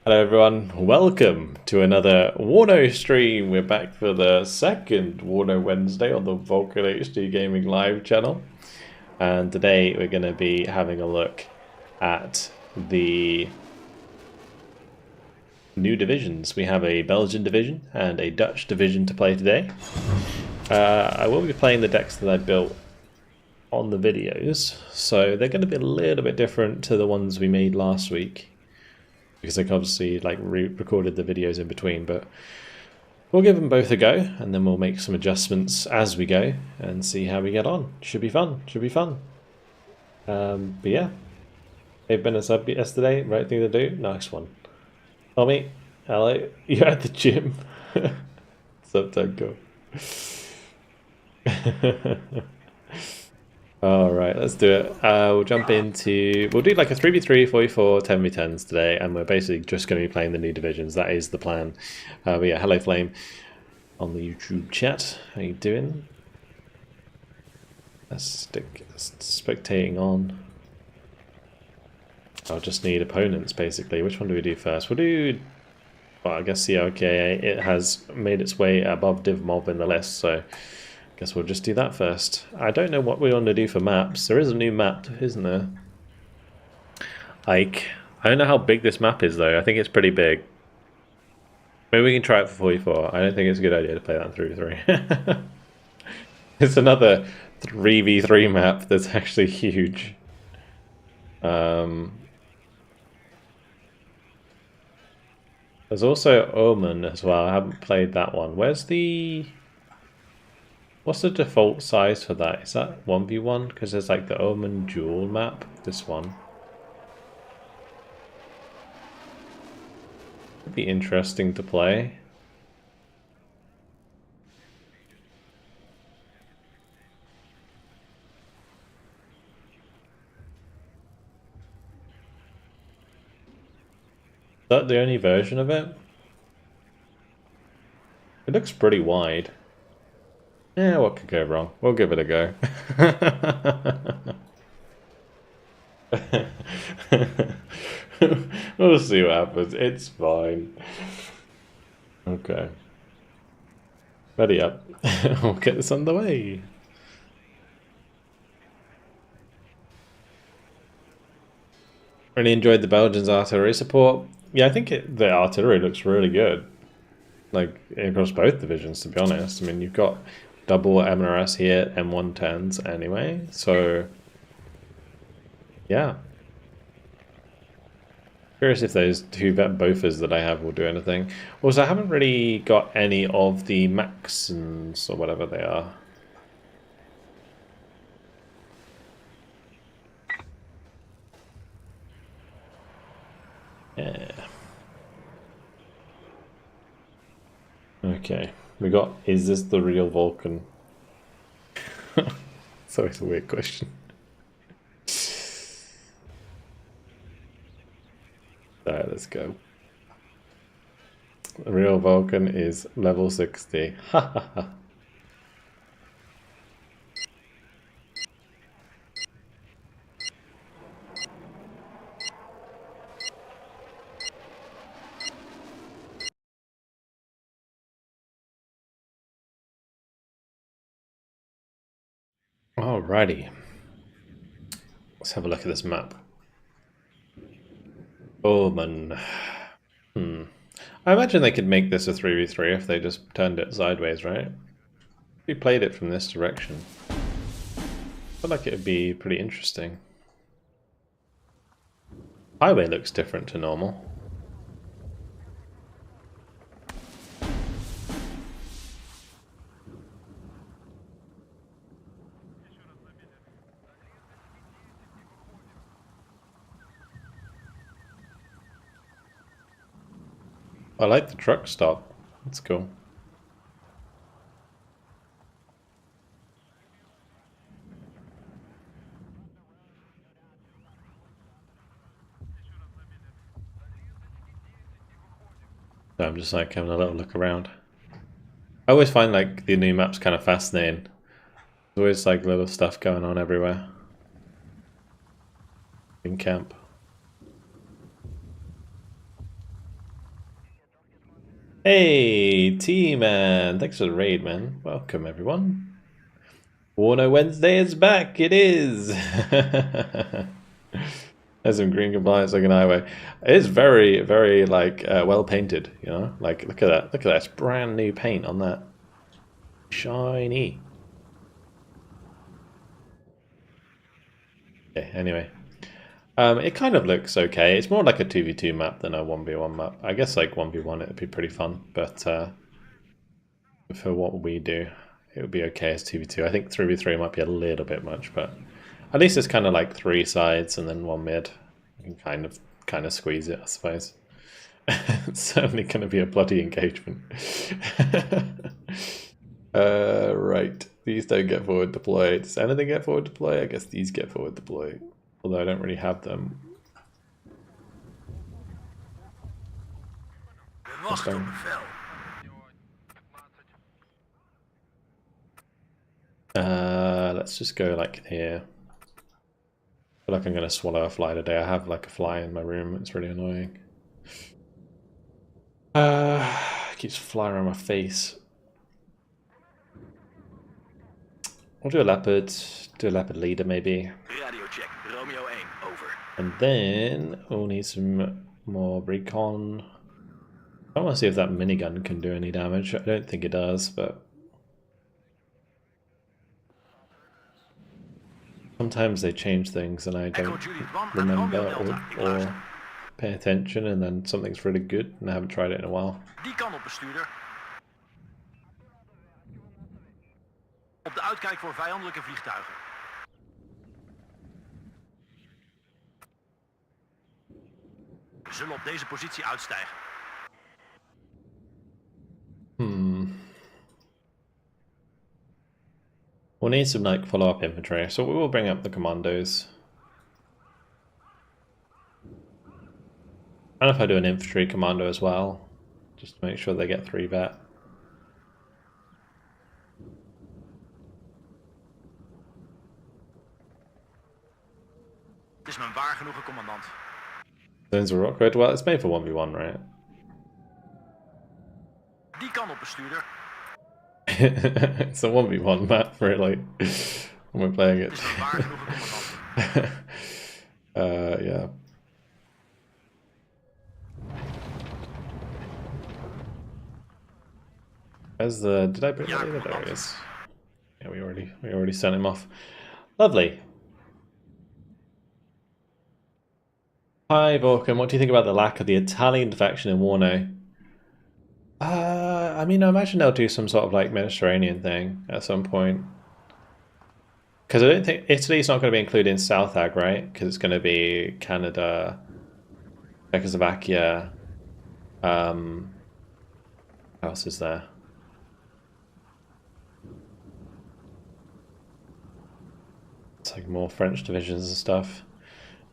Hello everyone, welcome to another WARNO stream. We're back for the second WARNO Wednesday on the VulcanHDGaming live channel. And today we're going to be having a look at the new divisions. We have a Belgian division and a Dutch division to play today. I will be playing the decks that I built on the videos, so they're going to be a little bit different to the ones we made last week, because I obviously recorded the videos in between, but we'll give them both a go and then we'll make some adjustments as we go and see how we get on. Should be fun, should be fun. But yeah, they've been a sub yesterday, right thing to do, nice one. Tommy, hello, you're at the gym. Sub Tanko. Alright, let's do it. We'll jump into... We'll do like a 3v3, 4v4, 10v10s today, and we're basically just going to be playing the new divisions. That is the plan. But yeah, hello Flame on the YouTube chat. How you doing? Let's stick spectating on. I'll just need opponents, basically. Which one do we do first? We'll do... Well, I guess CLK. It has made its way above Div Mob in the list, so... Guess we'll just do that first. I don't know what we want to do for maps. There is a new map, isn't there? Ike. I don't know how big this map is though. I think it's pretty big. Maybe we can try it for 44. I don't think it's a good idea to play that in 3v3. It's another 3v3 map that's actually huge. There's also Omen as well. I haven't played that one. Where's the... What's the default size for that? Is that 1v1? Because there's like the Omen Duel map. This one. It'd be interesting to play. Is that the only version of it? It looks pretty wide. Yeah, what could go wrong? We'll give it a go. We'll see what happens. It's fine. Okay. Ready up. We'll get this underway. Really enjoyed the Belgians' artillery support. Yeah, I think the artillery looks really good. Like, across both divisions, to be honest. I mean, you've got double MRS here, M110s anyway, so yeah. Curious if those two vet bofers that I have will do anything. Also, I haven't really got any of the Maxims or whatever they are. Yeah. Okay, we got, is this the real Vulcan? So it's a weird question. Alright, let's go. The real Vulcan is level 60. Alrighty. Let's have a look at this map. Oh man. I imagine they could make this a 3v3 if they just turned it sideways, right? We played it from this direction. I feel like it would be pretty interesting. Highway looks different to normal. I like the truck stop. That's cool. So I'm just like having a little look around. I always find like the new maps kind of fascinating. There's always like little stuff going on everywhere. In camp. Hey, T-Man! Thanks for the raid, man. Welcome, everyone. WARNO Wednesday is back! It is! There's some green compliance looking highway. It is very, very, like, well painted, you know? Like, look at that. Look at that. It's brand new paint on that. Shiny. Okay, anyway. It kind of looks okay. It's more like a 2v2 map than a 1v1 map. I guess like 1v1 it would be pretty fun, but for what we do, it would be okay as 2v2. I think 3v3 might be a little bit much, but at least it's kind of like 3 sides and then 1 mid. You can kind of squeeze it, I suppose. It's certainly going to be a bloody engagement. Right. These don't get forward deploy. Does anything get forward deploy? I guess these get forward deploy. Although I don't really have them. Let's just go like here. I feel like I'm going to swallow a fly today. I have like a fly in my room. It's really annoying. It keeps flying around my face. We'll do a leopard. Do a leopard leader maybe. Radio check. Romeo 1, over. And then we'll need some more recon. I want to see if that minigun can do any damage. I don't think it does, but sometimes they change things and I don't remember or pay attention, and then something's really good and I haven't tried it in a while. Die kan op, bestuurder. Op de uitkijk voor vijandelijke vliegtuigen. We zullen op deze positie uitstijgen. We'll need some like follow-up infantry, so we will bring up the commandos. I don't know if I do an infantry commando as well, just to make sure they get 3 vet. Het is mijn waar genoegen, commandant. Zones of Rockwood? Well, it's made for 1v1, right? Die kan op, bestuurder. It's a 1v1 map, really, when we're playing it. Het is mijn waar genoegen, commandant. Yeah. Where's the... Did I bring that in? There he is. Yeah, we already sent him off. Lovely. Hi, Vulcan. What do you think about the lack of the Italian defection in WARNO? I mean, I imagine they'll do some sort of like Mediterranean thing at some point. Because I don't think Italy's not going to be included in South Ag, right? Because it's going to be Canada, Czechoslovakia. What else is there? It's like more French divisions and stuff.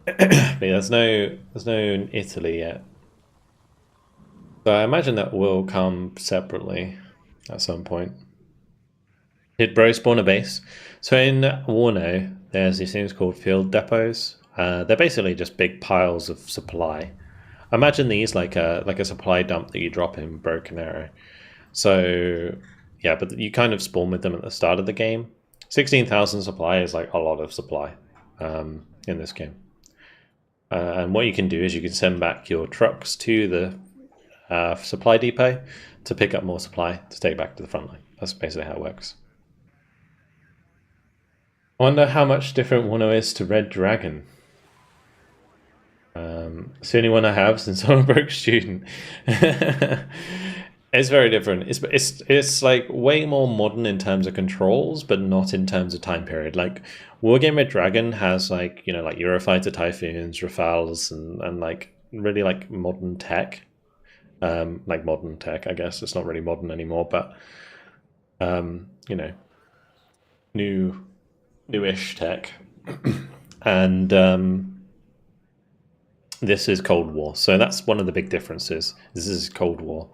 But yeah, there's no Italy yet. So I imagine that will come separately at some point. Did Bro spawn a base? So in WARNO, there's these things called field depots. They're basically just big piles of supply. Imagine these like a supply dump that you drop in Broken Arrow. So yeah, but you kind of spawn with them at the start of the game. 16,000 supply is like a lot of supply in this game. And what you can do is you can send back your trucks to the supply depot to pick up more supply to take back to the front line. That's basically how it works. I wonder how much different WARNO is to Red Dragon. It's the only one I have since I'm a broke student. It's very different. It's like way more modern in terms of controls, but not in terms of time period. Like Wargame Red Dragon has like, you know, like Eurofighter Typhoons, Rafales, and like really like modern tech. Like modern tech, I guess. It's not really modern anymore, but you know, newish tech. And this is Cold War. So that's one of the big differences. This is Cold War.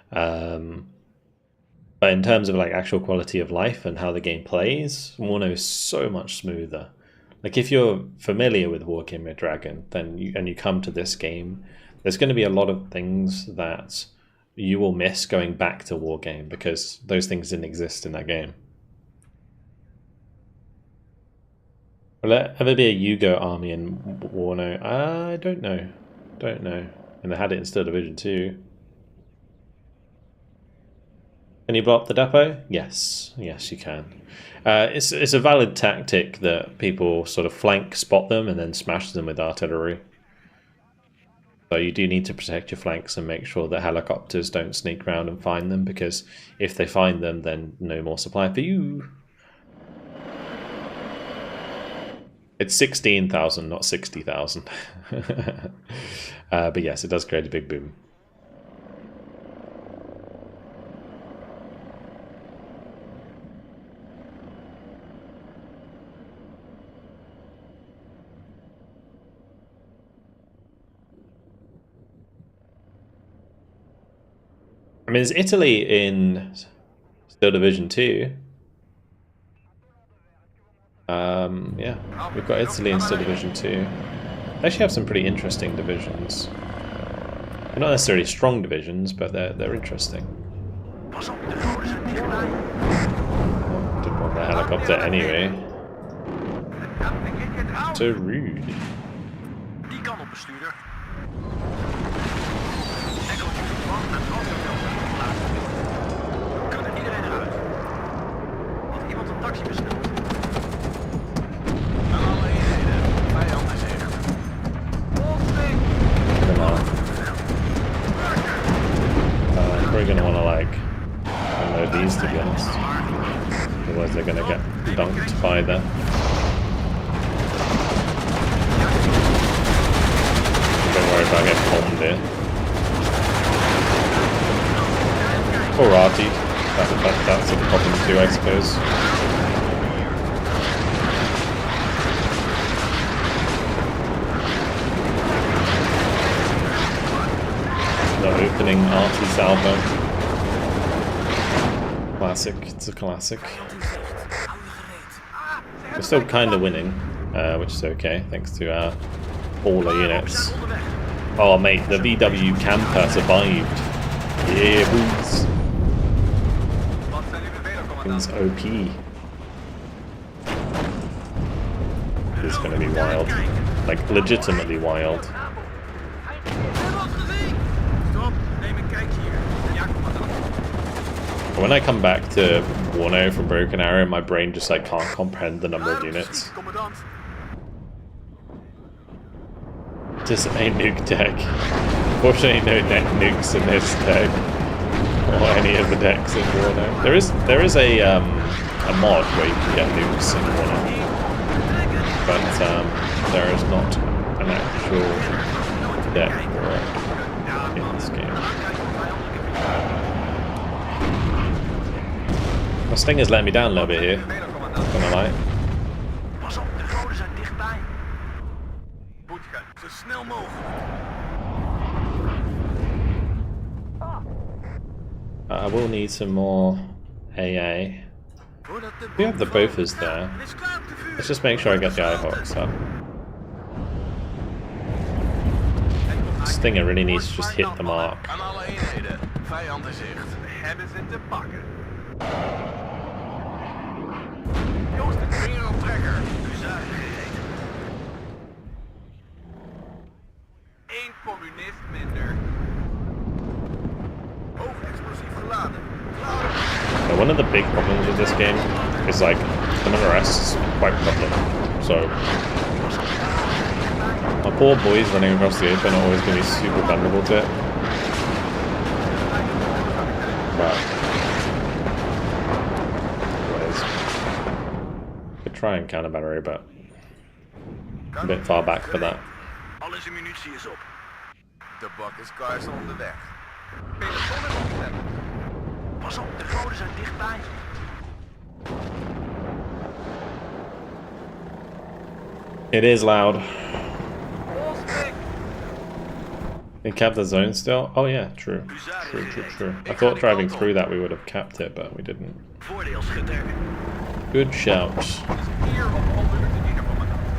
But in terms of like actual quality of life and how the game plays, WARNO is so much smoother. Like if you're familiar with Wargame Red Dragon, then you come to this game, there's going to be a lot of things that you will miss going back to Wargame because those things didn't exist in that game. Will there ever be a Yugo army in WARNO? I don't know. Don't know. And they had it in Steel Division 2. Can you blow up the depot? Yes. Yes, you can. It's a valid tactic that people sort of flank spot them and then smash them with artillery. So you do need to protect your flanks and make sure that helicopters don't sneak around and find them, because if they find them, then no more supply for you. It's 16,000, not 60,000. But yes, it does create a big boom. I mean, is Italy in Steel Division 2? Yeah, we've got Italy in Steel Division 2. They actually have some pretty interesting divisions. They're not necessarily strong divisions, but they're interesting. Oh, didn't want the helicopter anyway. So rude. Die kan op bestuurder. Kunnen iedereen eruit? Had iemand een taxi besteld? Aan alle eenheden, vijand is echt. Come on. I'm probably gonna want to like unload these, to be honest. Otherwise they're gonna get dunked by the. Don't worry about getting bombed here. Alrighty, that's a problem too, I suppose. The opening arty salvo. Classic, it's a classic. We're still kind of winning, which is okay, thanks to our all our units. Oh mate, the VW camper survived. Yeah, boots. It's OP. This is going to be wild. Like, legitimately wild. When I come back to WARNO from Broken Arrow, my brain just like can't comprehend the number of units. Just a nuke deck. Unfortunately, no net nukes in this deck. Or any of the decks in WARNO. There is a mod where you can get nukes in WARNO, but there is not an actual deck for it in this game. My Stinger's letting me down a little bit here. Not gonna lie. Pas op, de goden zijn dichtbij. Moet gaan, zo snel mogelijk. I will need some more AA. We have the Bofors there. Let's just make sure I get the Ihawks up. Stinger really needs to just hit the mark. Aan alle eenheden, vijand is zicht. We hebben ze te pakken. Joost, een wereldtrekker. U zagen gereden. Eén communist minder. Hoogexplosief geladen. Now, one of the big problems with this game is like the number S is quite problem. So my poor boys running across the open are always going to be super vulnerable to it. But anyways, could try and counter battery, but a bit far back for that. Alles in munitie is op. De bak is klaar, is onderweg. Peloton en opstemmen. Pas op, de goden zijn dichtbij. It is loud. They capped the zone still? Oh yeah, true. True. I thought driving through that we would have capped it, but we didn't. Good shout.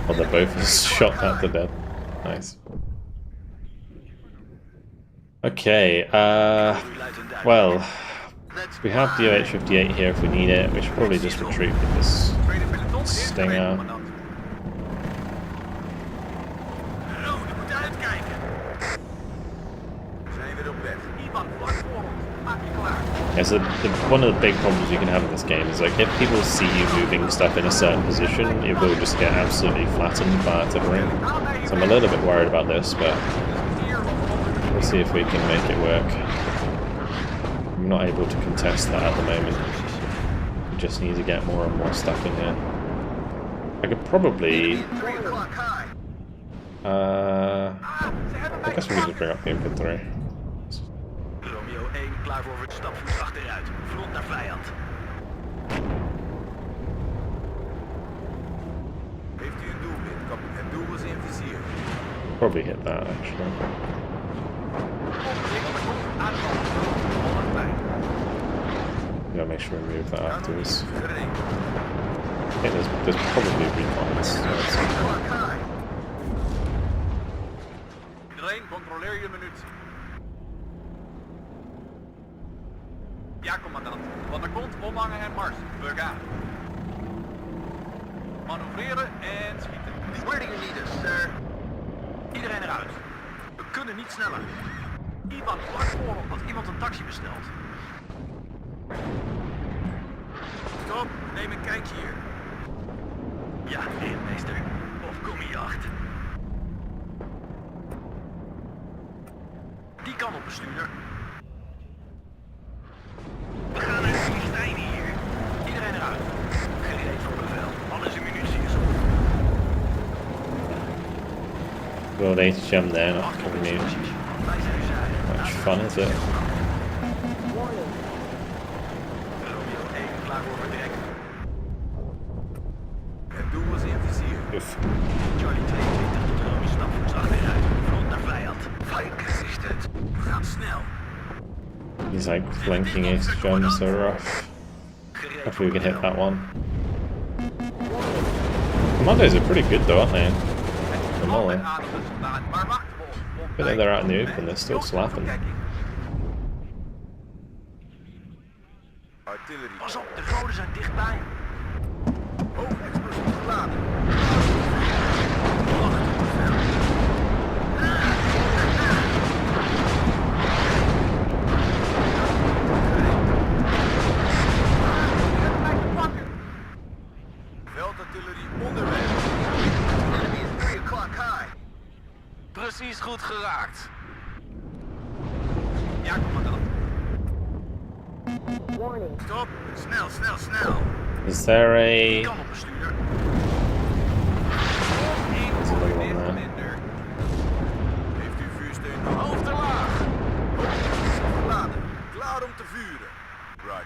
Oh, they're both shot at the dead. Nice. Okay, well, we have the OH-58 here if we need it. We should probably just retreat with this Stinger. Yeah, so one of the big problems you can have in this game is like if people see you moving stuff in a certain position, it will just get absolutely flattened by artillery. So I'm a little bit worried about this, but we'll see if we can make it work. I'm not able to contest that at the moment. We just need to get more and more stuff in here. I could probably... I guess we could just bring up the infantry. Klaar voor het stapvoet achteruit. Front naar vijand. Heeft u een doelwit? Het doel is in vizier. Probably hit that actually. Yeah, make sure we move that afterwards. I think there's probably recons. Iedereen, controleer je munitie. Ja, commandant. Wat er komt, omhangen en mars. We gaan. Manoeuvreren en schieten. Where do you need us, sir? Iedereen eruit. We kunnen niet sneller. Ivan vlak voor als iemand een taxi bestelt. Stop, neem een kijkje hier. Ja, meester. Of kom je jacht. Die kan op, bestuurder. We gaan naar de Filistijnen hier. Iedereen eruit. Gereed voor bevel. Alles in munitie is op. Well, they jump there, not coming in. Wij zijn zuiden. Much fun, is it? Romeo 1 klaar voor vertrek. Het doel is in vizier. Oof. Charlie 22 tot Romeo stapvoets achteruit. Front naar vijand. Vijand gesichtet. We gaan snel. He's like flanking his jumps so rough. Hopefully we can hit that one. Commandos are pretty good though, aren't they? The Molly. But then they're out in the open, they're still slapping. Artillerie. Pas op, de goden zijn dichtbij. Hoofdexplosief geladen. Veldartillerie onderweg. Enemy is 3 o'clock high. Precies goed geraakt. Ja, commandant. Stop. Snel, snel, snel. Is there a... Kan op, bestuurder. There's another one there. Minder. Heeft u vuursteun nodig? Hoofd te laag. Hoofd geladen. Klaar om te vuren. Roger.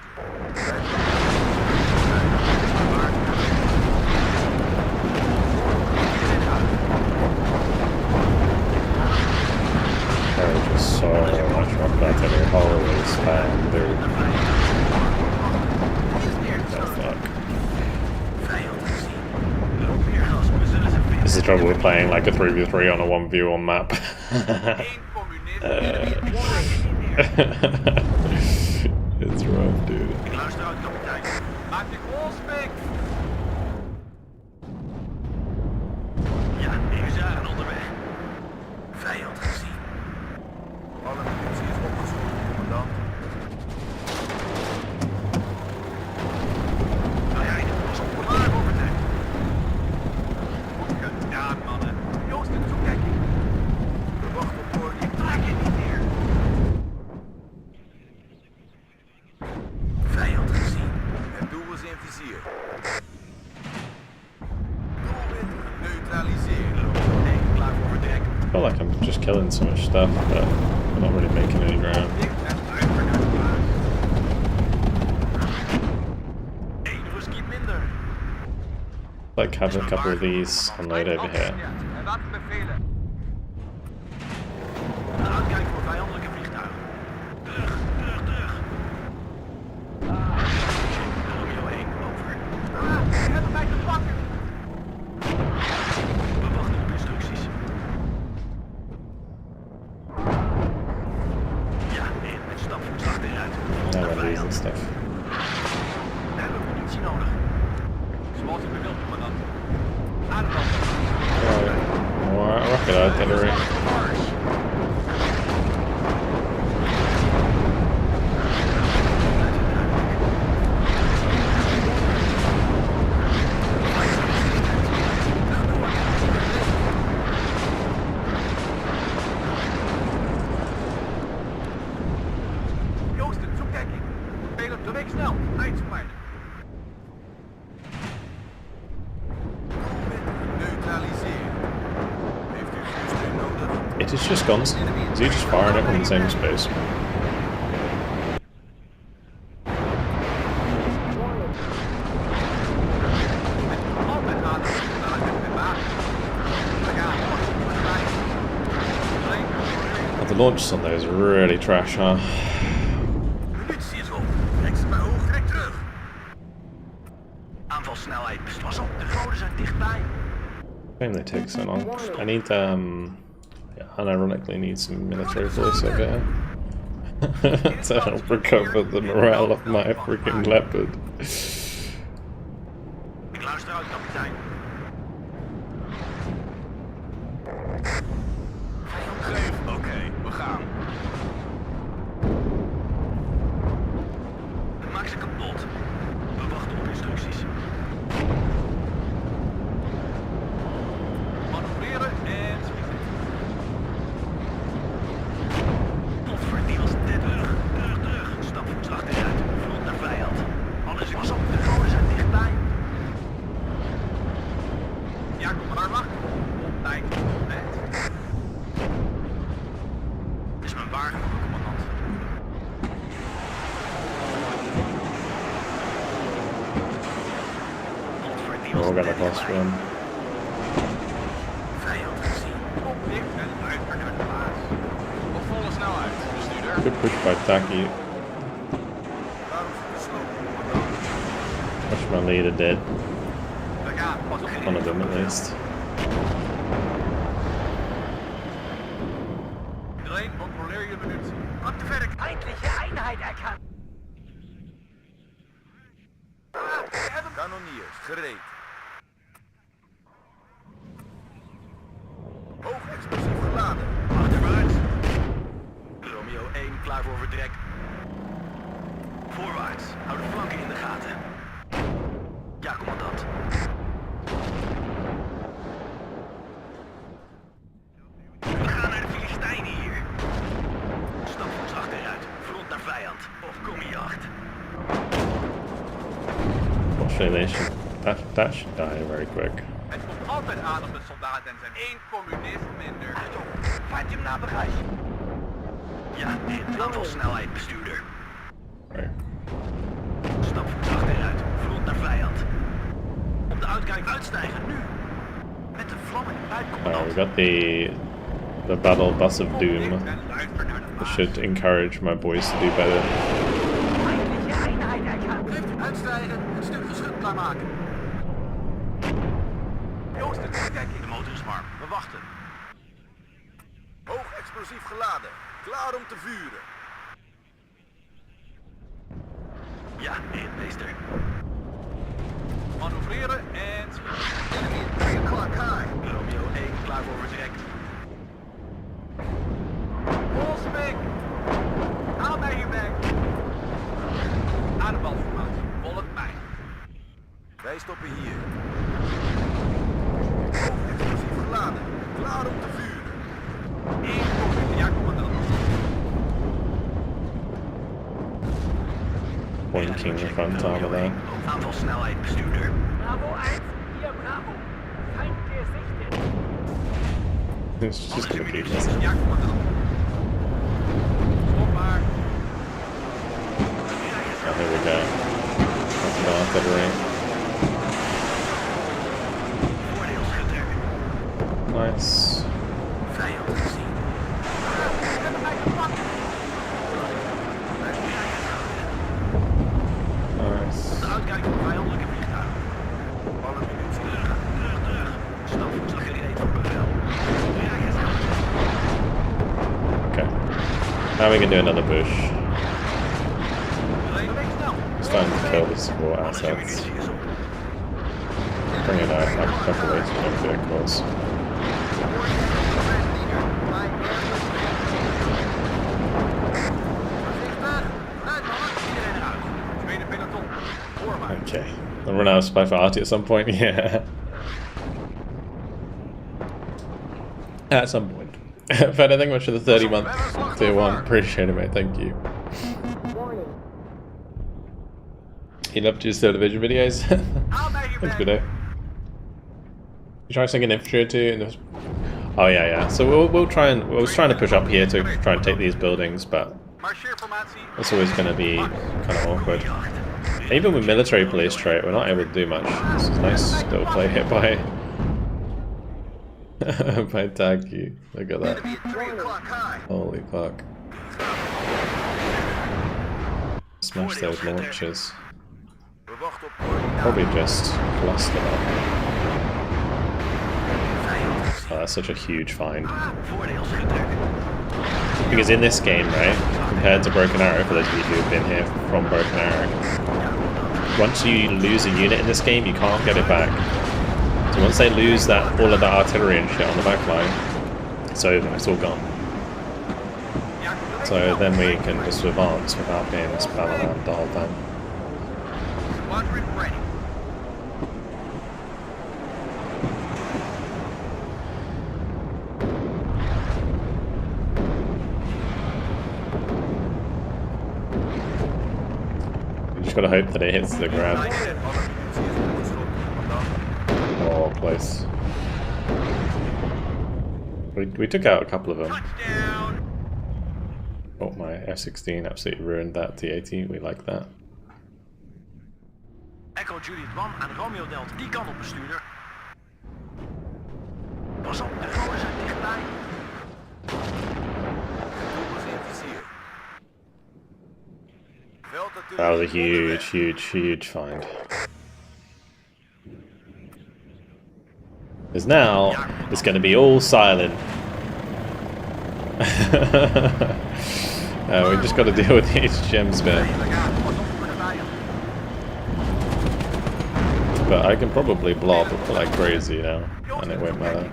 They're just so much rock battery, holy spam, dude. Oh fuck. This is the trouble with playing like a 3v3 on a 1v1 map. It's rough, dude. Ik luister uit, kapitein. Maak je koolspik. Ja, even onderweg. Vijand gezien. Alle munitie is opgeschoten, commandant. Hij was op klaar voor vertrek. Goed gedaan, mannen. Joost, een toekijking. We wachten op voor je. Trek je niet neer. Vijand gezien. Het doel is in vizier. Doelwit neutraliseren. Nee, klaar voor vertrek. I feel like I'm just killing so much stuff, but I'm not really making any ground. Eén rustkiet minder. Like have a couple of these unload over here. En wat bevelen? Uitkijk voor vijandelijke vliegtuigen. Terug, terug, terug. Romeo 1, over. Ze hebben mij te pakken. We wachten op instructies. Stapvoets achteruit. Front Now naar we're losing vijand. stuff. We hebben munitie nodig. Zoals u bewilt, commandant. Aanvallen. More rocket artillery. Joosten, zoek dekking. Speler, beweeg snel. Eindspijlen. Neutraliseren. Heeft u vuursteun nodig? It is just constant. Is he just firing it from the same space? Altijd aan de wagen. We gaan. But the launches on those are really trash, huh? Munitie is op. Trek ze maar hoog, trek terug. Aanvalsnelheid. Pas op, de goden zijn dichtbij. Shame they take so long. I need yeah, unironically need some military voice over here. To help recover the morale of my freaking leopard. Ik luister uit, kapitein. Safe, oké, we gaan. Maak ze kapot. We wachten op instructies. Manoeuvreren en schieten. Godverdiel als dit terug. Terug. Stapvoets achteruit. Front naar vijand. Alles is pas op, de goden zijn dichtbij. Ja, kom maar wacht. Op tijd. Net. Het is mijn wagen, commandant. Oh, we got a plus one. Vijand gezien. Op dicht en luister naar de baas. Op volle snelheid, bestuurder. Good push by Taki. Waarom zit de sloop, commandant? Push my leader dead. We gaan, pas op. One of them at least. Iedereen, controleer je munitie. Wat te werk. Feindliche Einheit erkannt. We hebben Kanoniers, gereed. Hoog explosief geladen. achteruit. Romeo 1 klaar voor vertrek. Voorwaarts. Hou de flanken in de gaten. Ja, commandant. We gaan naar de Filistijnen hier. Stapvoets achteruit. Front naar vijand. Of kom je acht. Fortunately, that should die very quick. Het komt altijd aan op de soldaten zijn één communist minder. Achtung, vaart hem naar bagage. Ja, dit aanvalsnelheid, bestuurder. Right. Stapvoets achteruit, front naar vijand. Op de uitkijk uitstijgen, nu. Met de vlammen uit, We commandant. got the battle bus of doom. En luister naar de This baas. should encourage my boys to do better. Feindliche Einheit erkannt. Heeft u uitstijgen, een stuk geschut klaarmaken. Joosten, kijk, de motor is warm. We wachten. Hoog explosief geladen. Klaar om te vuren. Ja, meester. Manoeuvreren en schieten. Romeo 1 klaar voor vertrek. Bolswijk! Haal mij hierbij. Aan de balformatie. Volg mij. Wij stoppen hier. Hoog explosief geladen. Klaar om te vuren. Eén computer, ja, commandant. Pointing in front of there. Aanvalsnelheid, bestuurder. Bravo 1, hier Bravo. Feind gesichtet. It's just gonna keep missing. Ja, commandant. Stop maar. Oh, here we go. That's an artillery. Voordeelschutter. Nice. Vijand gezien. We hebben mij gepakt. Nice. De uitkijk van vijandelijke vliegtuigen. Alle munitie. Terug. Stapvoets gereed voor bevel. Okay. Now we can do another push. starting to kill the support assets. Bringing out like a couple of vehicles. Okay, I'll run out of supply for Artie at some point, yeah. At some point. But I think much for the 30-month tier 1. Appreciate it, mate, thank you. You love to do still division videos? Thanks, Bido. You try singing infantry or two? Oh yeah. So we'll try and I was trying to push up here to try and take these buildings, but it's always going to be kind of awkward. Even with military police trait, we're not able to do much. This is nice still play hit by by Taki. Look at that. Holy fuck. Smash those launchers. Probably just cluster up. Oh, that's such a huge find. Because in this game, right, compared to Broken Arrow, for those of you who have been here from Broken Arrow, once you lose a unit in this game, you can't get it back. So once they lose that all of that artillery and shit on the back line, it's over, it's all gone. So then we can just advance without being spun around the whole time. Ready. You just gotta hope that it hits the ground. Oh, place. We took out a couple of them. Touchdown. Oh, my F-16 absolutely ruined that T-80. We like that. Echo Juliet 1 aan Romeo Delta, die kant op bestuurder. Pas op, de vrouwen zijn dichtbij. That was a huge find. Because now, it's going to be all silent. We just got to deal with each gem spin. But I can probably blob like crazy now, and it won't matter.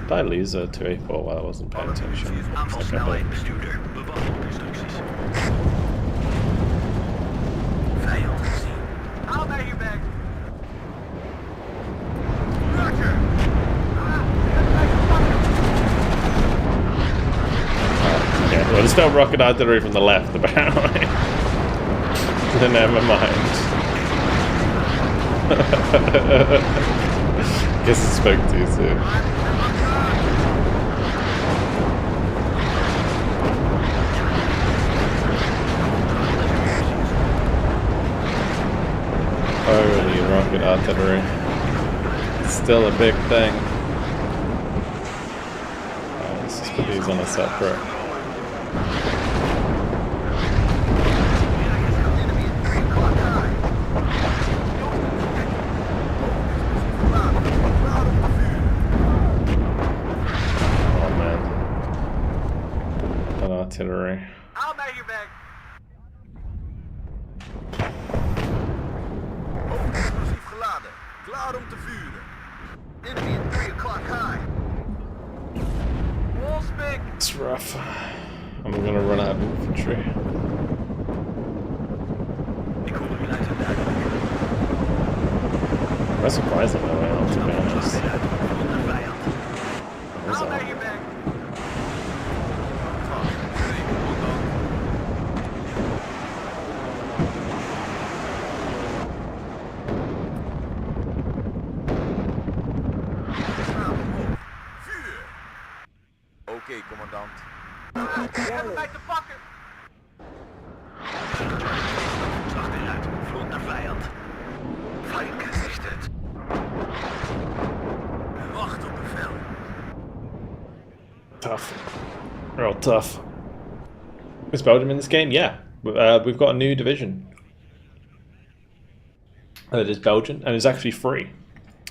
Did I lose a 284 while I wasn't paying attention? Aanvalsnelheid bestuurder, bewacht op instructies. Vijand gezien. Haal mij hier weg. Roger. Okay, well, there's no rocket artillery from the left, apparently. Then never mind. Guess I spoke too soon. Holy rocket artillery. It's still a big thing. Let's just put these on a separate. Oh man. That artillery. Haal mij hier weg. Explosief geladen. Klaar om te vuren. Enemy at 3 o'clock high. Wolfsbeek. It's rough. I'm gonna run out of infantry. Ik hoor u luisteren duidelijk. I'm surprised that way out, to be honest. Haal mij hier weg. Oké, commandant. Ze hebben mij te pakken. Slag eruit. Vloed naar vijand. Vijand gesichtet. Wacht op bevel. Tough. Real tough. Is Belgium in this game? Yeah. We've got a new division. It is Belgian, and it's actually free.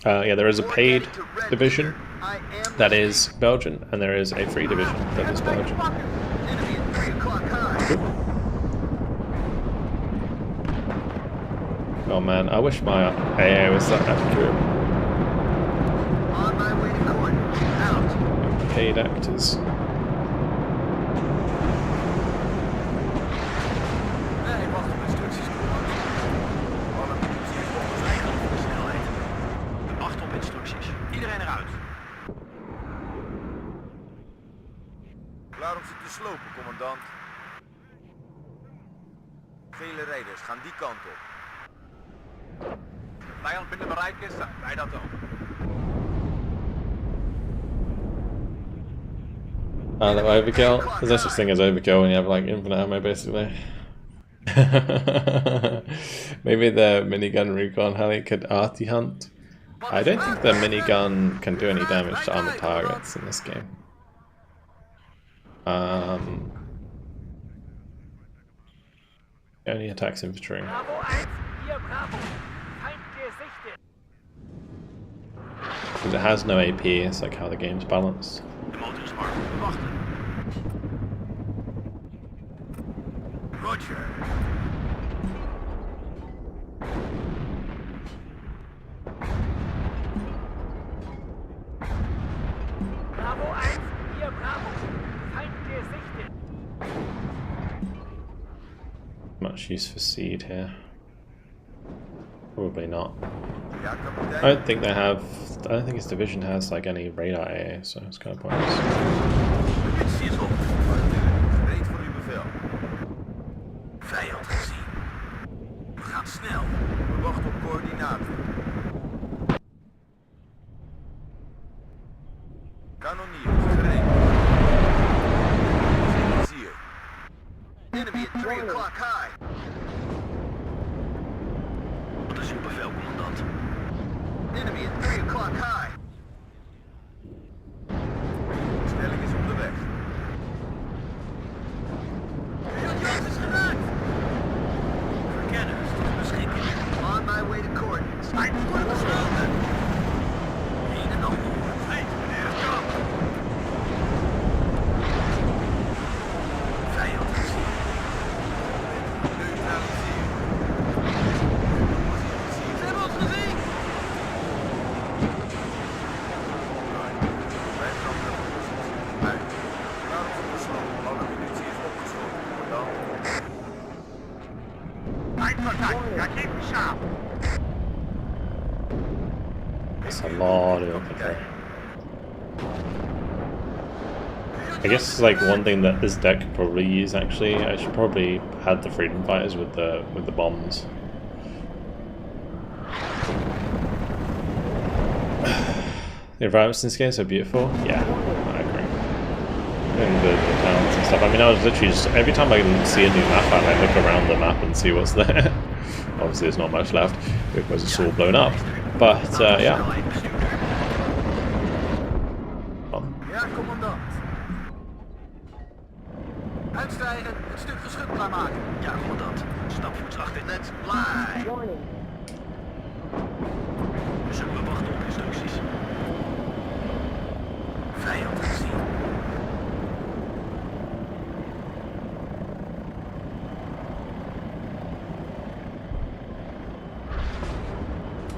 Yeah, there is a paid division that is Belgian, and there is a free division that is Belgian. Oh man, I wish my AA was that accurate. On my way to coordinates. Out. Paid actors. Nee, wacht op instructies. Alle munitie is opgeschreven voor de snelheid. Wacht op instructies. Iedereen eruit. Klaar om ze te slopen, commandant. Vele rijders gaan die kant op. Vijand binnen bereik is, zijn wij dat ook. And overkill. There's no such thing as overkill when you have like infinite ammo, basically. Maybe the minigun recon heli could arty hunt. I don't think the minigun can do any damage to armored targets in this game. Only attacks infantry. Bravo 1, hier Bravo. Feind gesichtet. Because it has no AP, it's like how the game's balanced. De motor is warm. We wachten. Roger. Bravo 1, hier Bravo. Feind gesichtet. Much use for seed here. Probably not. Ja, I kapitein. don't think they have. I don't think his division has like any radar AA, so it's kind of pointless. Munitie is op. Gereed voor uw bevel. Vijand gezien. We gaan snel. We wachten op coördinaten. Kanonier, gereed. Zie je. Enemy at 3 o'clock high. Wat is uw bevel, commandant? Enemy at 3 o'clock high. De stelling is onderweg. Vijand is geraakt. Verkenners tot beschikking. On my way to coordinates. Hij wordt besloten. Een en ander. Hey, meneer, kom. Vijand gezien. Neutraliseer. Ze hebben ons gezien. Wij branden de positie uit. Klaar om te slopen. Alle munitie is opgesloten. Dan Eindcontact. Ja, geef me schaap. It's a lot of infantry. I guess like one thing that this deck could probably use actually, I should probably add the freedom fighters with the bombs. The environments in this game are so beautiful. Yeah, I agree. And the towns and stuff. I mean, I was literally just every time I see a new map, I look around the map and see what's there. Obviously, there's not much left because it's all blown up. But yeah. Ja, commandant. Uitstijgen, het stuk geschut klaarmaken. Ja, commandant. Stapvoets achter. Let's fly. Warning. Zullen we wachten op instructies? Vijand gezien.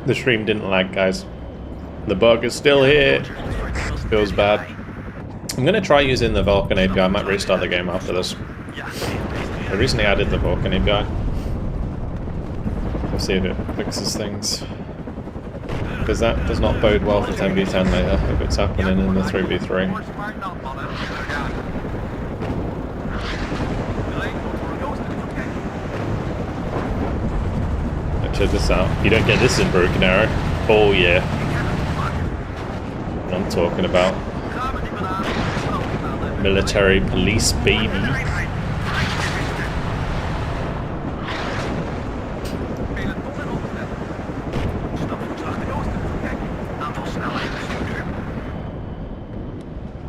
The stream didn't lag, guys. The bug is still here. Feels bad. I'm gonna try using the Vulcan API. I might restart the game after this. I recently added the Vulcan API. We'll see if it fixes things. Because that does not bode well for 10v10 later if it's happening in the 3v3. Check this out. You don't get this in Broken Arrow. Oh yeah. What I'm talking about. Military police, baby.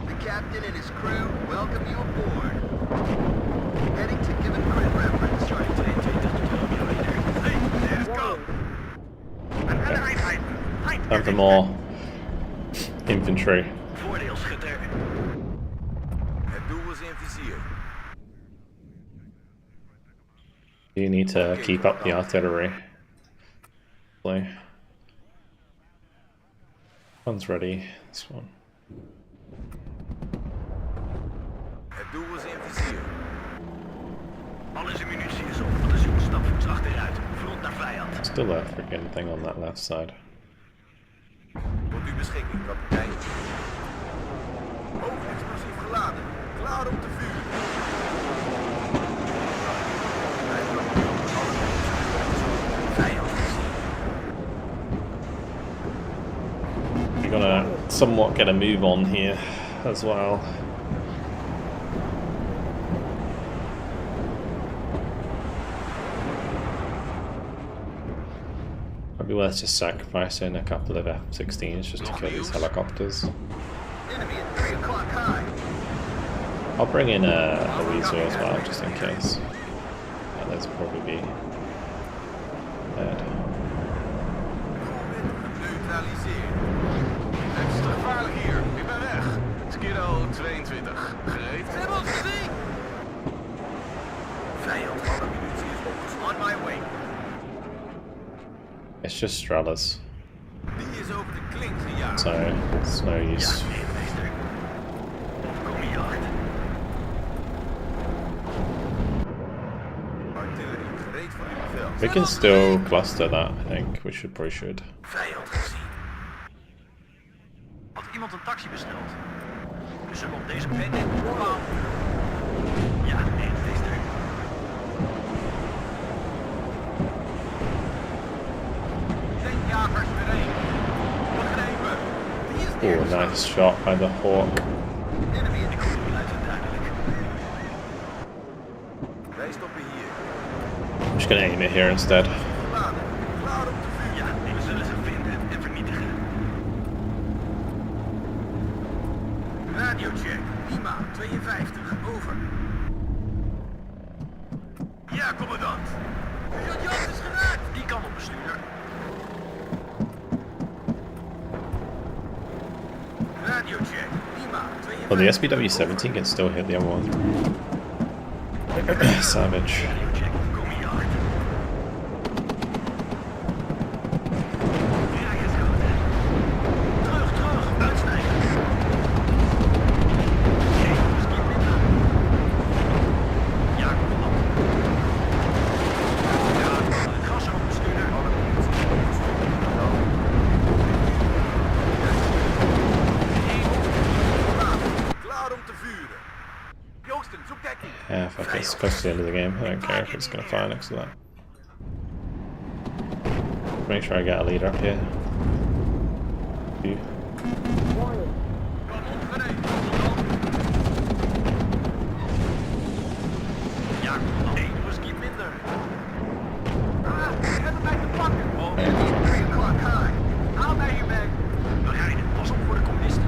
The captain and his crew welcome you aboard. Heading to given grid reference. Starting 22 kilometer. Hey, let's go. Time for more infantry. Voordeel schutter. het doel is in vizier. You need to keep up the artillery. Play. One's ready. This one. Het doel is in vizier. Alles in munitie is op. Alles in stapvoets achteruit. Front naar vijand. Still a freaking thing on that left side. Tot uw beschikking, kapitein. Hoofdexplosief geladen. Klaar om te vuren. Vijand gezien. You're gonna somewhat get a move on here as well. Might be worth just sacrificing a couple of F-16s just to kill these helicopters. Enemy at 3 o'clock high. I'll bring in a Howitzer as well, just in case. Yeah, those will probably be dead. Neutraliseer. Het is te gevaarlijk hier. Ik ben weg. Skiddo 22. Gereed? Ze hebben ons gezien. Vijand, alle munitie is opgesloten. On my way. It's just Strellas, Die is over de klink gejaagd. so it's no use. Ja, meester. Kom hier hard. Artillerie gereed voor uw bevel. We can still cluster that, I think. We probably should. Vijand gezien. Had iemand een taxi besteld? We zullen op deze bende in de oorlog. Ja, meester. Tankjagers beneden. Begrepen. Die is Oh, nice shot by the Hawk. Enemy in de koel uit het duidelijk. Wij stoppen hier. I'm just gonna aim it here instead. Geladen. Klaar om te vuren. Ja, we zullen ze vinden en vernietigen. Radiocheck. Lima 52. Over. Ja, commandant. Sergeant is geraakt. Die kan op, bestuurder. Radiocheck. Lima 52. Well, the SPW-17 can still hit the other one. Savage. Radiocheck. Kom hier hard. Ja, is goed. Terug. Uitstijgen. Oké, misschien minder. Ja, commandant. Ja, het gas erop, bestuurder. Klaar om te vuren. Joosten, zoek dekking. Yeah, fuck it, it's close to the end of the game. I don't care if it's gonna fire next to that. Make sure I get a leader up here. You. Kanon gereed, ja, commandant. 1 whisky minder. Ah, we hebben mij te pakken. Oh, 3 o'clock high. Haal mij hierbij. We rijden, pas op voor de communisten.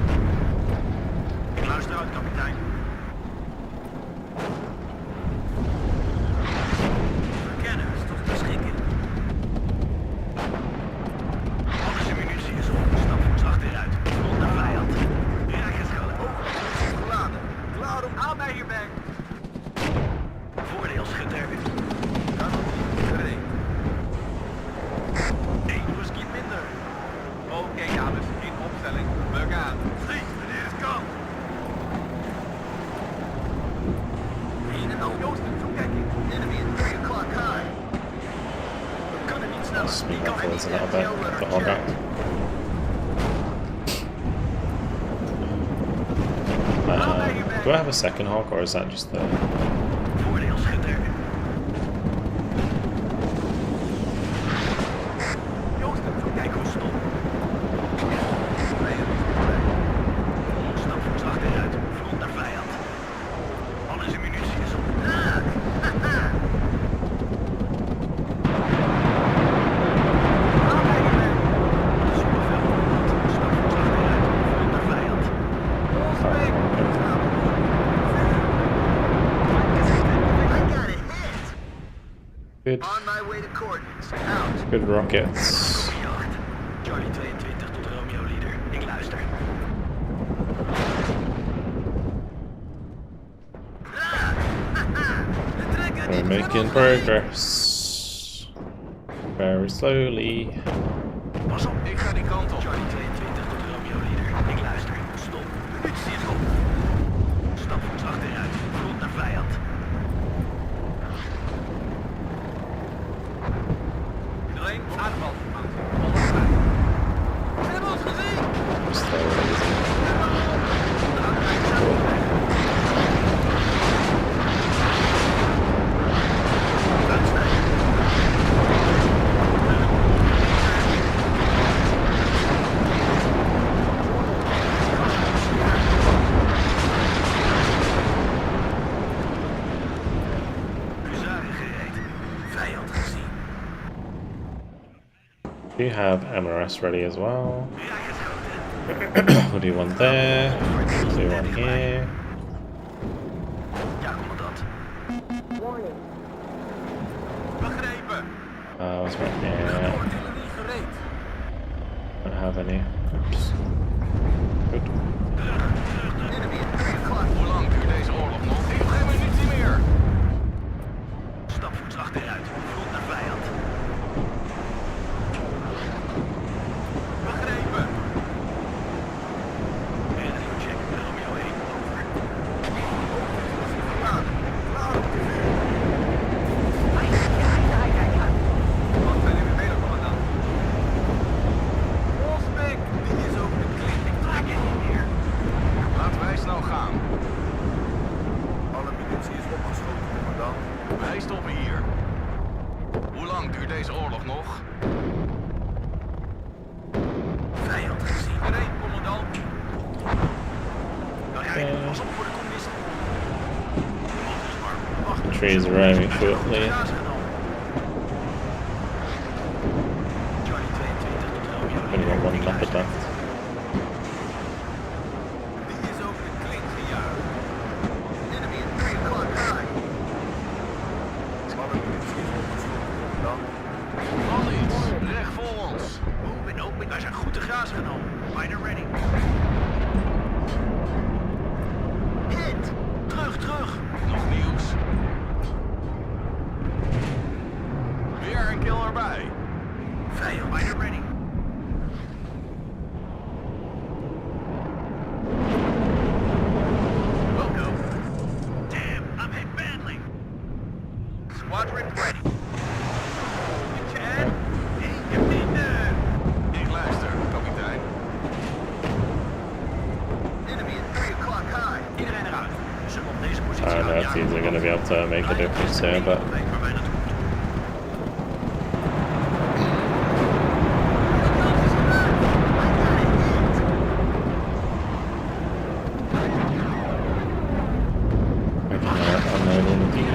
Ik luister uit, kapitein. Verkennen, is tot beschikking. Alles in munitie is op. Stapvoets achteruit. Front naar vijand. Raakgeschallen. Hoofdexplosief geladen. Klaar om Haal mij hierbij. Voordeelschutter. kanon gereed. 1 whisky minder. Oké, dames, in opstelling. We gaan. Vlieg, wanneer het kan. Een en al Joosten, toekijking. Enemy at 3 o'clock high. We kunnen niet sneller. Speed Die kan my er niet forwards a little bit. Get the Hawk out. Do I have a second Hawk, or is that just the... Voordeelschutter. Joosten, toekijk hoe stop. Stapvoets achteruit. Front naar vijand. Alles in munitie is op. Raak! Haal mij hierbij. Supervel. Stapvoets achteruit. Front naar vijand. Good, On my way to coordinates. Out. good rockets. Jacht. Charlie 22 tot Romeo leader. Ik luister. We trekken We're Making progress. Very slowly. Pas op, Ik ga die kant op. Charlie 22 tot Romeo Leader. Ik luister. Stop. Cirkel. Stapvoets achteruit. Grond naar vijand. Iedereen, ademal. Ze hebben ons gezien. Do you have MRS ready as well? We'll do one there. We'll do one here. Ja, commandant. Warning. Begrepen. What's right here? Artillerie gereed. Don't have any. Oops. Good. Enemy at 3 o'clock. Hoe lang duurt deze oorlog nog? Ik heb geen munitie meer. Stapvoets achteruit. Grond naar vijand. Begrepen. Radio check. Romeo 1. Over. Klaar om te vuren. Wat zijn jullie mee, commandant? Wolfsbeek. Die is over de klink. Ik trek je niet meer. Laten wij snel gaan. Alle munitie is opgeschoten, commandant. Wij stoppen hier. Hoe lang duurt deze oorlog nog? Vijand gezien. Gereed, commandant. Nou ja, pas op voor de communisten. Wacht. Tree is arriving shortly. Charlie 22 tot Romeo. Only got one leopard left. Die is over de klink gejaagd. Enemy at 3 o'clock high. Alle munitie is opgeschoten, commandant. Al iets. Recht voor ons. Open, open. Wij zijn goed te grazen genomen. Bijna ready. Hit. Terug. Nog nieuws? Weer een kill erbij. Vijand, bijna ready. Oh no. Damn, I'm hit badly. Squadron ready. Chad, eentje minder. Ik luister, kapitein. Enemy at 3 o'clock high. Iedereen eruit. Ze op deze I positie don't know if these are going to be able to make a difference here, but Weet waar mij naartoe komt. I can unload one of these.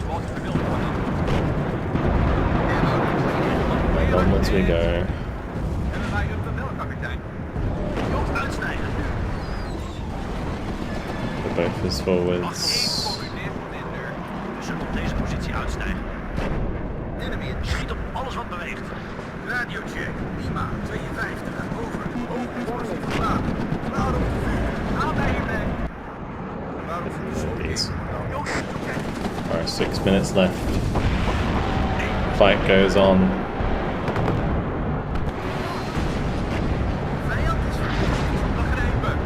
Zoals je wilt, commandant. And onwards we go. Hebben wij een tabel, kapitein? Jongens, uitsnijden. The both is Wacht, forwards. één coördineert minder. We zullen op deze positie uitstijgen. Enemy, schiet op alles wat beweegt. Radio check. Lima, 52. Over. Overpositie verlaten. Klaar om te vuren. Haal mij hiermee. Klaar om voor de zon. These. Jongens, oké. Alright, 6 minutes left. Fight goes on. Vijand is begrepen.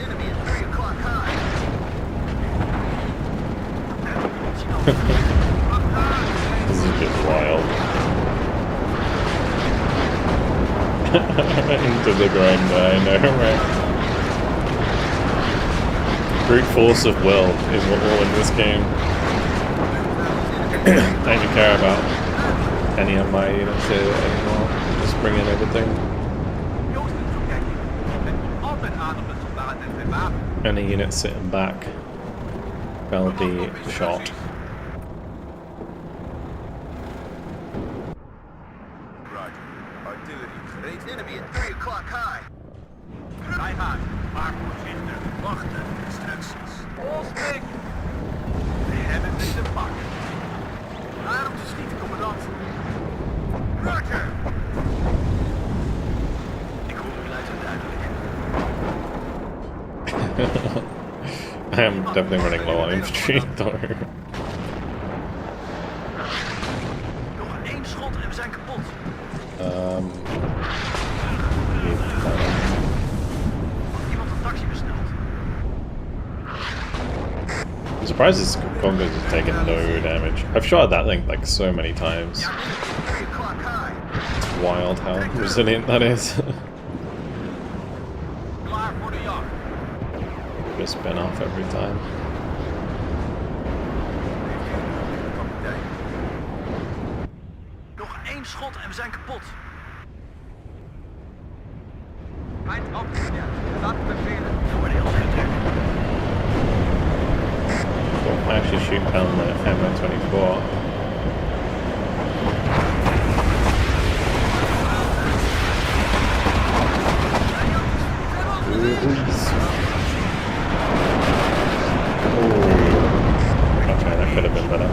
Enemy at 3 o'clock high. This is a bit wild. Into the grind, I know, right? Brute force of will is what we'll win this game. Don't even care about any of my units here anymore. Just bring in everything. Jongens, dit is oké. Het komt altijd aan op het soldaat en zijn wapen. Any units sitting back, they'll be shot. Roger. Artillerie gereed. Enemy at 3 o'clock high. Wij gaan. Maar voorzichtig. Wachten. Instructies. Olsbeek. We hebben het te pakken. Klaar om te schieten, commandant. Roger. Ik hoor u luid en duidelijk. I am definitely running low on infantry though. Nog één schot en we zijn kapot. Iemand een taxi besteld. I'm surprised this Congo's has taken no damage. I've shot at that thing like so many times. It's wild how resilient that is. Klaar voor de jacht. Just spin off every time. Nog één schot en we zijn kapot. Feind aufgestellt. Startbefehle. Voordeelschutter. Well, I actually shoot down the MO24. Okay, that could have been better.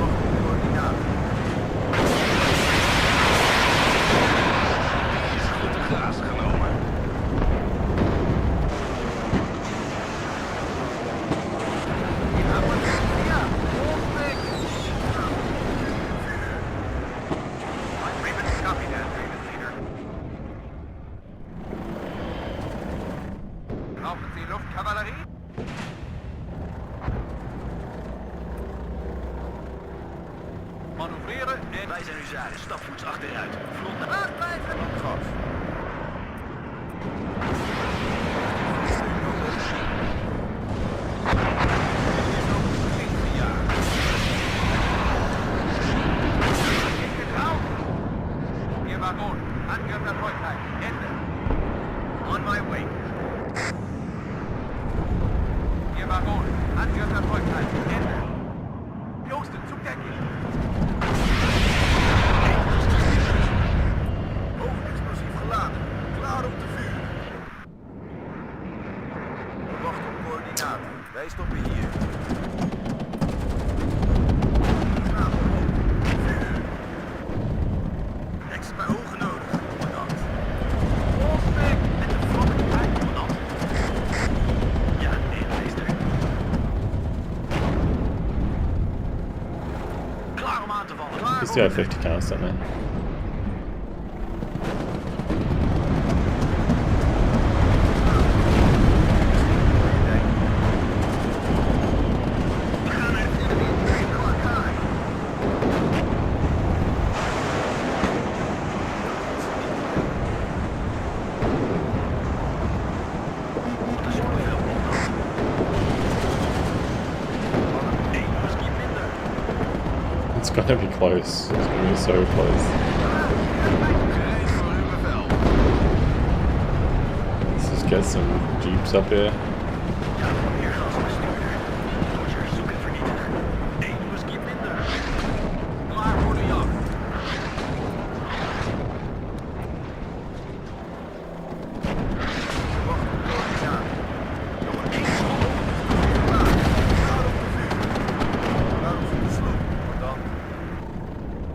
Graas genomen. Brauchen Sie Luftkavallerie? Manoeuvreren en... Wij zijn uw zaden, stapvoets achteruit. Vlot naar... Laat blijven! Gas. Ihr Wagon, Angriff erfolgreich. Ende. On my way. Ihr Wagon, Angriff erfolgreich. Ende. Joosten, zum Deckel. Hoofdexplosief geladen. Klaar om te vuren. We wachten op coördinaten. Wij stoppen hier. Gaan we op. Vuur. Extra ogen nodig, commandant. Wolfpack met de vlok uit, commandant. Ja, meester. Klaar om aan te vallen. Klaar They still have 50 cars, don't they? We gaan naar het enemy. Dat is wel veel. Eén whisky minder. It's gonna be close. It's gonna be so close. Gereed voor uw bevel. Let's just get some jeeps up here. Ja, meer gas bestuurder. Dodger, zoek en vernietig. Eén whisky minder. Klaar voor de jacht. Wacht op coördinaten. Nog één schot. Klaar. Klaar op de vuur. Waarom ze de sloop, commandant?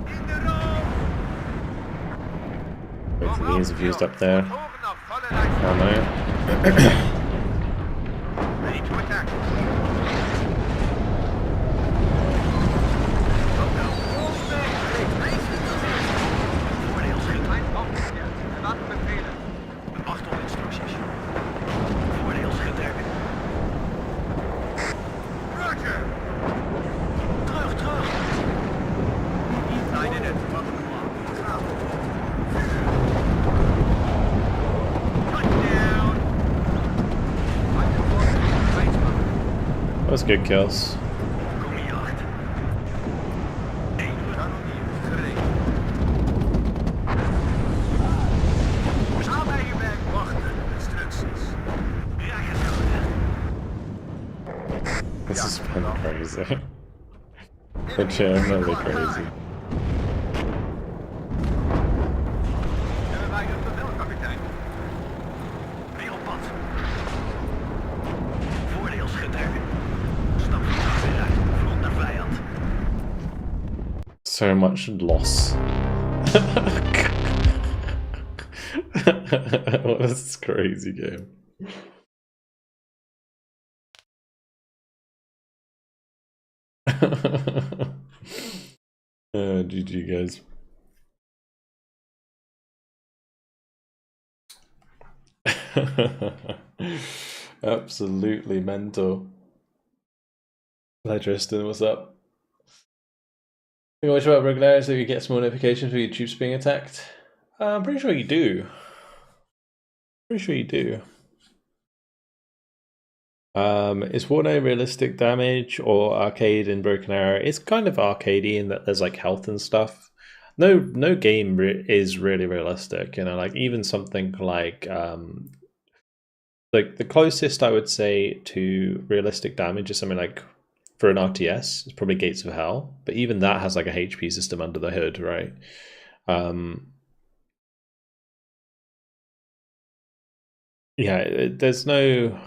In de rook! Hopefully these have used up their Ogen af, vallen lijst. ammo. Ready to attack. Voordeelschutter. Feind aufgestellt. Startbefehle. Wacht op instructies. Voordeelschutter. Roger. Terug, terug. Niet het. Wat een man. Graaf. Touchdown. That was good kills. Kom je jacht. Eén kanonier gereed. Staan bij je werk. Wachten. Instructies. Rakerschoten. This has been crazy. Legitimately crazy. Hebben wij het bevel, kapitein? Weer op pad. Voordeelschutter. Stap achteruit. Vlot naar vijand. So much loss. What a crazy game. GG guys. Absolutely mental. Hi Tristan, what's up? You watch about regularity so you get small notifications for your troops being attacked? I'm pretty sure you do. Pretty sure you do. Is WARNO realistic damage or arcade in Broken Arrow? It's kind of arcadey in that there's like health and stuff. No game is really realistic, you know, like even something like the closest I would say to realistic damage is something like for an RTS, it's probably Gates of Hell, but even that has like a HP system under the hood, right? Yeah, there's no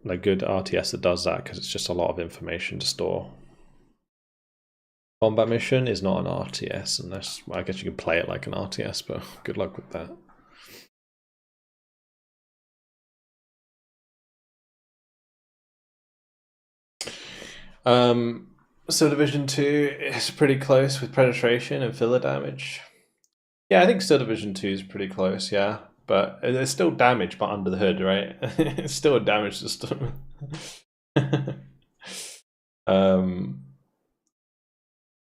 like good RTS that does that because it's just a lot of information to store. Combat mission is not an RTS unless, well, I guess you can play it like an RTS, but good luck with that. So Division 2 is pretty close with penetration and filler damage. Yeah, I think still Division 2 is pretty close, yeah. But there's still damage but under the hood, right? It's still a damage system.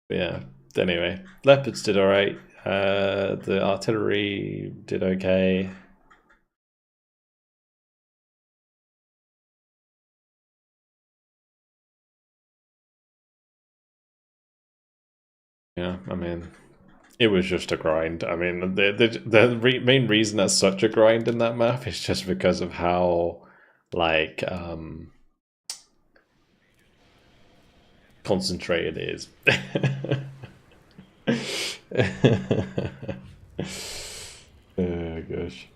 Yeah, anyway. Leopards did alright. The artillery did okay. Yeah, I mean, it was just a grind. I mean, the main reason that's such a grind in that map is just because of how, like, concentrated it is. Oh gosh.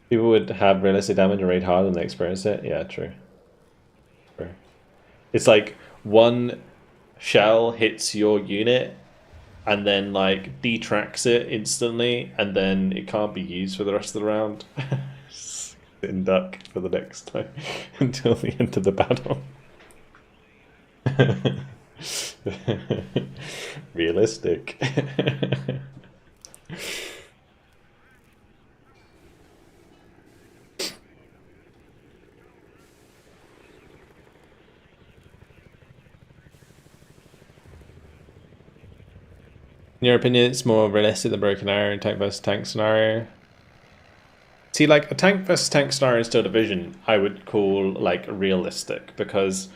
People would have realistic damage and raid hard when they experience it. Yeah, true. True. It's like one shell hits your unit and then like detracts it instantly, and then it can't be used for the rest of the round. In duck for the next time until the end of the battle. Realistic. In your opinion, it's more realistic than Broken Arrow and tank versus tank scenario? See, like a tank versus tank scenario in Still Division, I would call like realistic, because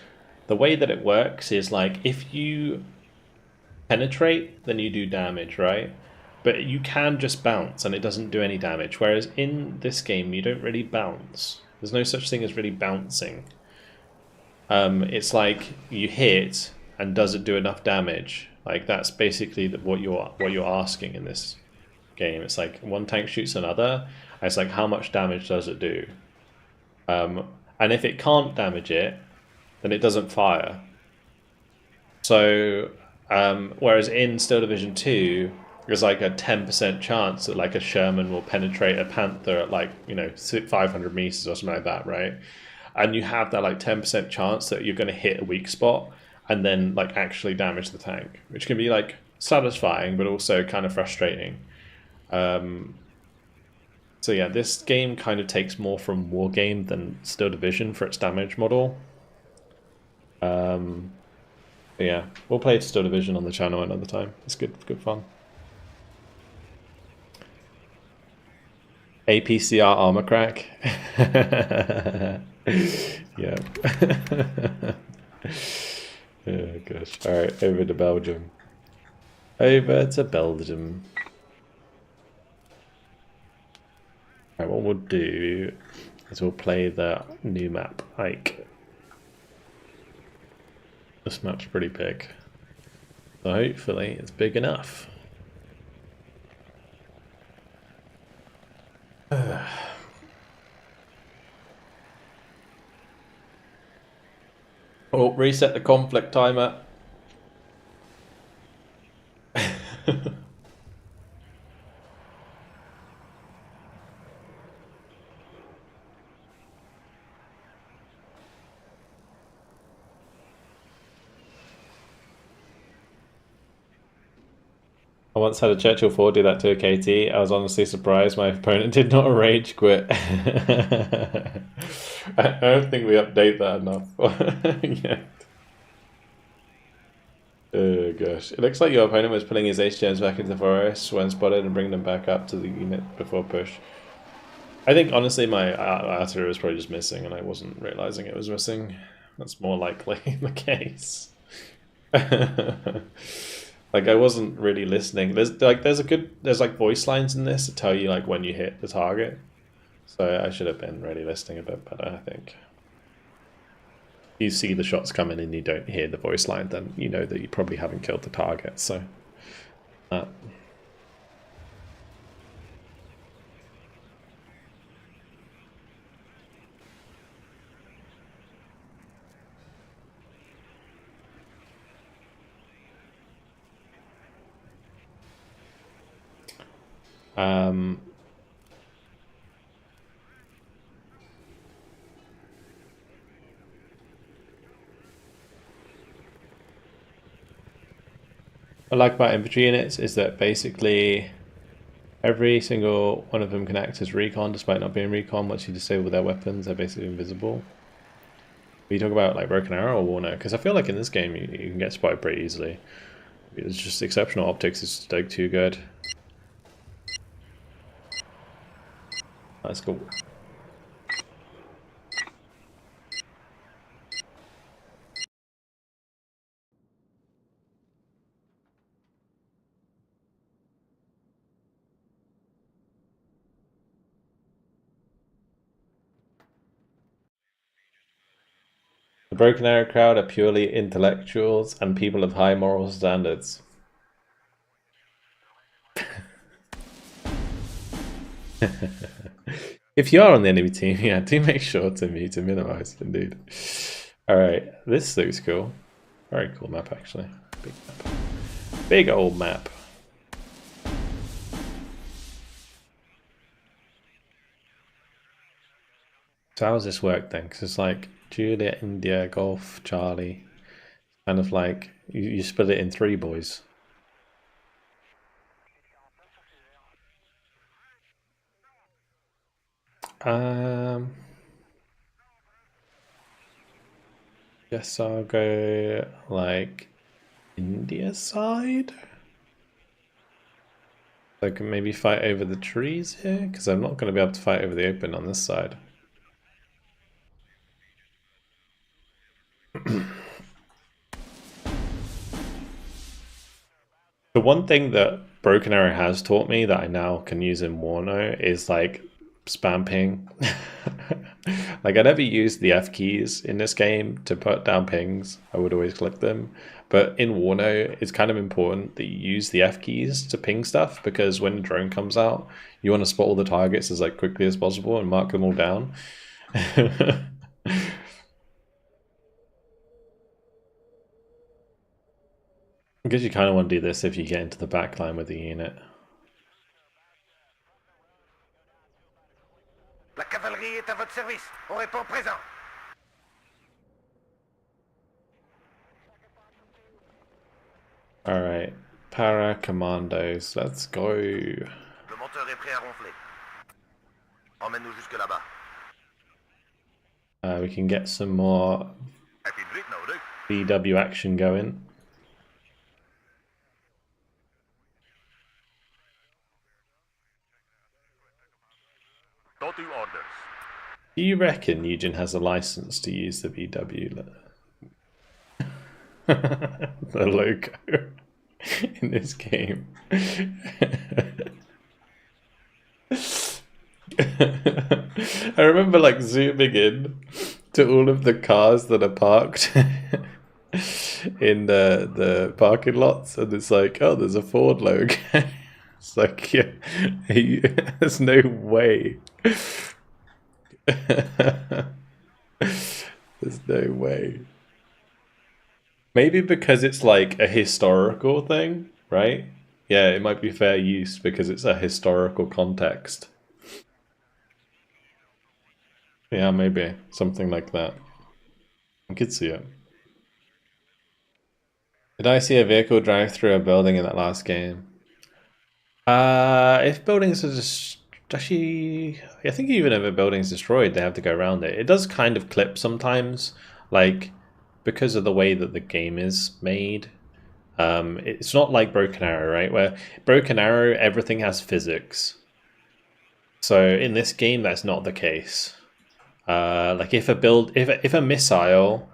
the way that it works is like if you penetrate, then you do damage, right? But you can just bounce and it doesn't do any damage. Whereas in this game, you don't really bounce. There's no such thing as really bouncing. It's like you hit and does it do enough damage? Like that's basically what you're asking in this game. It's like one tank shoots another. And it's like how much damage does it do? And if it can't damage it, then it doesn't fire. So whereas in Still Division 2, there's like a 10% chance that like a Sherman will penetrate a Panther at like, you know, 500 meters or something like that, right? And you have that like 10% chance that you're going to hit a weak spot and then like actually damage the tank, which can be like satisfying but also kind of frustrating. So yeah, this game kind of takes more from Wargame than Still Division for its damage model. Yeah, we'll play Still Division on the channel another time. It's good fun. APCR armor crack. Yeah. Oh gosh. Alright, over to Belgium. Over to Belgium. Alright, what we'll do is we'll play the new map, Ike. This map's pretty big. So hopefully it's big enough. Oh, reset the conflict timer. I once had a Churchill 4 do that to a KT. I was honestly surprised my opponent did not rage quit. I don't think we update that enough. Yeah. Oh gosh. It looks like your opponent was putting his HGMs back into the forest when spotted and bringing them back up to the unit before push. I think honestly my artillery was probably just missing and I wasn't realizing it was missing. That's more likely the case. Like I wasn't really listening. There's like voice lines in this to tell you like when you hit the target. So I should have been really listening a bit better, I think. You see the shots coming and you don't hear the voice line, then you know that you probably haven't killed the target. So what I like about infantry units is that basically every single one of them can act as recon despite not being recon. Once you disable their weapons, they're basically invisible. But you talk about like Broken Arrow or WARNO, because I feel like in this game you can get spotted pretty easily. It's just exceptional optics is like too good. That's cool. The Broken Arrow crowd are purely intellectuals and people of high moral standards. If you are on the enemy team, yeah, do make sure to mute and minimize it, indeed. Alright, this looks cool. Very cool map, actually. Big map. Big old map. So how does this work then? Because it's like Juliet, India, Golf, Charlie. Kind of like, you split it in 3 boys. Guess I'll go like India side. So I can maybe fight over the trees here, because I'm not going to be able to fight over the open on this side. The one thing that Broken Arrow has taught me that I now can use in WARNO is like spam ping. Like I never used the F keys in this game to put down pings. I would always click them. But in WARNO, it's kind of important that you use the F keys to ping stuff, because when the drone comes out, you want to spot all the targets as like quickly as possible and mark them all down. Because you kind of want to do this if you get into the back line with the unit. La cavalerie est à votre service. On répond présent. Alright, para commandos, let's go. Le moteur est prêt à ronfler. Emmène-nous jusque là-bas. We can get some more Heb je druk nodig? VW action going. Tot uw orders. Do you reckon Eugen has a license to use the VW? The logo in this game. I remember like zooming in to all of the cars that are parked in the parking lots, and it's like, oh, there's a Ford logo. It's like, yeah, there's no way. There's no way. Maybe because it's like a historical thing, right? Yeah, it might be fair use because it's a historical context. Yeah, maybe. Something like that. I could see it. Did I see a vehicle drive through a building in that last game? If buildings are just actually, I think even if a building's destroyed, they have to go around it. It does kind of clip sometimes, like because of the way that the game is made. It's not like Broken Arrow, right? Where Broken Arrow, everything has physics. So in this game, that's not the case. Like if a missile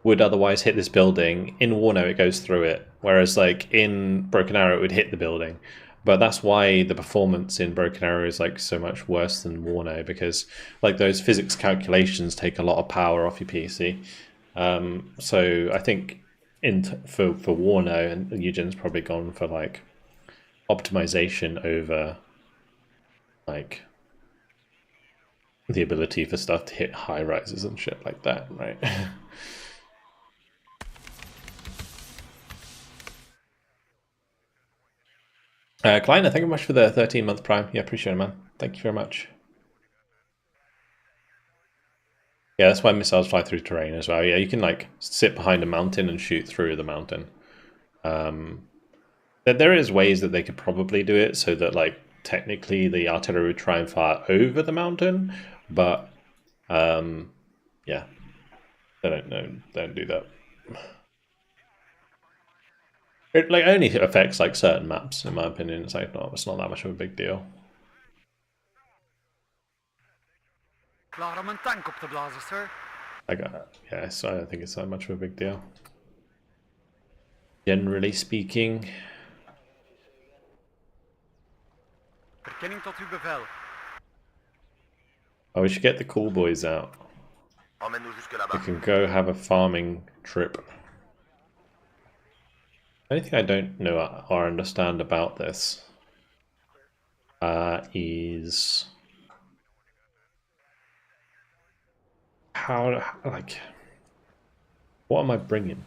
would otherwise hit this building, in WARNO it goes through it, whereas like in Broken Arrow it would hit the building. But that's why the performance in Broken Arrow is like so much worse than WARNO, because like those physics calculations take a lot of power off your PC. So I think for WARNO, and Eugen's probably gone for like optimization over like the ability for stuff to hit high rises and shit like that, right? Kleiner, thank you very much for the 13-month Prime. Yeah, appreciate it, man. Thank you very much. Yeah, that's why missiles fly through terrain as well. Yeah, you can like sit behind a mountain and shoot through the mountain. There is ways that they could probably do it so that like technically the artillery would try and fire over the mountain, but yeah, they don't do that. It like only affects like certain maps, in my opinion. It's like it's not that much of a big deal. Klaar om een tank op te blazen, sir. Yes, I don't think it's that much of a big deal. Generally speaking. Verkenning tot uw bevel. Oh, we should get the cool boys out. Emmène-nous jusque We là-bas. can go have a farming trip. The only thing I don't know or understand about this is how, like, what am I bringing?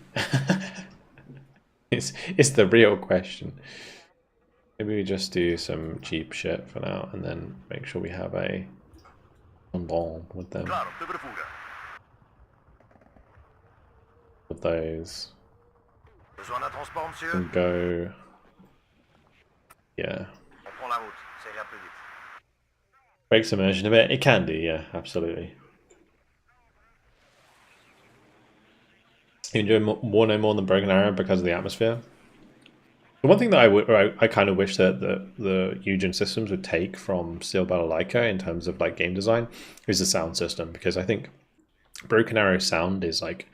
It's the real question. Maybe we just do some cheap shit for now and then make sure we have a bond with them. Klaar om te vervoeren. With those. Besoin d'un transport, monsieur? And go. Yeah. On prend la route. Ça ira plus vite. Breaks immersion a bit. It can do, yeah, absolutely. You enjoy WARNO more than Broken Arrow because of the atmosphere. The one thing that I kind of wish that the Eugen systems would take from Steel Battle Leica in terms of like game design is the sound system, because I think Broken Arrow sound is like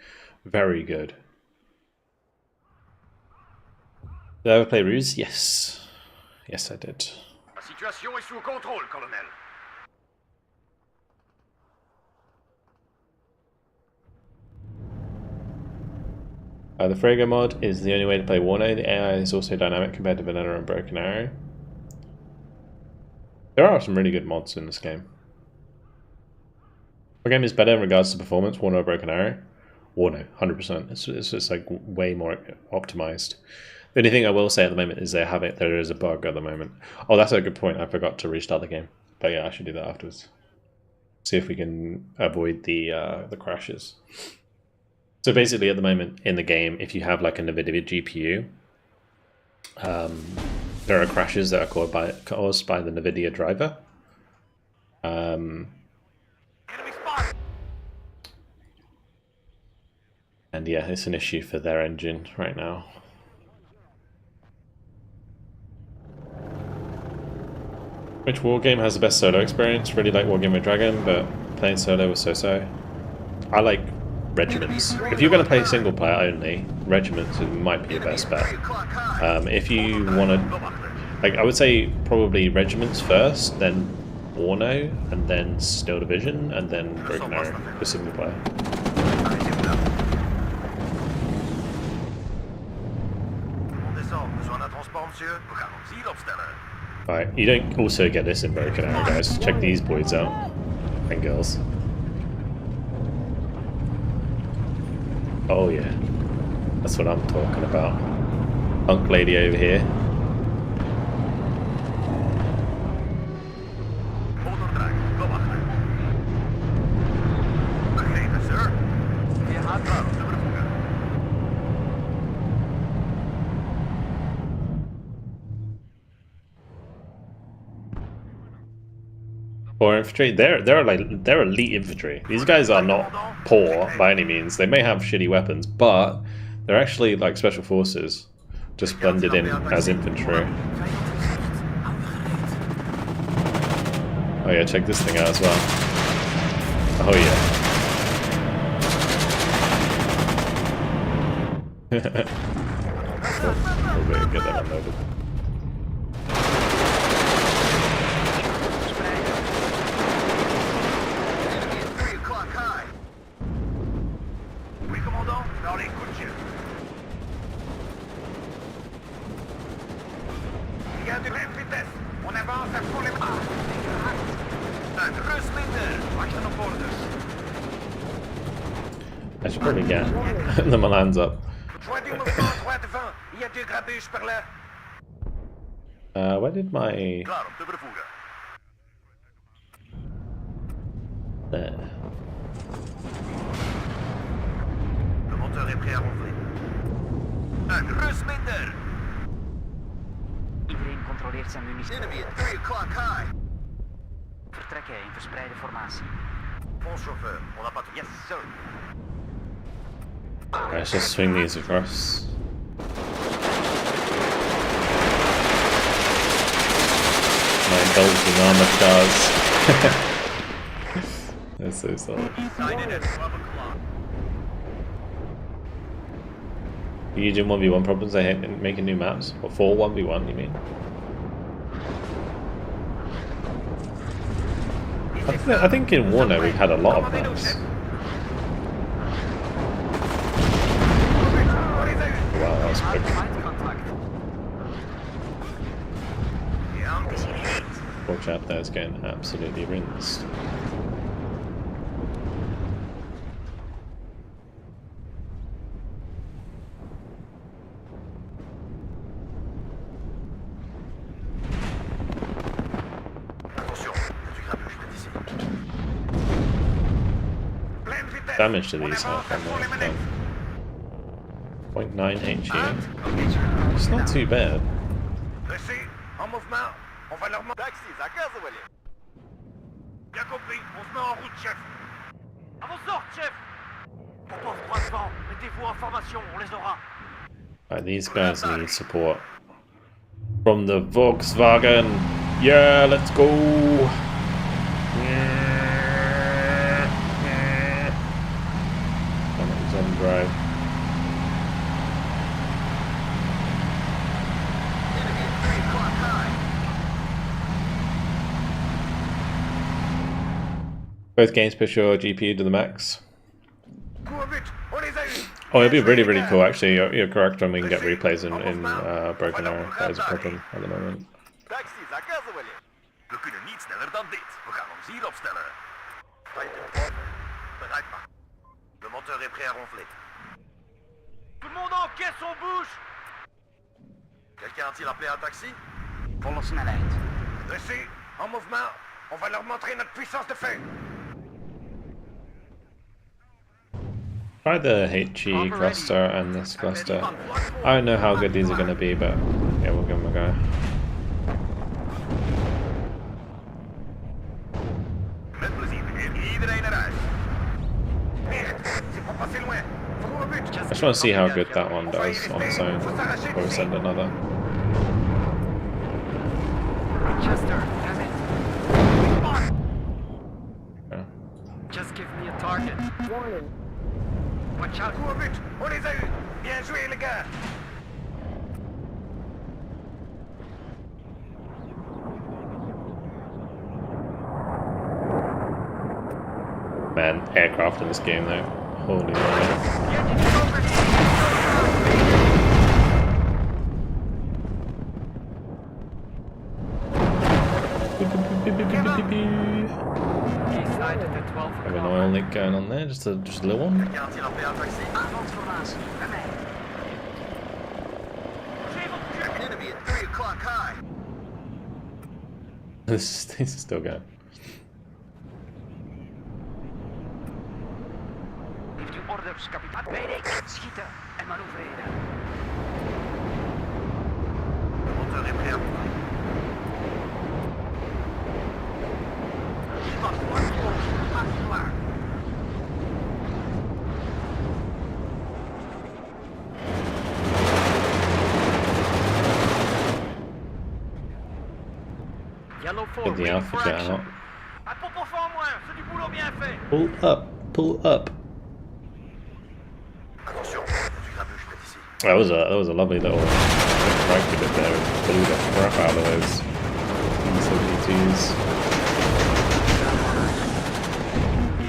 very good. Did I ever play Ruse? Yes. Yes, I did. La situation est sous contrôle, colonel. The Frego mod is the only way to play WARNO. The AI is also dynamic compared to Vanilla and Broken Arrow. There are some really good mods in this game. What game is better in regards to performance, WARNO or Broken Arrow? WARNO, 100%. It's just like way more optimized. The only thing I will say at the moment is there is a bug at the moment. Oh, that's a good point. I forgot to restart the game. But yeah, I should do that afterwards. See if we can avoid the crashes. So basically, at the moment in the game, if you have like a NVIDIA GPU, there are crashes that are caused by the NVIDIA driver. Enemy spot. And yeah, it's an issue for their engine right now. Which wargame has the best solo experience? Really like Wargame with Dragon, but playing solo was so-so. I like Regiments. If you're going to play single player only, Regiments might be your best bet. If you want to, like, I would say probably Regiments first, then WARNO, and then Steel Division, and then Broken Arrow for single player. Arrêtez-vous là. On descend. Besoin d'un transport, monsieur? We gaan ons hier opstellen. Alright, you don't also get this in Broken Arrow, guys. Check these boys out. And girls. Oh yeah. That's what I'm talking about. Punk lady over here. Onderdragen. Kom achter. Begrepen, sir. Weer gaat Klaar om te vervoeren. Or infantry, they're elite infantry. These guys are not poor by any means. They may have shitty weapons, but they're actually like special forces, just blended in as infantry. Oh yeah, check this thing out as well. Oh yeah. We'll get that unloaded. I should probably get the Milans up. Where did my... There. Le moteur est prêt à ronfler. Een rust minder. Iedereen controleert zijn munitie. Enemy at 3 o'clock high. Vertrekken in verspreide formatie. Bon chauffeur, on n'a pas tout. Yes, sir. Let's just swing these across. My Belgian armored cars. That's so solid. Sighted at 12 o'clock. Are you doing 1v1 problems? I hate making new maps. Or 4 1v1, you mean? I think in WARNO we've had a lot of maps. Wow, that was quick. Poor chap there's getting absolutely rinsed. Damage to these half ammo done. 0.9 HE. It's not too bad. Dressé, en mouvement, on va leur monter. Taxis à 15 ou aller. Bien compris, on se met en route, chef. À vos ordres, chef. Pour pauvres droits devant, mettez-vous en formation, on les aura. Right, these guys need support. From the Volkswagen. Yeah, let's go. Someone's on drive. Enemy at 3 o'clock high. Both games push your GPU to the max. Cours vite, on les a eu. Oh, it'd be really, really cool. Actually, you're correct when we can get replays in Broken Arrow. That is a problem at the moment. Taxis à 15 ou aller. We kunnen niet sneller dan dit. We gaan ons hier opstellen. Bereid maar. Le moteur est prêt à ronfler. Tout le monde en caisse, on bouge. Quelqu'un a-t-il appelé un taxi? Volle snelheid. Dressé, en mouvement. On va leur montrer notre puissance de feu. Try the HE cluster and this cluster. I don't know how good these are going to be, but yeah, we'll give them a go. Met plezier, meneer. Iedereen naar huis. Merde, c'est pas passé loin. Faut un but. I just want to see how good that one does on its own before we send another. Chester, damn it. Yeah. Just give me a target. Warning. Watch out. Coup au but. On les a eu. Bien joué, les gars. Man, aircraft in this game though. Holy moly. Decided at 12 Have an oil leak going on there, just a little one. Quelqu'un a-t-il appelé un taxi? Avondformatie. Bij mij. Enemy at 3 o'clock high. This is still going. Heeft u orders, kapitein? Weet schieten en manoeuvreren. Le moteur est prêt à ronfler. Yellow 4, Get the waiting alpha for jet action. out. Un pot pour faire en moins, c'est du boulot bien fait. Pull up, pull up. Attention, du grabuge près d'ici. That was a lovely little right bit there. It blew the crap out of those B-72s.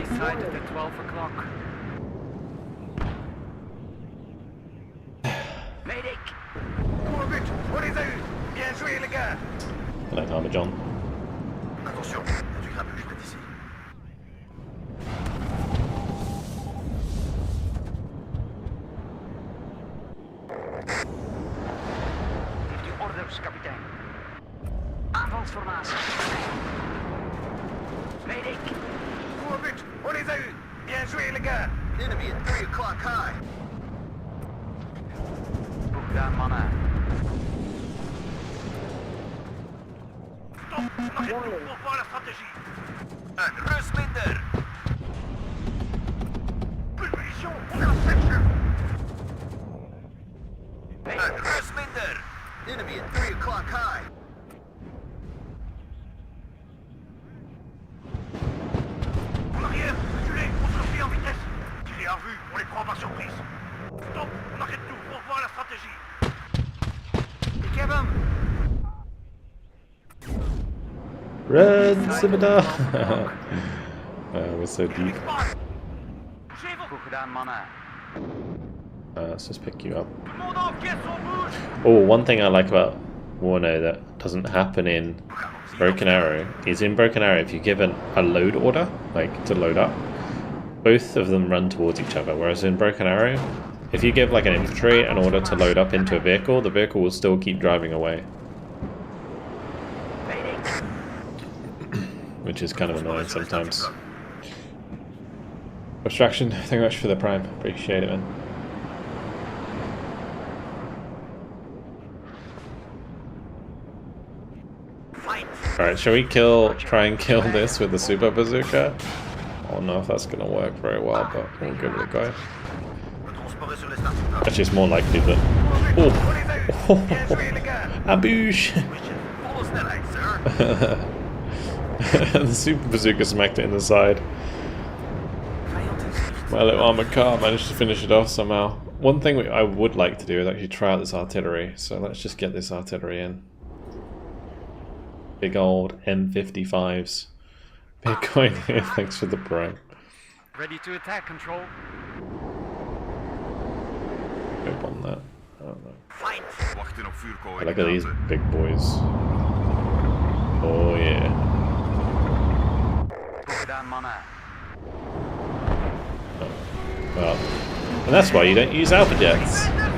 Decided at 12 o'clock. Medic. Pour le but, on les a eus. Bien joué les gars. Hello, Harbour John. Attention, du grabuge près d'ici. Heeft u orders, kapitein? Aanvalsformatie. Medic. Pour le but, on les a eus. Bien joué les gars. Enemy at 3 o'clock high. Goed gedaan, mannen. Stop, nog even toe pour voir la stratégie. Een rust minder. Plus de munitions, on est en section. Een rust minder. Enemy at 3 o'clock high. En arrière, reculez, on se replie en vitesse. Tirez en vue, on les prend par surprise. Stop, on arrête tout pour voir la stratégie. Et Kevin, Run, Simada! We're so deep. bougez-vous. Goed gedaan, mannen. Let's just pick you up. Tout le monde en pièces, on bouge. Oh, one thing I like about WARNO that doesn't happen in Broken Arrow is in Broken Arrow, if you're given a load order, like to load up, both of them run towards each other. Whereas in Broken Arrow, if you give like an infantry an order to load up into a vehicle, the vehicle will still keep driving away. Which is kind of annoying sometimes. Abstraction, thank you very much for the prime. Appreciate it, man. Alright, shall we try and kill this with the super bazooka? I don't know if that's going to work very well, but we'll give it a go. Transporter sur les stations. Actually, it's more likely that... Oh! Bien joué les gars. Aboosh! Volle snelheid, sir. The super bazooka smacked it in the side. My little armored car managed to finish it off somehow. One thing I would like to do is actually try out this artillery, so let's just get this artillery in. Big old M55s. Bitcoin here, thanks for the prime. Ready to attack, control. Hope on that. I don't know. Wachten op vuurkooi. Look at these big boys. Oh yeah. Goed gedaan, mannen. Well, and that's why you don't use alpha jets. Opstappen,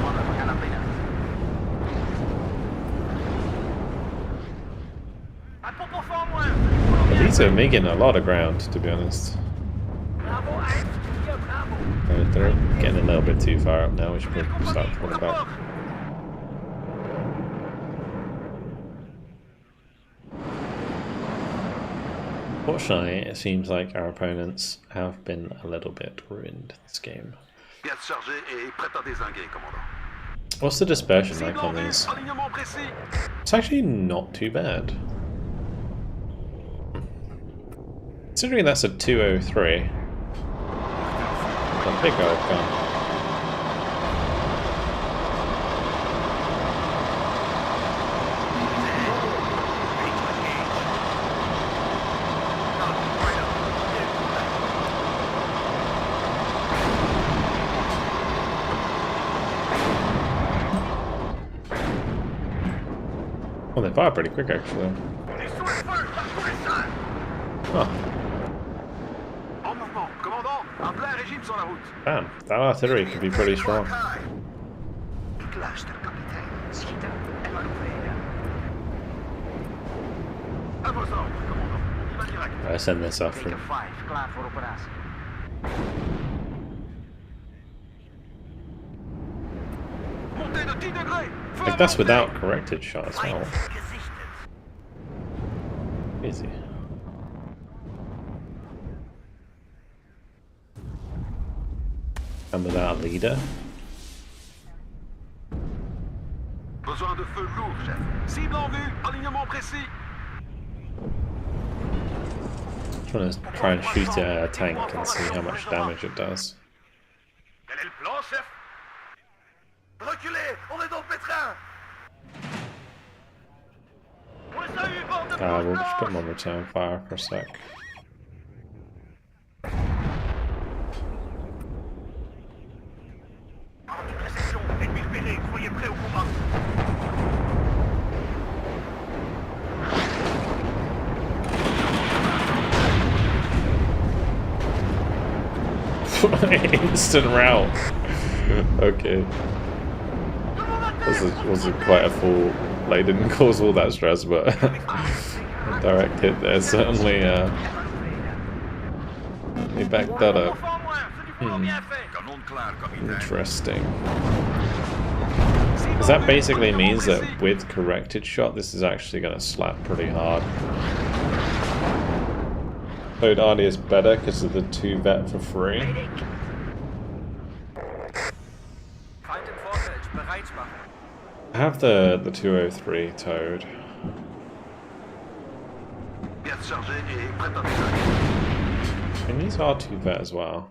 mannen. We gaan naar binnen. Un pot pour faire en moins. These are making a lot of ground, to be honest. Bravo 1, hier, bravo. They're getting a little bit too far up now. We should probably start pulling back. Fortunately, it seems like our opponents have been a little bit ruined this game. Pièce chargée et prête à dézinguer, commandant. What's the dispersion like on these? Alignement précis. It's actually not too bad. Considering that's a 203. A big old gun. Well, they fire pretty quick actually. Huh. En mouvement. Commandant, en plein régime sur la route. Damn, that artillery could be pretty strong. Ik luister, kapitein. Schieten en manoeuvreren. À vos ordres, commandant. On y va direct. I send this after. Taker 5, klaar voor operatie. Montée de 10 degrés. Feu Like that's avancé. without corrected shot as well. Easy. And without a leader. Besoin de feu lourd, chef. Cible en vue, alignement précis. I'm trying to shoot a tank and see how much damage it does. Quel est le plan, chef? Reculez, on est dans le pétrin. We'll just put him on return fire for a sec. Réception, ennemi repéré, soyez prêts au combat. Instant rout. Okay. This wasn't quite a full, like, didn't cause all that stress, but a direct hit there certainly he backed that up. Kanon klaar, kapitein. Interesting. Because that basically means that with corrected shot, this is actually going to slap pretty hard. Code Arnie is better because of the 2 vet for free. I have the 203 Toad. Bien chargé et prêt à décoller. And these are 2 vet as well.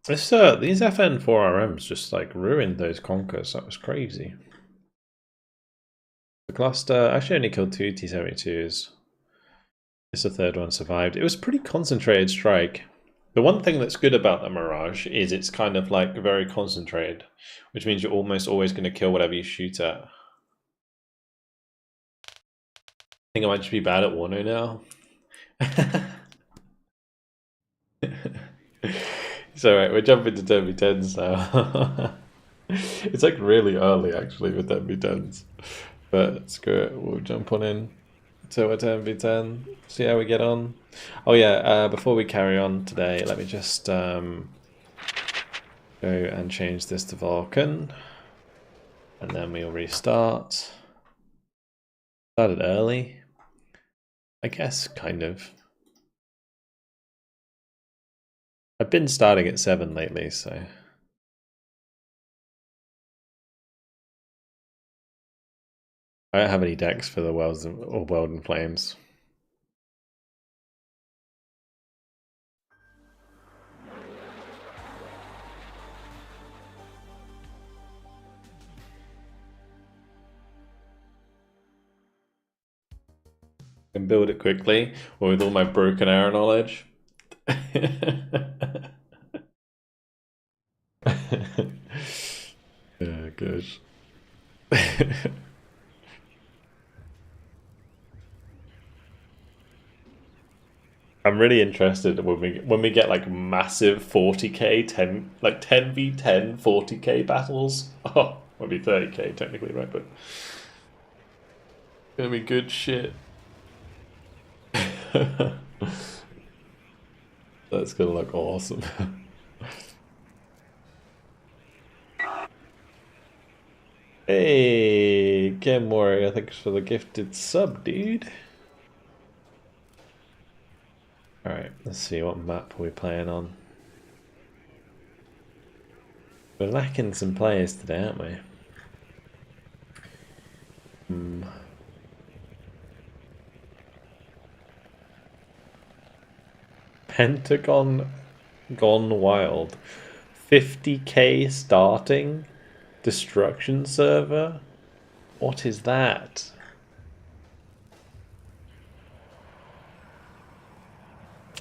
This these FN4RMs just like ruined those conkers. That was crazy. The cluster actually only killed 2 T-72s. It's the 3rd one survived. It was a pretty concentrated strike. The one thing that's good about the Mirage is it's kind of like very concentrated, which means you're almost always going to kill whatever you shoot at. I think I might just be bad at WARNO now. So right, we're jumping to 10v10s now. It's like really early actually with 10v10s. But screw it, we'll jump on in to a 10v10, see how we get on. Oh yeah, before we carry on today, let me just go and change this to Vulcan. And then we'll restart. Started early. I guess, kind of. I've been starting at 7 lately, so... I don't have any decks for the World in Flames. I can build it quickly, or with all my broken arrow knowledge. Yeah, gosh. I'm really interested when we get like massive 40k 10v10 40k battles. Oh, would be 30k technically, right? But gonna be good shit. That's gonna look awesome. Hey, Ken Warrior, thanks for the gifted sub, dude. Alright, let's see, what map are we playing on? We're lacking some players today, aren't we? Pentagon Gone Wild. 50k starting? Destruction server? What is that?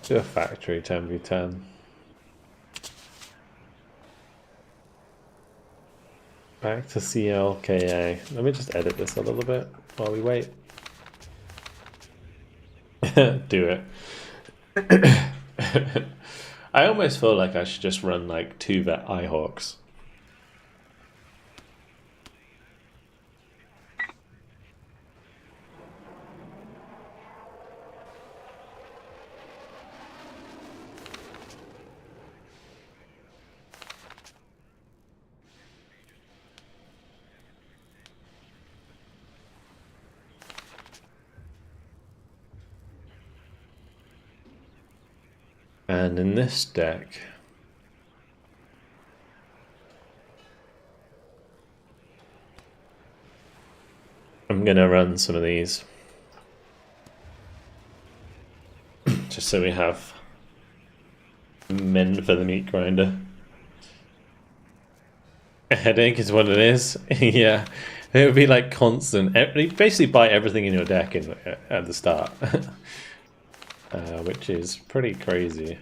Do a factory 10v10. Back to CLKA. Let me just edit this a little bit while we wait. Do it. I almost feel like I should just run like 2 vet Ihawks. And in this deck, I'm going to run some of these. Just so we have men for the meat grinder. A headache is what it is. Yeah, it would be like constant. You basically buy everything in your deck at the start, which is pretty crazy.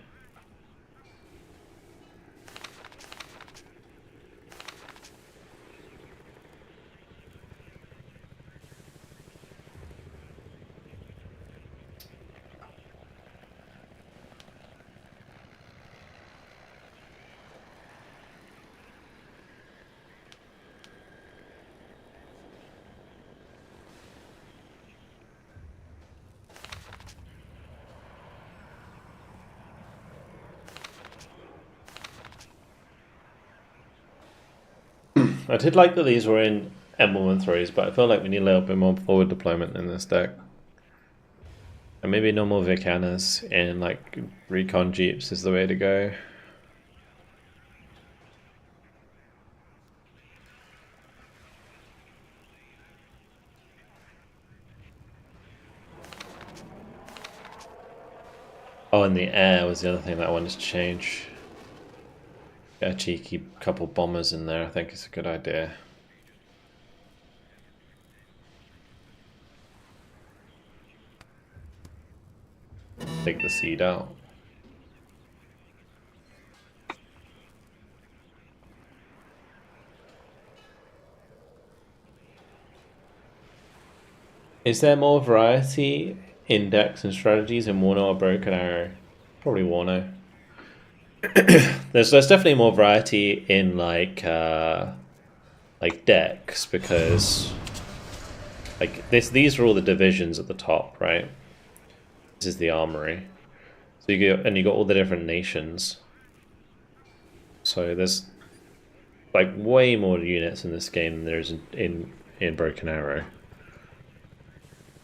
I did like that these were in M113s, but I feel like we need a little bit more forward deployment in this deck. And maybe no more Vulcanas and like recon jeeps is the way to go. Oh, and the air was the other thing that I wanted to change. Get a cheeky couple bombers in there, I think it's a good idea. Take the seed out. Is there more variety in decks and strategies in WARNO or Broken Arrow? Probably WARNO. There's definitely more variety in like decks, because like these are all the divisions at the top, right? This is the armory. So you got all the different nations. So there's like way more units in this game than there is in Broken Arrow.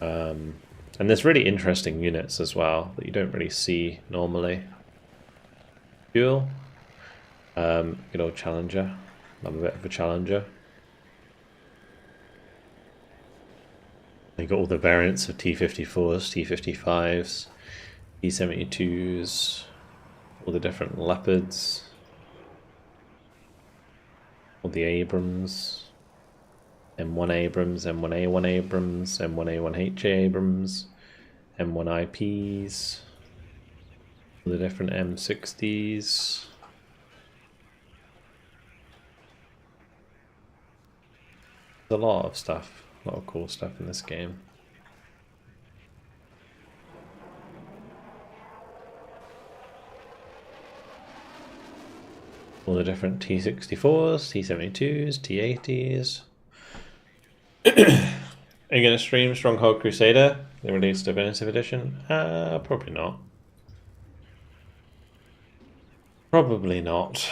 And there's really interesting units as well that you don't really see normally. Fuel. Good old Challenger. I'm a bit of a Challenger. You got all the variants of T-54s, T-55s, T-72s, all the different Leopards, all the Abrams, M1 Abrams, M1A1 Abrams, M1A1H Abrams, M1 IPs, all the different M60s. There's a lot of stuff, a lot of cool stuff in this game. All the different T-64s, T-72s, T-80s. Are you going to stream Stronghold Crusader, the released Definitive Edition? Probably not. Probably not.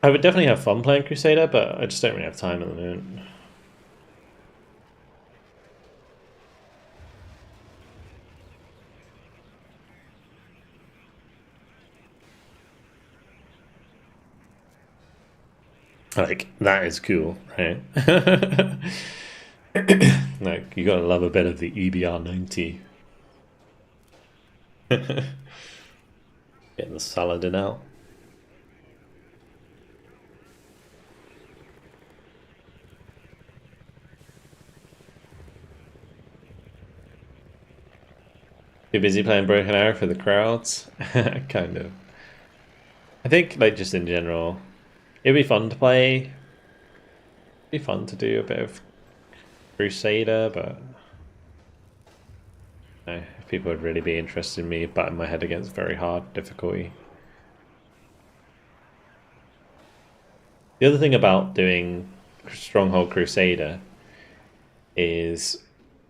I would definitely have fun playing Crusader, but I just don't really have time at the moment. Like, that is cool, right? Like, you gotta love a bit of the EBR-90. Getting the Saladin out. Too busy playing Broken Arrow for the crowds? Kind of. I think, like, just in general, it'd be fun to play. It'd be fun to do a bit of Crusader, but no, if people would really be interested in me batting my head against very hard difficulty. The other thing about doing Stronghold Crusader is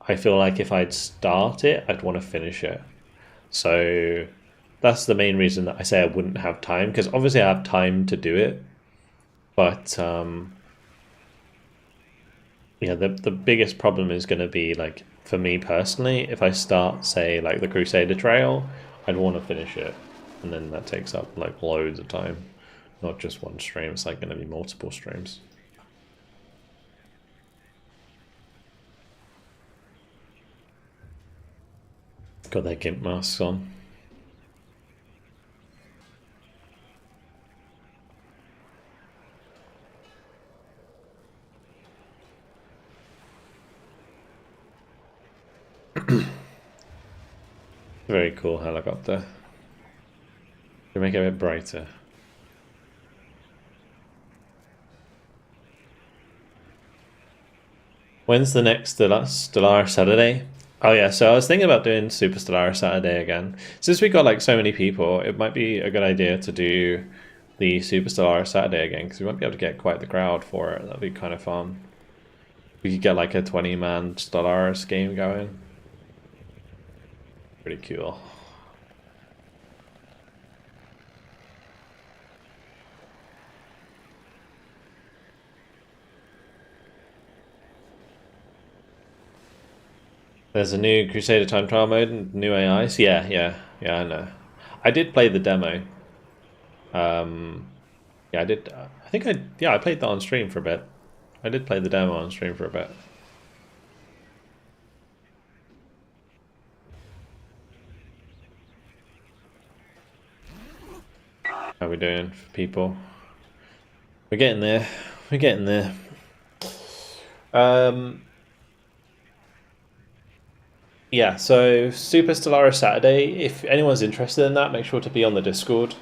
I feel like if I'd start it, I'd want to finish it. So that's the main reason that I say I wouldn't have time, because obviously I have time to do it. But yeah, the biggest problem is going to be like for me personally, if I start, say, like the Crusader Trail, I'd want to finish it, and then that takes up like loads of time, not just one stream. It's like going to be multiple streams. Got their gimp masks on. Very cool helicopter. To make it a bit brighter. When's the next Stellar Saturday? Oh yeah, so I was thinking about doing Super Stellar Saturday again. Since we got like so many people, it might be a good idea to do the Super Stellar Saturday again, because we might be able to get quite the crowd for it. That'd be kind of fun. We could get like a 20-man Stellaris game going. Pretty cool. There's a new Crusader time trial mode and new AIs. Yeah, I know. I did play the demo. Yeah, I did. I played that on stream for a bit. I did play the demo on stream for a bit. How we doing for people? We're getting there. We're getting there. Yeah, so Super Stellaris Saturday, if anyone's interested in that, make sure to be on the Discord,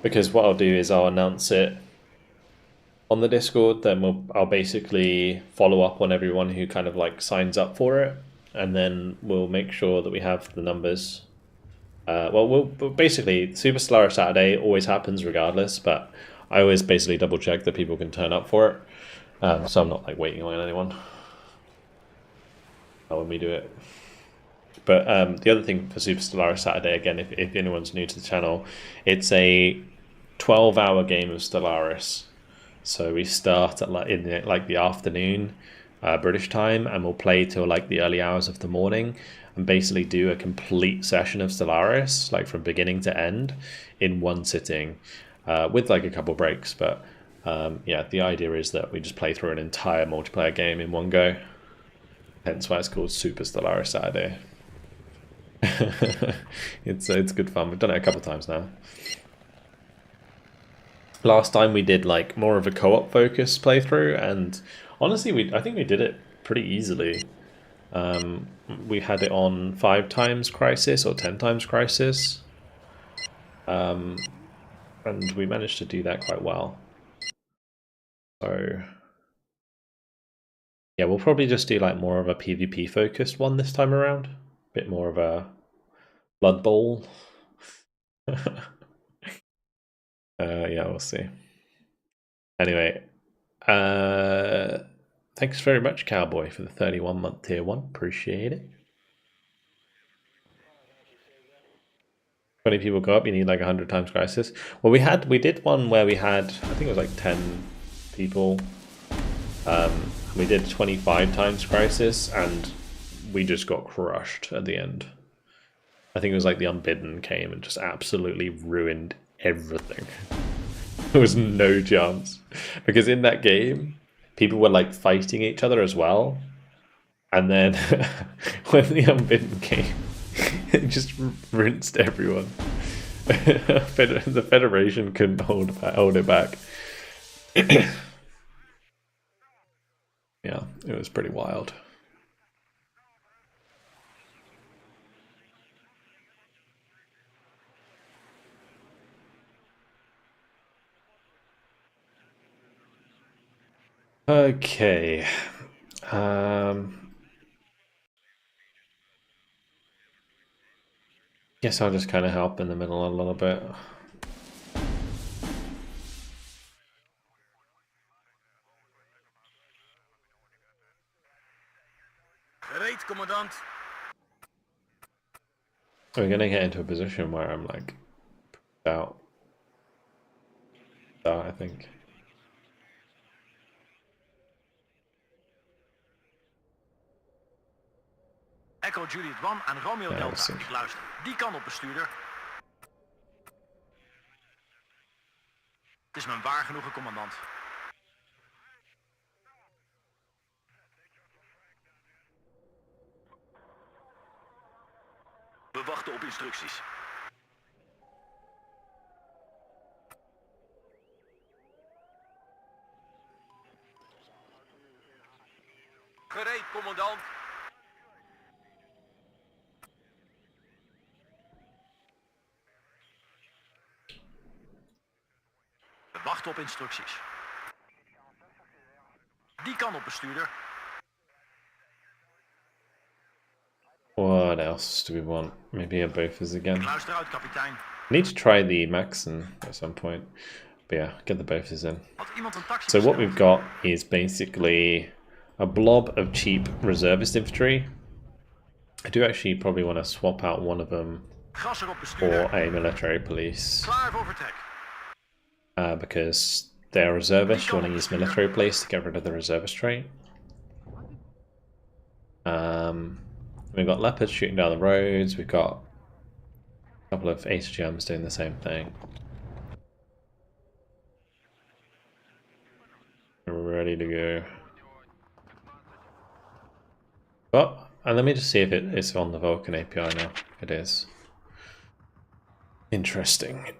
because what I'll do is I'll announce it on the Discord, then I'll basically follow up on everyone who kind of like signs up for it, and then we'll make sure that we have the numbers. We'll basically, Super Stellaris Saturday always happens regardless, but I always basically double check that people can turn up for it, so I'm not like waiting on anyone when we do it. But the other thing for Super Stellaris Saturday, again, if anyone's new to the channel, it's a 12-hour game of Stellaris. So we start at like in the afternoon, British time, and we'll play till like the early hours of the morning, and basically do a complete session of Stellaris, like from beginning to end, in one sitting, with like a couple breaks. But yeah, the idea is that we just play through an entire multiplayer game in one go. Hence why it's called Super Stellaris Saturday. It's good fun. We've done it a couple times now. Last time we did like more of a co-op focused playthrough, and honestly, I think we did it pretty easily. We had it on 5 times Crisis or 10 times Crisis, and we managed to do that quite well. So yeah, we'll probably just do like more of a PvP focused one this time around. A bit more of a Blood Bowl. Yeah, we'll see. Anyway, thanks very much, Cowboy, for the 31-month tier 1. Appreciate it. 20 people go up, you need like 100 times Crisis. Well, we did one where we had, I think it was like 10 people. We did 25 times Crisis, and we just got crushed at the end. I think it was like the Unbidden came and just absolutely ruined everything. There was no chance, because in that game people were like fighting each other as well, and then when the Unbidden came, it just rinsed everyone. The Federation couldn't hold it back. Yeah, it was pretty wild. Okay. Guess I'll just kind of help in the middle a little bit. Gereed, commandant. We're gonna get into a position where I'm like out, I think. Echo Juliet 1 aan Romeo Ja, Delta. precies. Ik luister. Die kant op, bestuurder. Het is mijn waar genoegen, commandant. We wachten op instructies. Gereed, commandant. We wachten op instructies. Die kant op, bestuurder. What else do we want? Maybe a Bofors again. Ik luister uit, kapitein. I need to try the Maxen at some point. But yeah, get the Bofors in. Had iemand een taxi So what besteld? we've got is basically a blob of cheap reservist infantry. I do actually probably want to swap out one of them Gas erop, for bestuurder. a military police. Klaar voor vertrek. Because they're reservists, you want to use military police to get rid of the reservist trait. We've got leopards shooting down the roads, we've got a couple of HGMs doing the same thing. We're ready to go. But, and let me just see if it is on the Vulcan API now. It is. Interesting.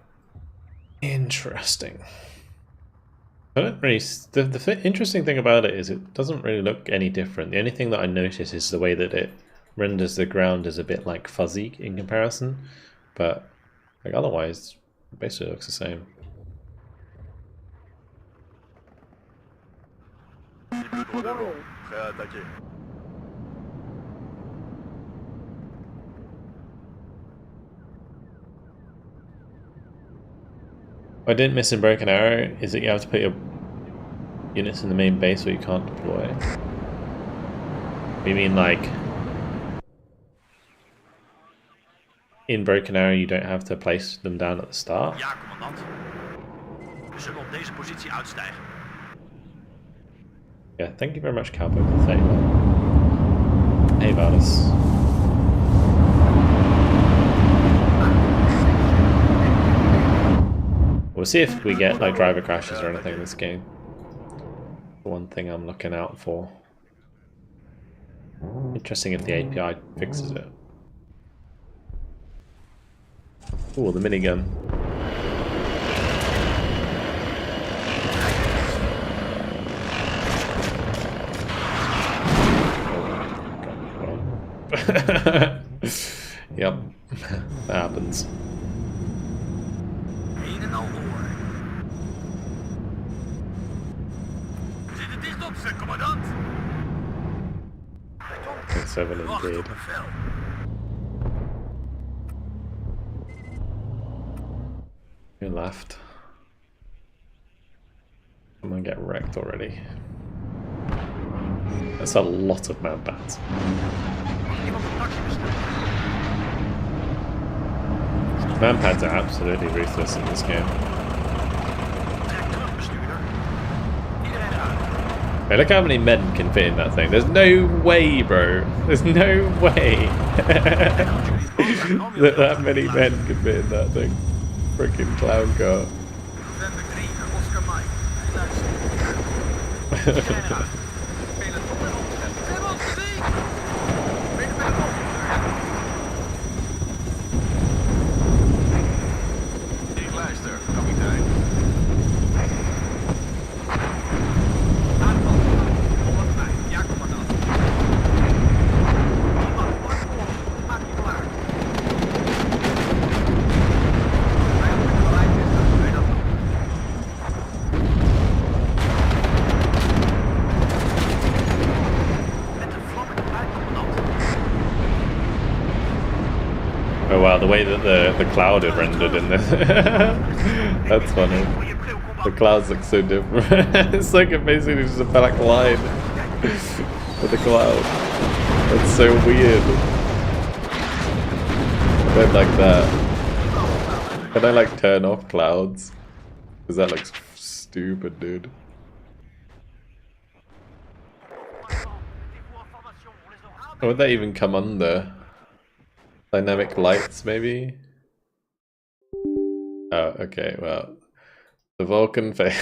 Interesting. I don't really. The interesting thing about it is it doesn't really look any different. The only thing that I notice is the way that it renders the ground is a bit like fuzzy in comparison, but like otherwise, it basically looks the same. What I didn't miss in Broken Arrow is that you have to put your units in the main base or you can't deploy. You mean like in Broken Arrow you don't have to place them down at the start? Ja, commandant. We zullen op deze positie uitstijgen. Yeah, thank you very much, Cowboy, for saying that. Hey, Valdis. We'll see if we get like driver crashes or anything in this game. One thing I'm looking out for. Interesting if the API fixes it. Ooh, the minigun. Yep, that happens. Een en al oor. We zitten dicht op ze, commandant. 7 Wacht indeed. op bevel. You left. I'm gonna get wrecked already. That's a lot of man-bats. Had iemand een taxi besteld? Man-pads are absolutely ruthless in this game. Trek terug, bestuurder. Iedereen eruit. Hey, look how many men can fit in that thing. There's no way, bro. There's no way that many men can fit in that thing. Freaking clown car. November 3, Oscar Mike. Luister. Iedereen eruit. Peloton en opzet. We hebben ons gezien. Binnen met een Ik luister, kapitein. Aanval. Volgens mij. Ja, commandant. Iemand, vlak voor. Maak je klaar. Wij moeten gelijk zitten. Wij dat doen. Met de vlam erbij, commandant. Oh wow, the way that the cloud is rendered in this. That's funny. Goeie bril, The commandant. clouds look so different. It's like basically just a black line with the cloud. That's so weird. I don't like that. Can I like turn off clouds? Because that looks stupid, dude. Mettez-vous en formation, on les aura. Would that even come under? Dynamic lights, maybe? Oh, okay, well. The Vulcan fail.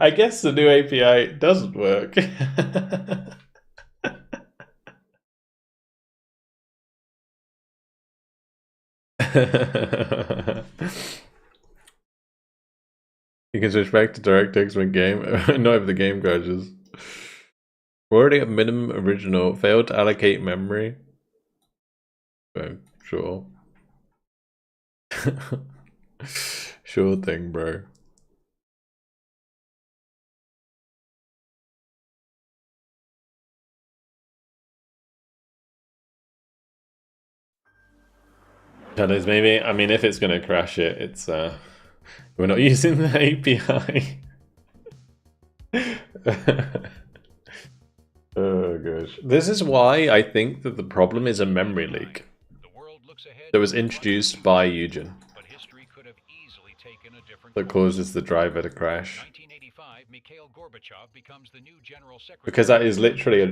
I guess the new API doesn't work. You can switch back to DirectX when game, not if the game crashes. We're already at minimum original. Failed to allocate memory. Oh, sure. Sure thing, bro. Shadows, maybe. I mean, if it's gonna crash it, it's we're not using the API. Oh gosh. This is why I think that the problem is a memory leak that was introduced by Eugen that causes the driver to crash. Because that is literally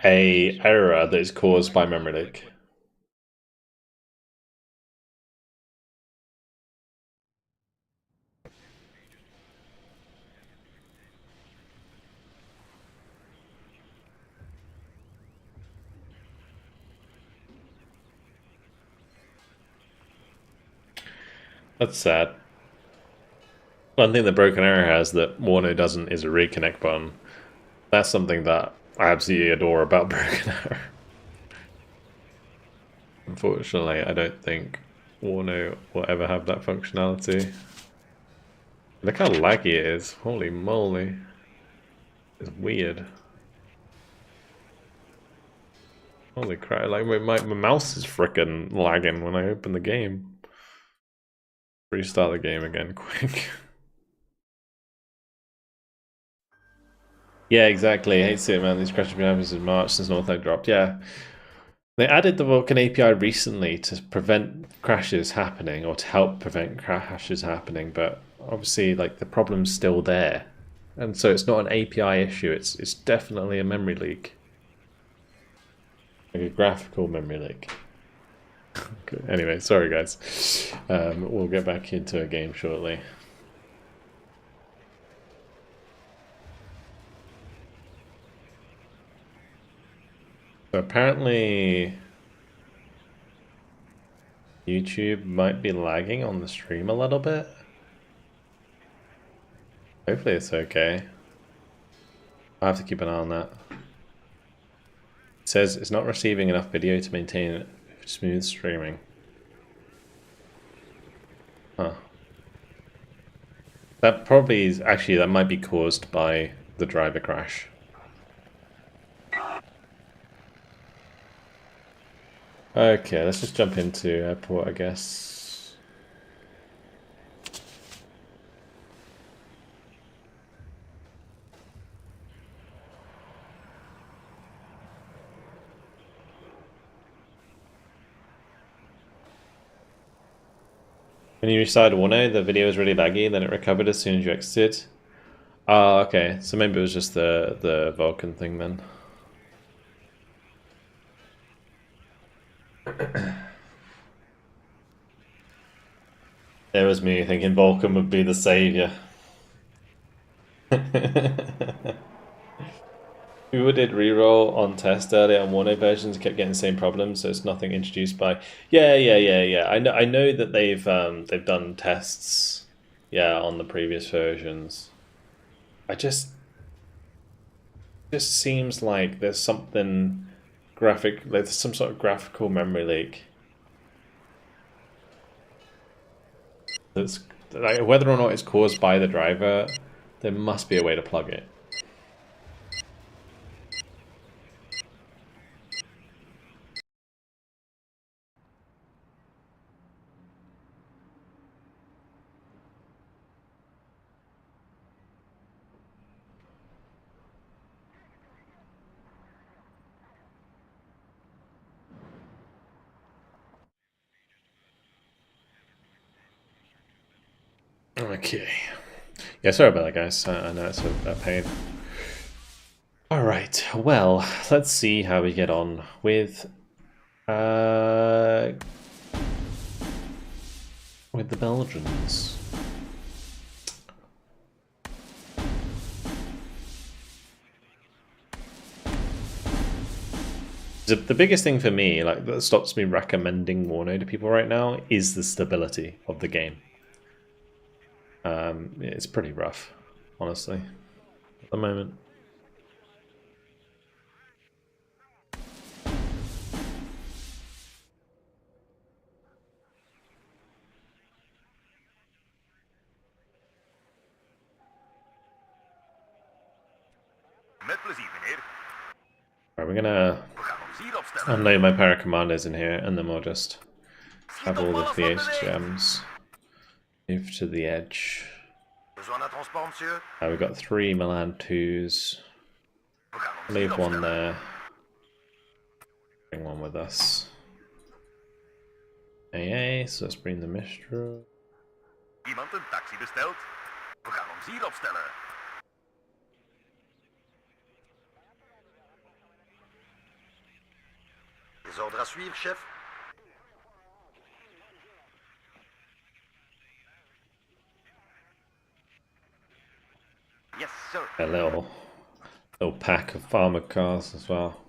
a error that is caused by memory leak. That's sad. One thing that Broken Arrow has that WARNO doesn't is a reconnect button. That's something that I absolutely adore about Broken Arrow. Unfortunately, I don't think WARNO will ever have that functionality. Look how laggy it is. Holy moly. It's weird. Holy crap, like my mouse is frickin' lagging when I open the game. Restart the game again, quick. Yeah, exactly. I hate to see it, man. These crashes have been happening since March, since Northlake dropped. Yeah. They added the Vulcan API recently to prevent crashes happening, or to help prevent crashes happening, but obviously, like, the problem's still there. And so it's not an API issue, it's definitely a memory leak. Like a graphical memory leak. Okay. Anyway, sorry guys. We'll get back into a game shortly. So apparently YouTube might be lagging on the stream a little bit. Hopefully it's okay. I'll have to keep an eye on that. It says it's not receiving enough video to maintain smooth streaming. Huh. That probably is, actually, that might be caused by the driver crash. Okay, let's just jump into airport, I guess. When you restarted WARNO, the video was really laggy, then it recovered as soon as you exited. Oh, okay. So maybe it was just the Vulcan thing then. It was me thinking Vulcan would be the savior. People did reroll on test earlier on WARNO versions, kept getting the same problems, so it's nothing introduced by. Yeah. I know that they've done tests, yeah, on the previous versions. Just seems like there's something like there's some sort of graphical memory leak. That's like, whether or not it's caused by the driver, there must be a way to plug it. Okay. Yeah, sorry about that, guys. I know it's a pain. Alright, well, let's see how we get on with the Belgians. The biggest thing for me, like that stops me recommending WARNO to people right now, is the stability of the game. It's pretty rough, honestly, at the moment. Met plezier, meneer. Right, we're gonna We gaan ons hier opstellen. unload my para commandos in here, and then we'll just Schiet have op all the alles wat beweegt. VHGMs move to the edge. Besoin d'un transport, monsieur? We've got 3 Milan 2s. We gaan ons hier Leave one opstellen. there. Bring one with us. AA, so let's bring the Mistral. Iemand een taxi besteld? We gaan ons hier opstellen. Les ordres à suivre, chef. Yes, sir. A little pack of farmer cars as well.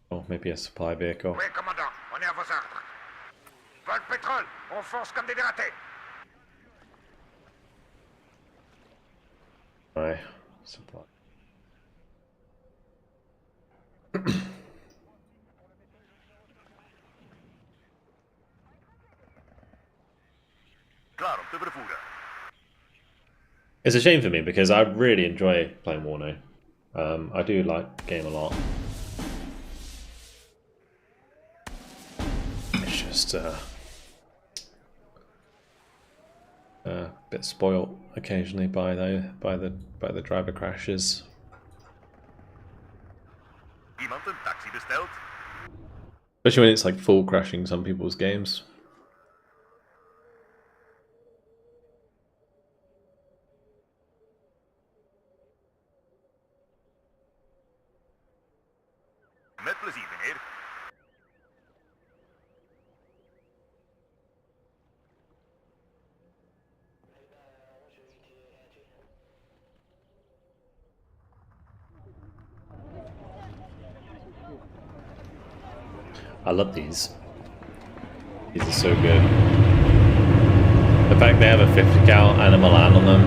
Or maybe a supply vehicle. Oui, commandant, on est à vos ordres. Vol pétrole, on fonce comme des dératés. Right, supply. Klaar om te vervoeren. It's a shame for me because I really enjoy playing WARNO. I do like the game a lot. It's just a bit spoilt occasionally by the driver crashes. Iemand een taxi besteld? Especially when it's like full crashing some people's games. Met plezier, meneer. I love these. These are so good. The fact they have a 50 cal and a Milan on them.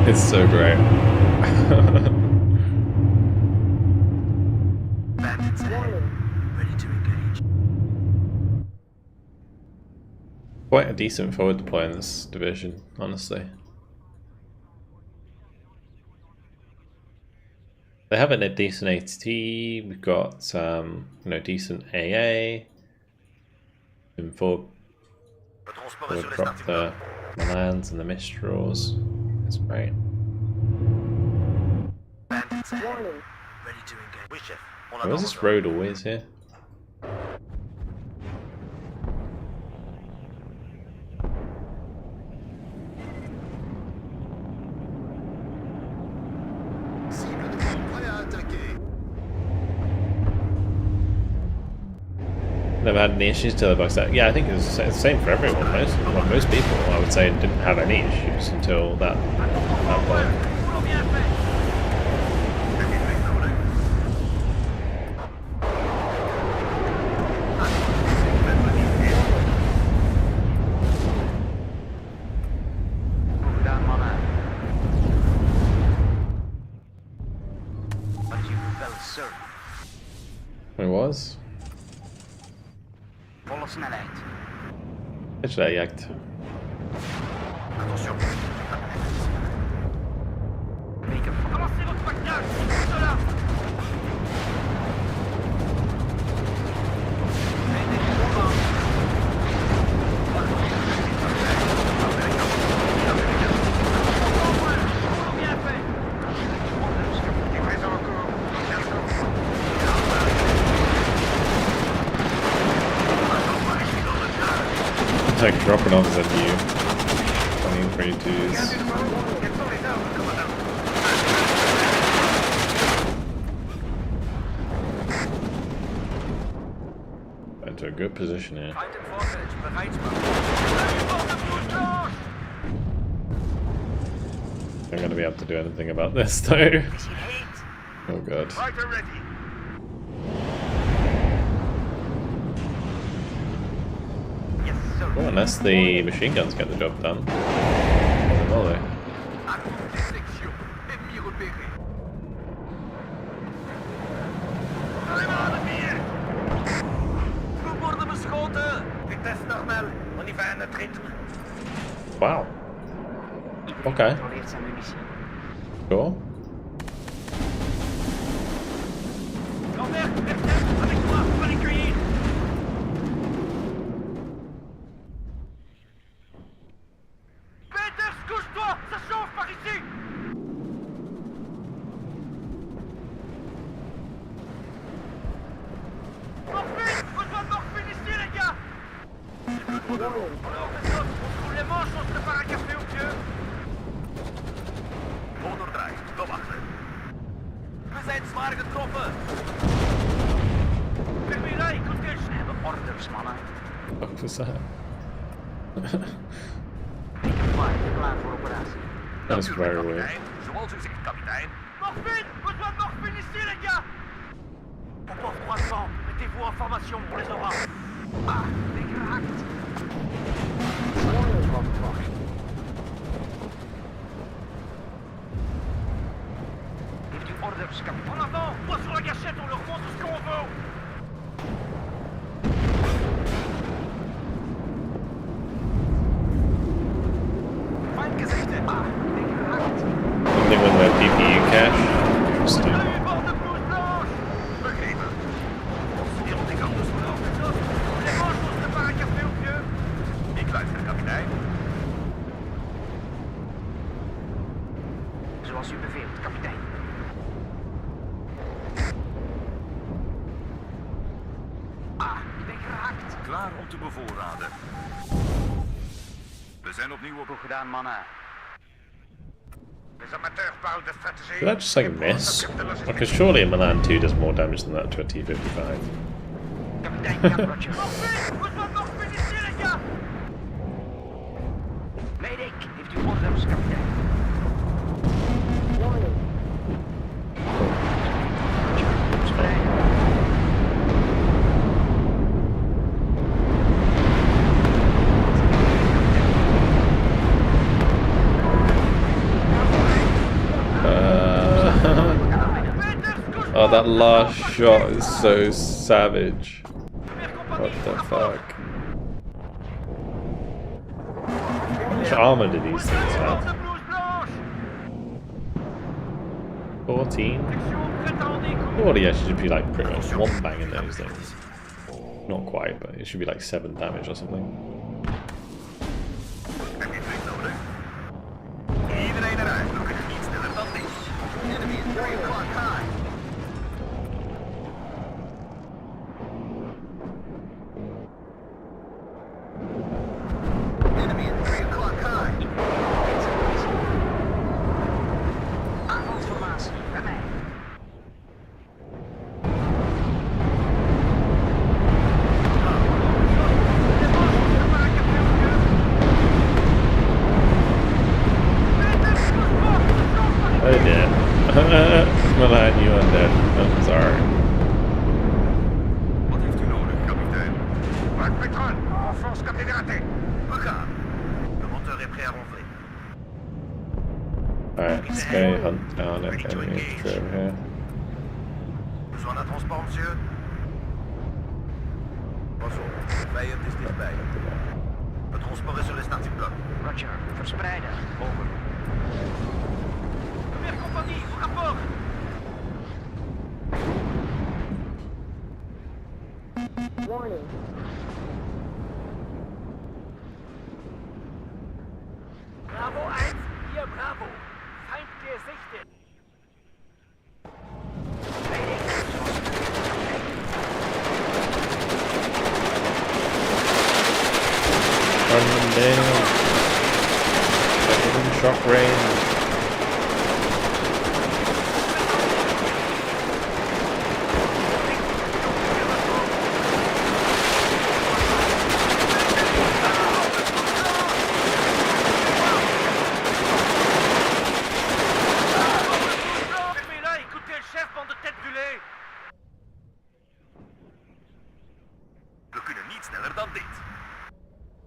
It's so great. Bandits ahead. Ready to engage. Quite a decent forward deploy in this division, honestly. They have a decent AT. We've got decent AA. And forward, Het transport is forward sur les prop stations. the Milans and the Mistrals. It's great. Bandits ahead. Ready to engage. Oui, chef. On Why is attend this vos road always here? Cible de front prêt à attaquer. Never had any issues till the box out. Yeah, I think it's the same for everyone. Most people, I would say, didn't have any issues until that point. Boulot bien fait. Heb je weg nodig? Met plezier, meneer. Goed gedaan, mannen. Wat is uw bevel, sir? It was. Volle snelheid. Actually, jacked. Attention. Weken. Avancez votre pactage. Cela. Boulot bien fait. Livraison en cours. like dropping off as a new 2032s. Into a good position here. Feind im Vorfeld, bereit machen. I'm going to be able to do anything about this though. Oh god. Fighter ready. Yes, sir. Well, unless the machine guns get the job done. Will they? Section. Ennemi repéré. Allemaal de meer. We worden beschoten. Vitesse normaal. On y va à notre rythme. Wow. Okay. Controleert zijn munitie. Cool. Grand-mère, reste avec moi, on va les cueillir. Peters, couche-toi, ça chauffe par ici. Morphine, besoin de morphine ici, les gars. Alors, les autres, on trouve les manches, on se prépare un café au pieu. Onderdraai, kom achter. We zijn zwaar getroffen. Vermierij, koetjes. We hebben orders, mannen. What was that? Ik heb paarden klaar voor operatie. That was very weird. Zoals u zegt, kapitein. Morphine, besoin de morphine ici, les gars. Rapport 300, mettez-vous en formation, on les aura. Ah, ben geraakt. Heeft u orders, kapitein? En avant, moi sur la gâchette, on leur montre ce qu'on veut. Feindgezichte. Ah, ben geraakt. Something with the PPU cache. Interesting. Bord de blouse blanche. Begrepen. Hier op die kant dus vanaf. Les manches, on se prépare un café au pieu. Ik luister, kapitein. Zoals u beveelt, kapitein. Ah, ik ben geraakt. Klaar om te bevoorraden. We zijn opnieuw op... Goed gedaan, mannen. Les amateurs parlent de stratégie. Did that just like miss? Because surely a Milan 2 does more damage than that to a T-55. Kapitein, Cap Roger. Morphine, besoin de morphine ici, les gars. Medic, heeft u orders, kapitein? Spreiden. Oh, that last shot is so savage. What the fuck? How much armor do these things have? 14? Well, yeah, it should be like pretty much one bang in those things. Not quite, but it should be like 7 damage or something. Heb je druk nodig? Iedereen eruit. Nog even iets sneller dan dit. Enemy is 3 o'clock high. Enemy is 3 o'clock high. Aanvalsformatie, bij mij. Oh dear. Milan, you undead. I'm sorry. Wat heeft u nodig, kapitein? Mark Petron, renforce cap hydraté. We gaan. De moteur est prêt à ronfler. Alright, let's go hunt down at enemy infantry over here. Besoin d'un transport, monsieur? Pas op, de vijand is dichtbij. Het transport is sur les starting block. Roger, verspreiden. Over. Première compagnie, au rapport. Warning. Bravo 1, hier Bravo. Feind gesichtet. Run shock range. Fermez-la, écoutez le chef, bande de tête brûlée. We kunnen niet sneller dan dit.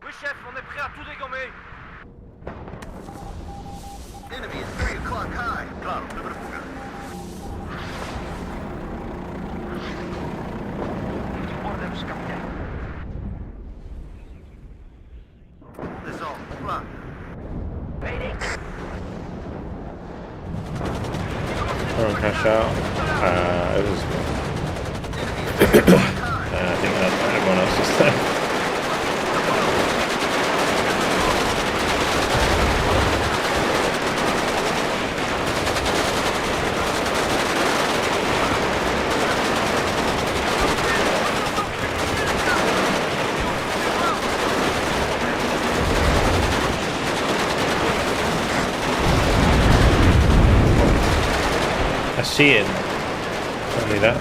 Oui chef, on est prêt à tout dégommer. Enemy is 3 o'clock high. Klaar om te vervoeren. Orders, kapitein. Het is al klaar. Weet ik. Everyone cash out. It was. I think that everyone else is there. I see it. Only that.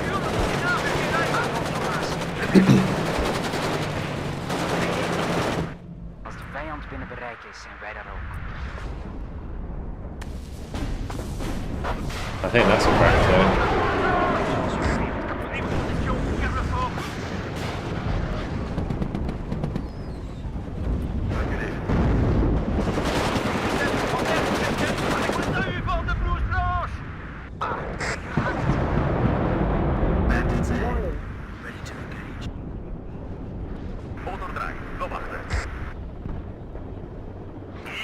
Als de vijand binnen bereik is, zijn wij daar ook. I think that's a crack though. Prenez vos positions, garde le fort. Allez, bande de blouses blanches. Bandits ahead. Warning. Ready to engage. Motor draaien. We wachten.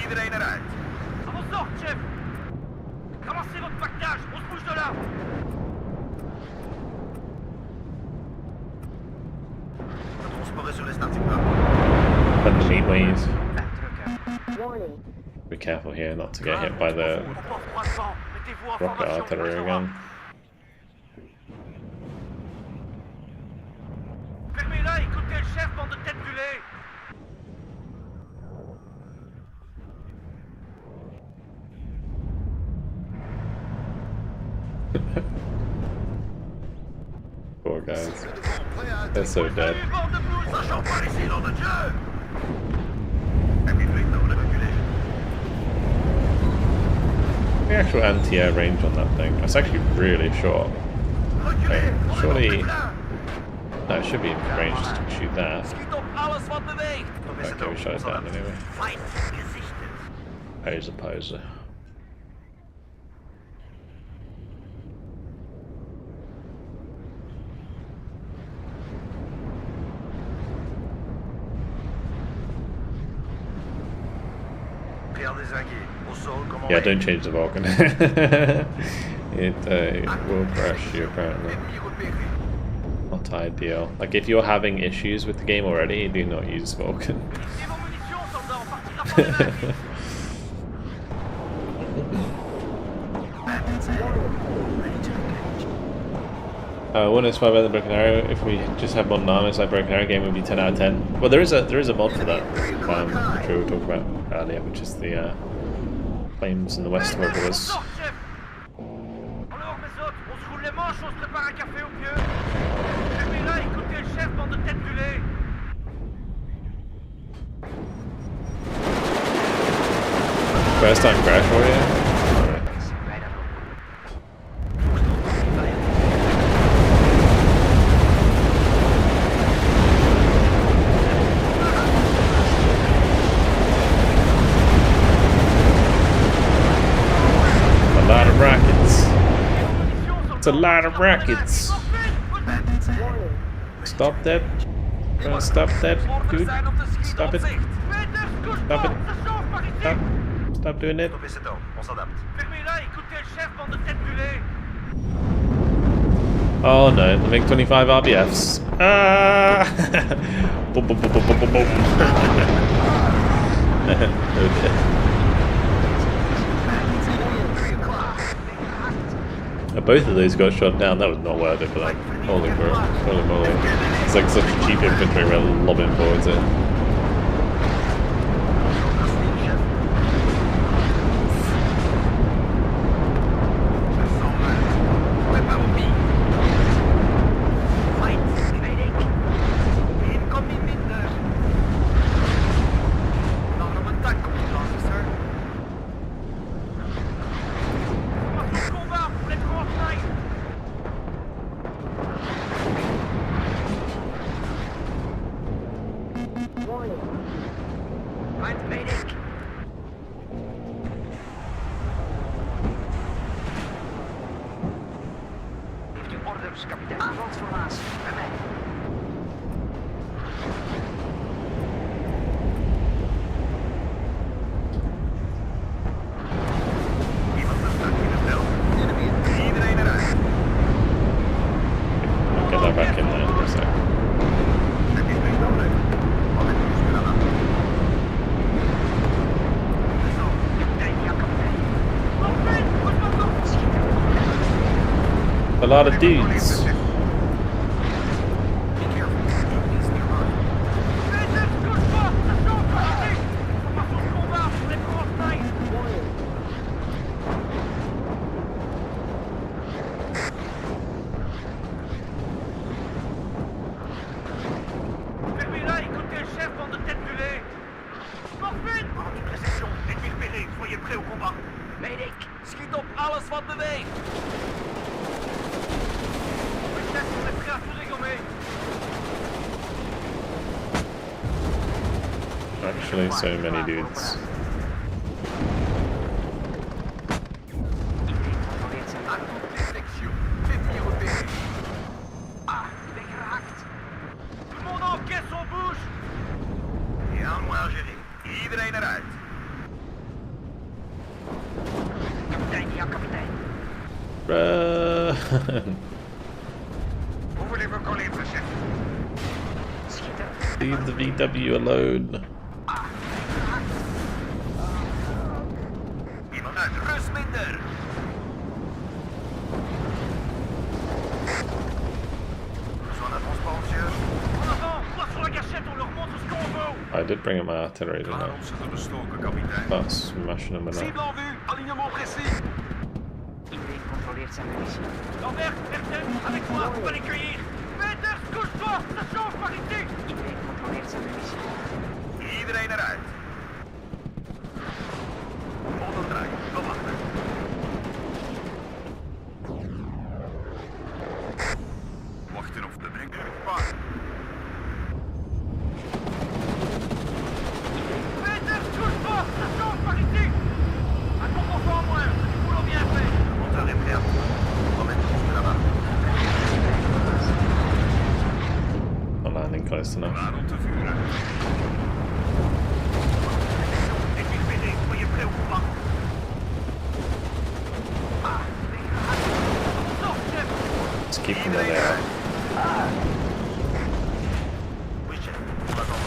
Iedereen eruit. À vos ordres, chef. Ramassez votre pactage, on se bouge de là. We transporteren sur les stations. Punching ways. Wegdrukken. Warning. Be careful here not to get hit by the Au port croissant, mettez-vous en rocket formation. artillery again. Fermez-la, écoutez le chef, bande de tête brûlée. Poor guys. They're so dead. Allez, bande de blouses. Sachant par ici, nom de Dieu! Heb je vlieg nodig, reculer? The actual anti-air range on that thing. It's actually really short. Reculer! Surely. No, it should be in range to shoot that. Schiet op alles wat beweegt. Okay, we shot it down anyway. Feind gesichtet. Poser. Rien désingué. Au sol, comme Yeah, don't change the Vulcan. It will crash you apparently. Not ideal. Like if you're having issues with the game already, do not use Vulcan. Finissez vos munitions, soldats, on partira pas de là. Bandits ahead. Ready to engage. Wouldn't it better than Broken Arrow? If we just had modern armors like Broken Arrow game would be 10 out of 10. Well, there is a mod for that, which we were talking about earlier, which is the flames in the west, wherever it was. Alors, mes autres, on se roule les manches, on se prépare un café au pieu. Fermez-la, écoutez le chef, bande de tête brûlée. First time crash for you? Zijn wij daar ook. A lot of rockets. It's a lot of rockets. Bandits ahead. Warning. Stop that. Stop that, dude. Stop it. Stop it. Stop. Stop doing it. Stop c'est on s'adapte. Fermez-la, écoutez le chef, bande de tête brûlée. Oh no, the MiG-25 RBFs. Ah! Boom, boom, boom, boom, boom, boom, boom. Okay. Both of those got shot down. That was not worth it for them. Holy crap. Holy moly. It's like such a cheap infantry we're lobbing forwards in. Avantsformatie, bij mij. Iemand is stuck in het veld. Iedereen eruit. I'll get that back in there for a sec. Het is niet nodig. Moment, nu aan. Zo, kapitein, ja kapitein. Kapitein, wat was dat? Schieten. A lot of dudes. Peter, touche pas! Attention, parti! Formation de combat, on est pour Stein. Fermez-la, écoutez le chef, bande de tête brûlée. Morphine! Toute réception, ennemi repéré, soyez prêts au combat. Medic! Schiet op alles wat beweegt. Chef, on est prêt à tout dégommer. Actually, so many dudes. Iedereen controleert zijn À toute réflexion, ennemi repéré. Ah, ik ben geraakt. Tout le monde en caisse, on bouge. Et un moins géré. Iedereen eruit. Kapitein, ja kapitein. Run! Hoe voulez-vous coller, chef? Schieten. Leave the VW alone. Iemand uit, rust minder. Besoin d'un transport, monsieur? En avant, place sur la gâchette, on leur montre ce qu'on veut. I did bring up my artillery, didn't I? Waarom zit er bestoken, kapitein? Start smashing them enough. Cible en vue, alignement précis. Iedereen controleert zijn munitie. Lambert, Merten, avec moi, on va les cueillir. Peter, couche-toi, ça chauffe par ici. Iedereen controleert zijn munitie. Iedereen eruit. Vol omdraaien, bewachten. Wachten of de brengen. Paard. Peter, couche-toi, ça chauffe par ici. Un composant en moins, du boulot bien fait. Le monteur est prêt à vous. Emmène juste là-bas. Not landing close enough. Klaar om te vuren. Ennemi repéré, soyez prêts au combat. Ah, Let's keep them where they are. Oui, chef. On va dans.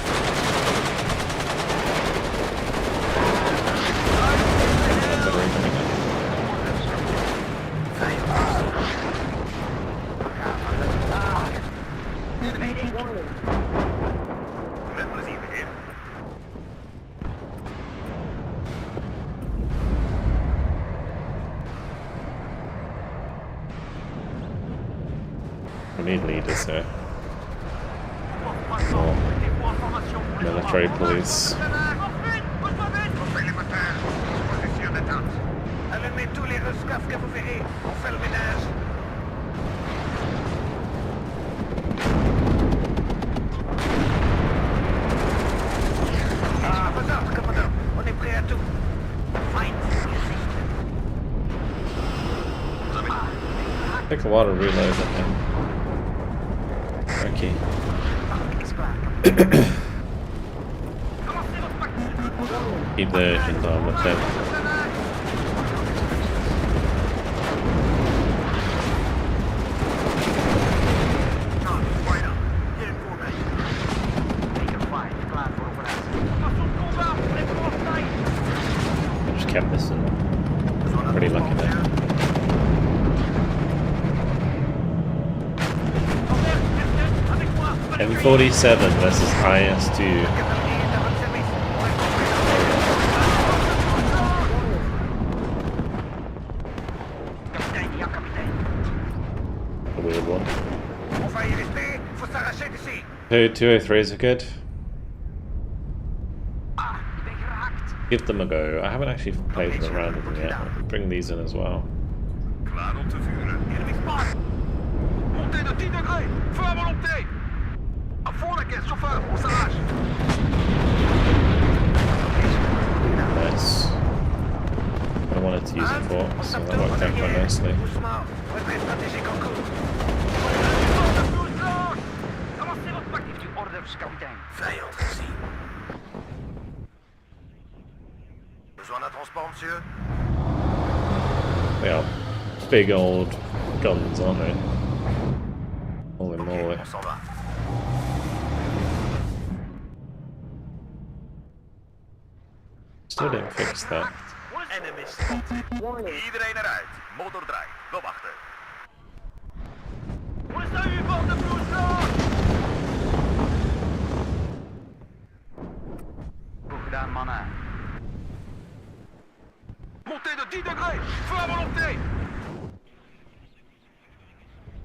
Artillery coming in. Met plezier, meneer. We need leaders here. Passant, mettez-vous en formation pour les Military police. Morphine, reçois vite. Refait les moteurs. Position d'attente. Allumez tous les rescafs que vous verrez. On fait le ménage. Ah, pas ordre, commandant. On est prêt à tout. Fine. Take a while to reload it then. Okay. Keep the engines on with them. Non, voilà. Bien pour mij. Taken 5, klaar voor operatie. Formation de combat, on est pour Stein. I just kept this and pretty lucky there. Lambert, Merten, avec moi, on va les cueillir. M47 versus IS-2. Cavalerie est à votre service. On est compris. Kapitein, ja kapitein. A weird one. On va y rester. Faut s'arracher d'ici. 203s are good. Ah, ik ben geraakt. Give them a go. I haven't actually played them around with them yet. Bring these in as well. Klaar om te vuren. Enemy spot. Montée de 10 degrés, feu à volonté. À fond la caisse, chauffeur, on s'arrache. Nice. I wanted to use it for, so that worked out quite nicely. Doucement. Retrait stratégique en cours. orders, kapitein. Vijand gezien. Besoin d'un transport, monsieur? They are big old guns, aren't they? Holy moly. On s'en va. Still didn't fix that. Enemy spotted. Warning. Iedereen eruit. Motor draait. We wachten. Où est ça, U-Bord de Bluestar? Goed gedaan, mannen. Montée de 10 degrés. Feu à volonté.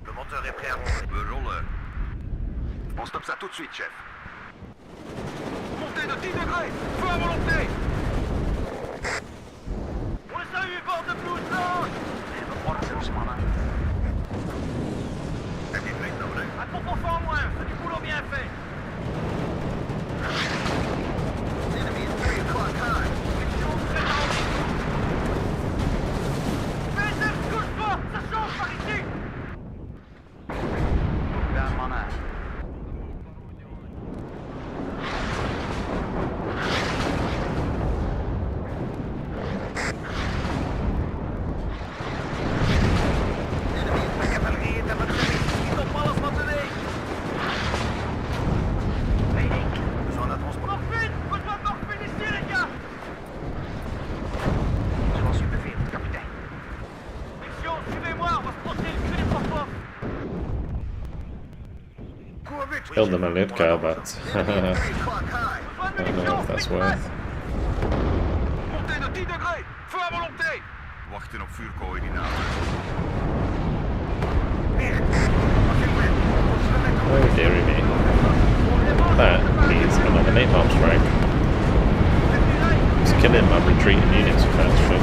Le moteur est prêt à monter. We rollen. On stoppe ça tout de suite, chef. Montée de 10 degrés. Feu à volonté. Où est ça, U-Bord de Bluestar? Even orders, mannen. Heb je vriend nodig? Un contre-fort en moins, c'est du boulot bien fait. Enemy at 3 o'clock high. Mission très haute. Peter, touche pas, ça change par ici. Goed gedaan, mannen. Enemy at de cavalerie est à votre service. Niet op alles wat we weten. Weet ik. Besoin d'un transport. Morphine, besoin de morphine ici, les gars. Zoals u beveelt, kapitein. Mission, suivez-moi, on va se poser le cul des propos. Cours vite. Killed them a Litka, but Enemy at 3 o'clock high. I don't know if that's worth. Montée de 10 degrés. Feu à volonté. Wachten op vuurcoördinaten. Oh dearie me. That is another napalm strike. Just killing my retreating units with that shit.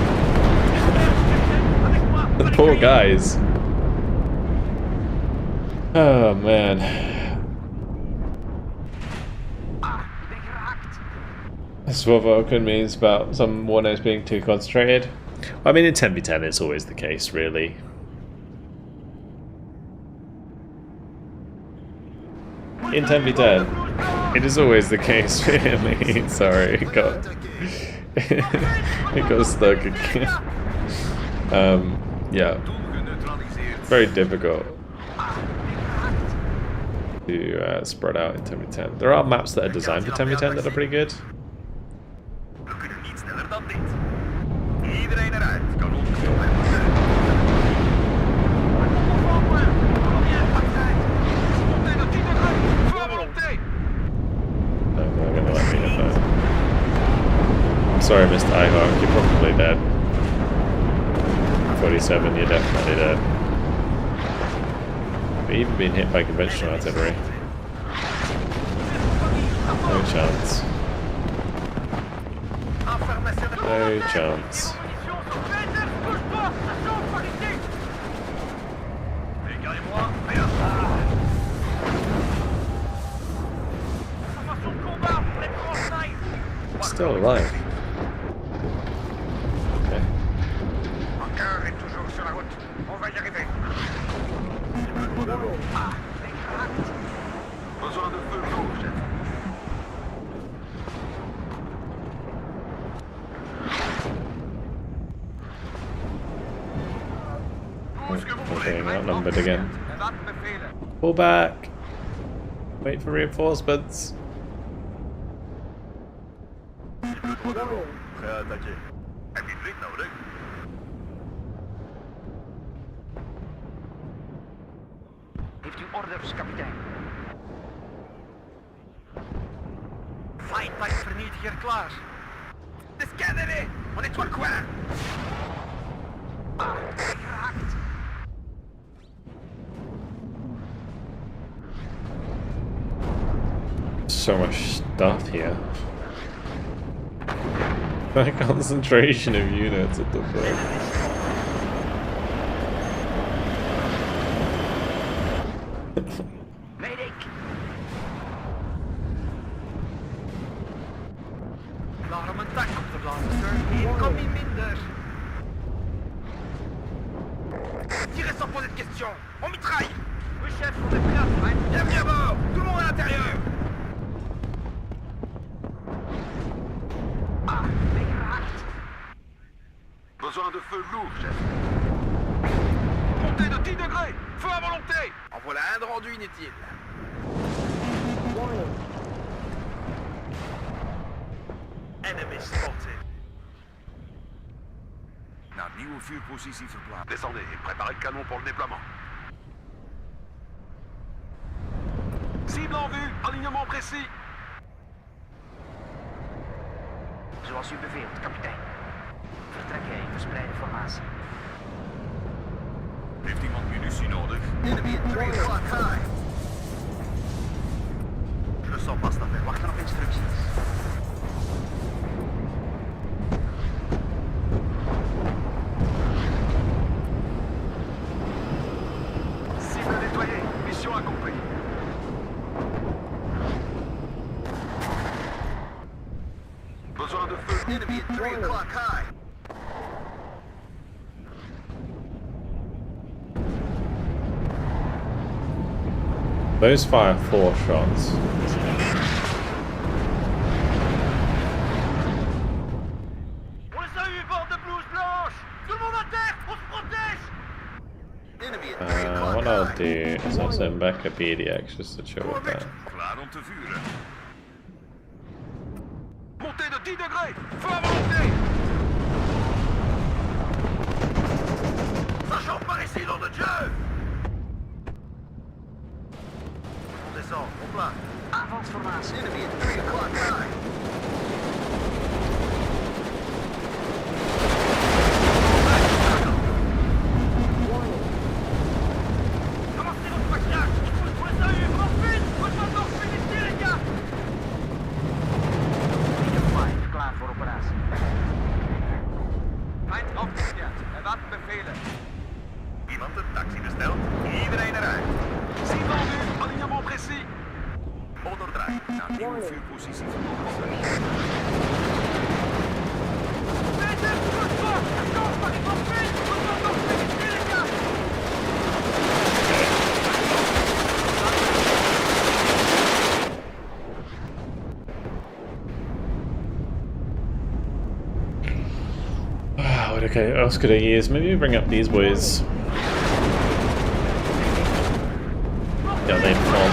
The poor guys. Oh man. Ah, ik ben geraakt. This is what Vulcan means about some warnos being too concentrated. I mean, in 10v10 it's always the case, really. In 10v10, it is always the case, really. Sorry, it got stuck again. Yeah, Doel geneutraliseerd. very difficult to spread out in 10v10. There are maps that are designed for 10v10 that are pretty good. We kunnen niet sneller dan dit. Iedereen eruit. Kanon. Montée de 10 degrés. Feu à volonté. No, they're gonna let me hit that. I'm sorry, Mr. Ihawk, you're probably dead. 47, you're definitely dead. But even being hit by conventional artillery. No chance. No chance. Peter, touche pas, ça change par ici. Regardez-moi. Formation de combat, les trois snipes. Still alive. Okay. Encore est toujours sur la route. On va y arriver. Ah, ik ben geraakt. Besoin de feu lourd, chef. We're being outnumbered again. En laat me bevelen. Pull back! Wait for reinforcements. Warning. Prêt à attaquer. Heb je vriend nodig? Heeft u orders, kapitein? Flightpack vernietiger klaar. De scanner, on est toi quoi? Ah, ik ben geraakt. So much stuff here. The concentration of units at the front. Weet ik. Klaar om een tank op te blazen, sir. Eén kom niet minder. Tirez sans poser de questions. On mitraille. Oui, chef, on est prêt à fight. Bienvenue à bord. Tout le monde à l'intérieur. Besoin de feu lourd, chef. Montée de 10 degrés. Feu à volonté. En voilà un de rendu inutile. WARNO. Enemy spotted. Naar nieuwe vuurpositie verplaatst. Descendez et préparez le canon pour le déploiement. Cible en vue, alignement précis. Zoals u beveelt, kapitein. Vertrekken in verspreide formatie. Heeft iemand munitie nodig? Enemy at 3 o'clock high. Je le sens pas cette affaire. Wachten op instructies. Cible nettoyée. Mission accomplie. Besoin de feu. Enemy at 3 o'clock high. Those fire 4 shots. On les a eu, bande de blouses blanches. Tout le monde à terre, on se protège. Enemy at 3 o'clock What I'll high. do is I'll send back a BDX just to chill with that. Klaar om te vuren. Montée de 10 degrés. Feu à volonté. Ça chauffe par ici, nom de Dieu. On descend, on place. Aanvalsformatie. Enemy at 3 o'clock high. WARNO. Avancez votre paquillage. On les a eu, morphine. Besoin de morphine ici, les gars. Leader 5 klaar voor operatie. Feind aufgeklärt. Erwarten Befehle. Iemand een taxi besteld? Iedereen eruit. Cible en vue, alignement précis. Motor draait. Naar nieuwe vuurpositie verplaatst. Peter, terug! Chauffe par les morphines. Besoin de morphine ici, les gars. What else could I use? Maybe bring up these boys. Yeah, they fall.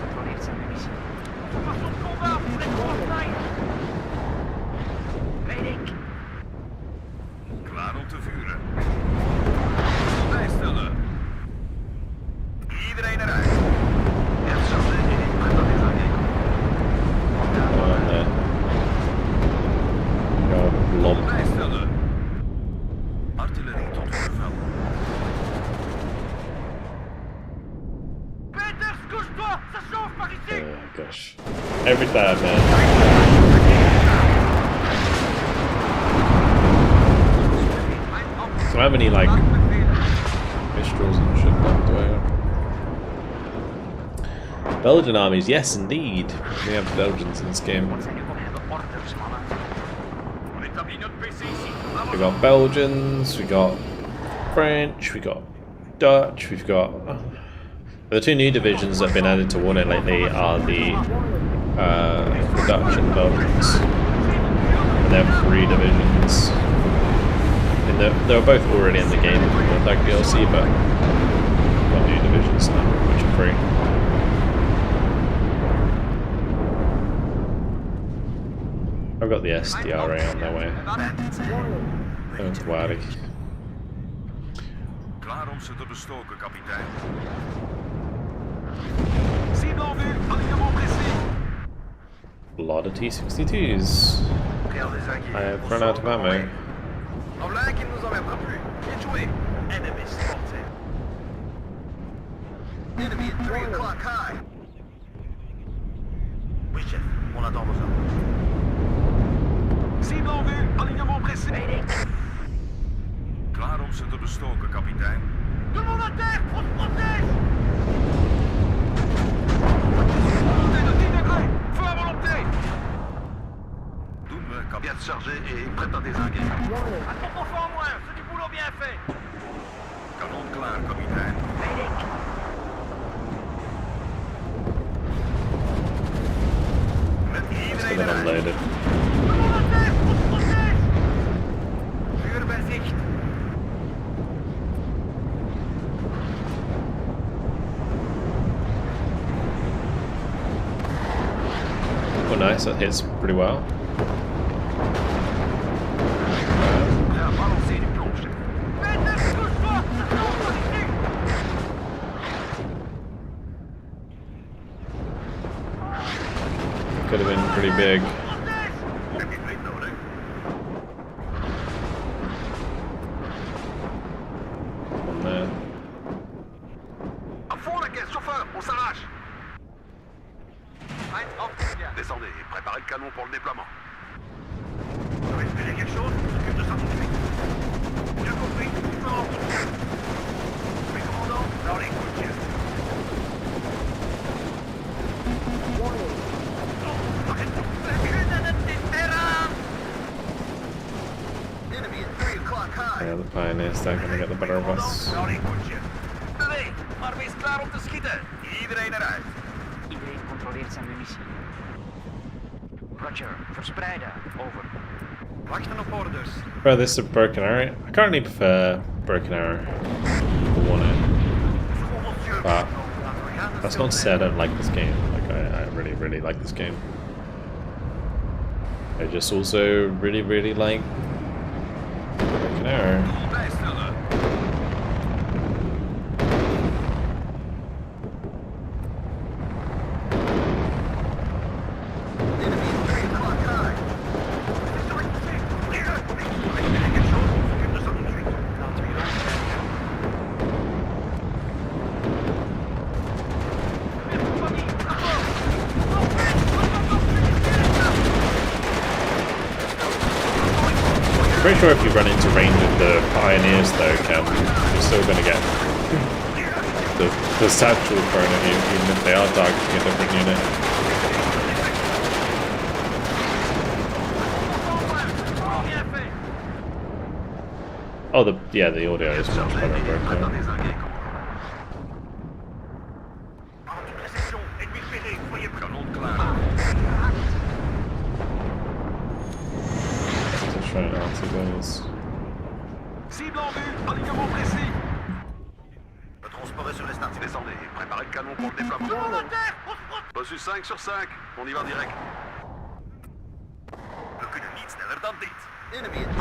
Controleert zijn munitie. Formation de combat, vous êtes trop fly. Weet ik. Klaar om te vuren. Bijstellen. Iedereen eruit. On there. Go blob. Bijstellen. Artillerie tot bevel. Peter, couche-toi, ça chauffe par ici. Oh gosh. Every time, man. Do I have any like Mistrals and shit left? Do I have? Belgian armies, yes indeed. We have Belgians in this game. Wat zijn uw hebben orders, mannen. On établit notre PC ici. We got Belgians, we got French, we got Dutch, we've got... The two new divisions that have been added to WARNO lately are the Dutch and Belgians. And they have 3 divisions. And they were both already in the game with that DLC, but we've got new divisions now, which are free. I've got the SDRA on their way. Don't worry. Klaar om ze te bestoken, kapitein. Cible en vue, alignement précis. A lot of T-62s. I have run out of ammo. En voilà un qui ne nous emmerdera plus. Bien joué. Enemy spotted. Enemy at 3 o'clock high. Oui, chef. On attend vos ordres. Cible en vue, alignement précis. Klaar om ze te bestoken, kapitein. Tout le monde à terre, on se protège. Montée de 10 degrés. Feu à volonté. Doen we, kapitein. Pièce chargée et prête à désinguer. WARNO. Un contre-fort en moins, c'est du boulot bien fait. Kanon klaar, kapitein. should have unloaded. Vuur bij zicht. Oh, nice. That hits pretty well. Ja, balanceer die planche. Could have been pretty big. Heb je vriend nodig? On there. À fond la caisse, chauffeur, on s'arrache. Descendez et préparez le canon pour le déploiement. Vous espérez quelque chose? S'occupe de ça tout de suite. Bien compris, tout en route. Oui, commandant, dans les coups. Warning. Enemy at 3 o'clock high. Yeah, the pioneers are going to get the better of us. Dans les coups. Nee, maar wees klaar om te schieten. Iedereen eruit. Iedereen controleert zijn munitie. Roger, verspreiden, over. Wachten op orders. Bro, this is a broken arrow. I currently prefer broken arrow to WARNO. But that's not to say I don't like this game. Like I really, really like this game. I just also really, really like broken arrow. Bijstellen. Enemy at 3 o'clock high. Quelque chose, s'occupe de ça tout de suite. Laten we hier Pretty sure if you run into range of the pioneers though, Cam, you're still going to get the satchel thrown at you, even if they are targeting a different unit. Oh, the audio is much better in broken arrow. Attendez un guet, Réception, ennemi ferré, soyez prêts. canon de clair. Just trying to answer those. Cible en vue, alignement précis. Le transport est sur les starting. Descendez et préparez le canon pour le déploiement. Reçu 5 sur 5, on y va direct. We kunnen niet sneller dan dit. Enemy at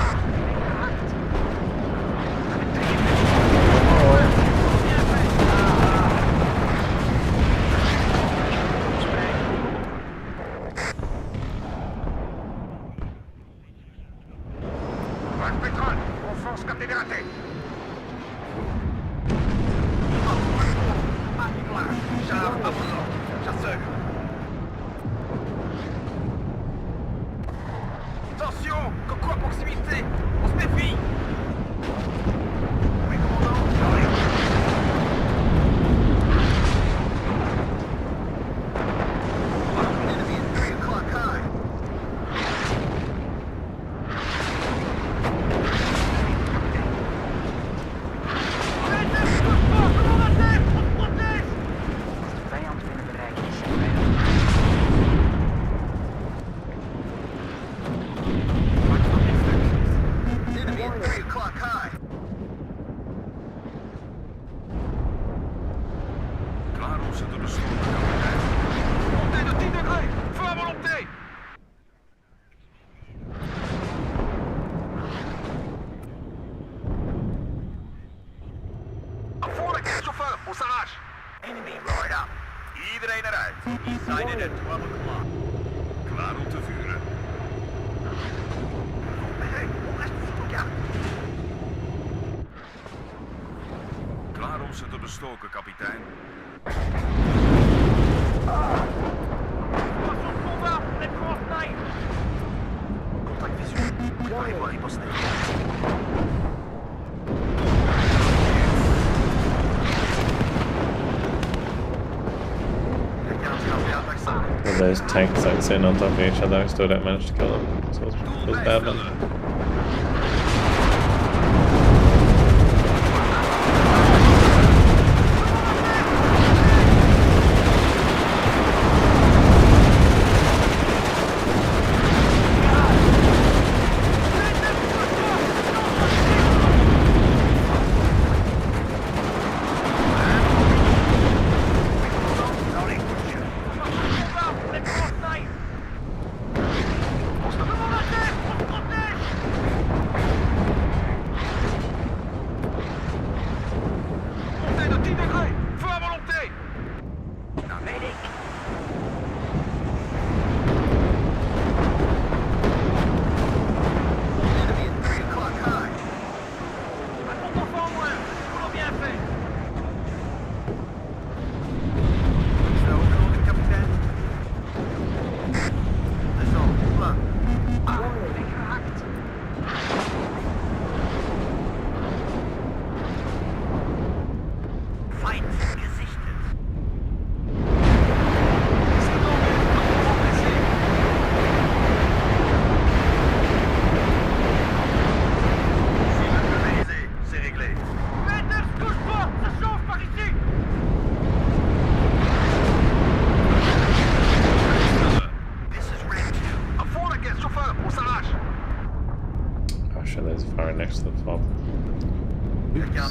Attention, coco à proximité. On se méfie. Oui, commandant. Dans les Enemy at 3 o'clock high. Vijand binnen bereik is. Enemy at 3 o'clock high. Klaar om ze te bestormen, kapitein. Montée de 10 degrés, feu à volonté. À fond la caisse, chauffeur, on s'arrache. Enemy right up. Iedereen eruit. He sighted at 12 o'clock. Klaar om te vuren. Hey, on reste sur nos gardes. Klaar om ze te bestoken, kapitein. Contact visuel. Préparez-vous à riposter. Les gardes scrapés à l'attaque ça. And those tanks that sit on top of each other, I still don't manage to kill them. So it's bad, man.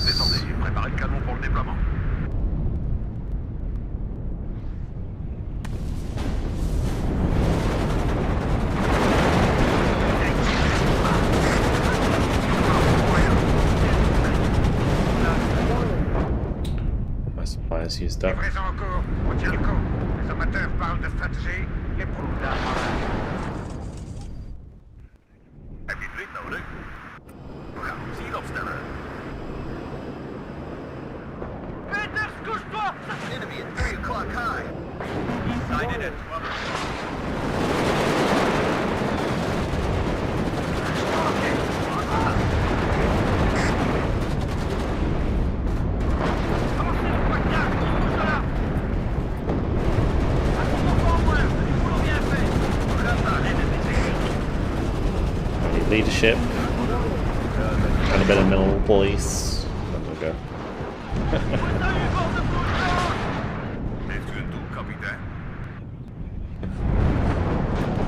Descendez, préparez le canon pour le déploiement. My supplies used up. Livraison en cours, on tient le coup. Les amateurs parlent de stratégie, les pros d'armes. Heb je druk nodig? We gaan ons hier opstellen. Peters, couche-toi! Enemy at 3 o'clock high. Sighted at 12. Avancez le point 4, bouge là! Attention pas en moins, du boulot bien fait! I need leadership and a bit of middle police. There we go. Où est-ce que t'as eu bord de blouse blanche? Heeft u een doel, kapitein?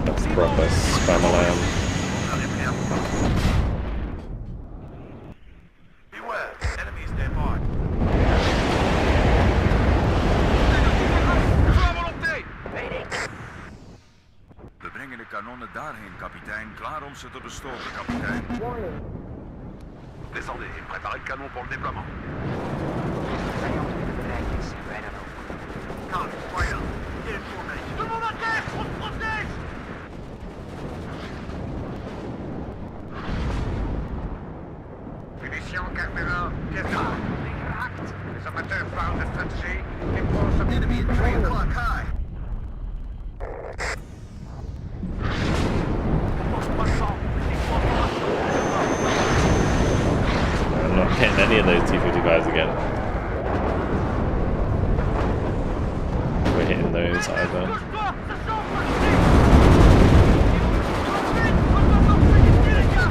That's the proper spam alarm. Beware, enemy is nearby. Feu à volonté! We brengen de kanonnen daarheen, kapitein. Klaar om ze te bestoken, kapitein. Warning. Descendez, préparez le canon pour le déploiement. Vijand binnen bereik is, wij dan ook. Carnage, fire! Get in formation. Tout le monde à terre, on se protège! Munitions, caméra, pièces d'armes. Les amateurs parlent de stratégie, les pros sont... Enemy at 3 o'clock high. I'm not getting any of those T-55s again. We're hitting those either. Couche-toi, ça chauffe, Ensuite, on va ici, les gars!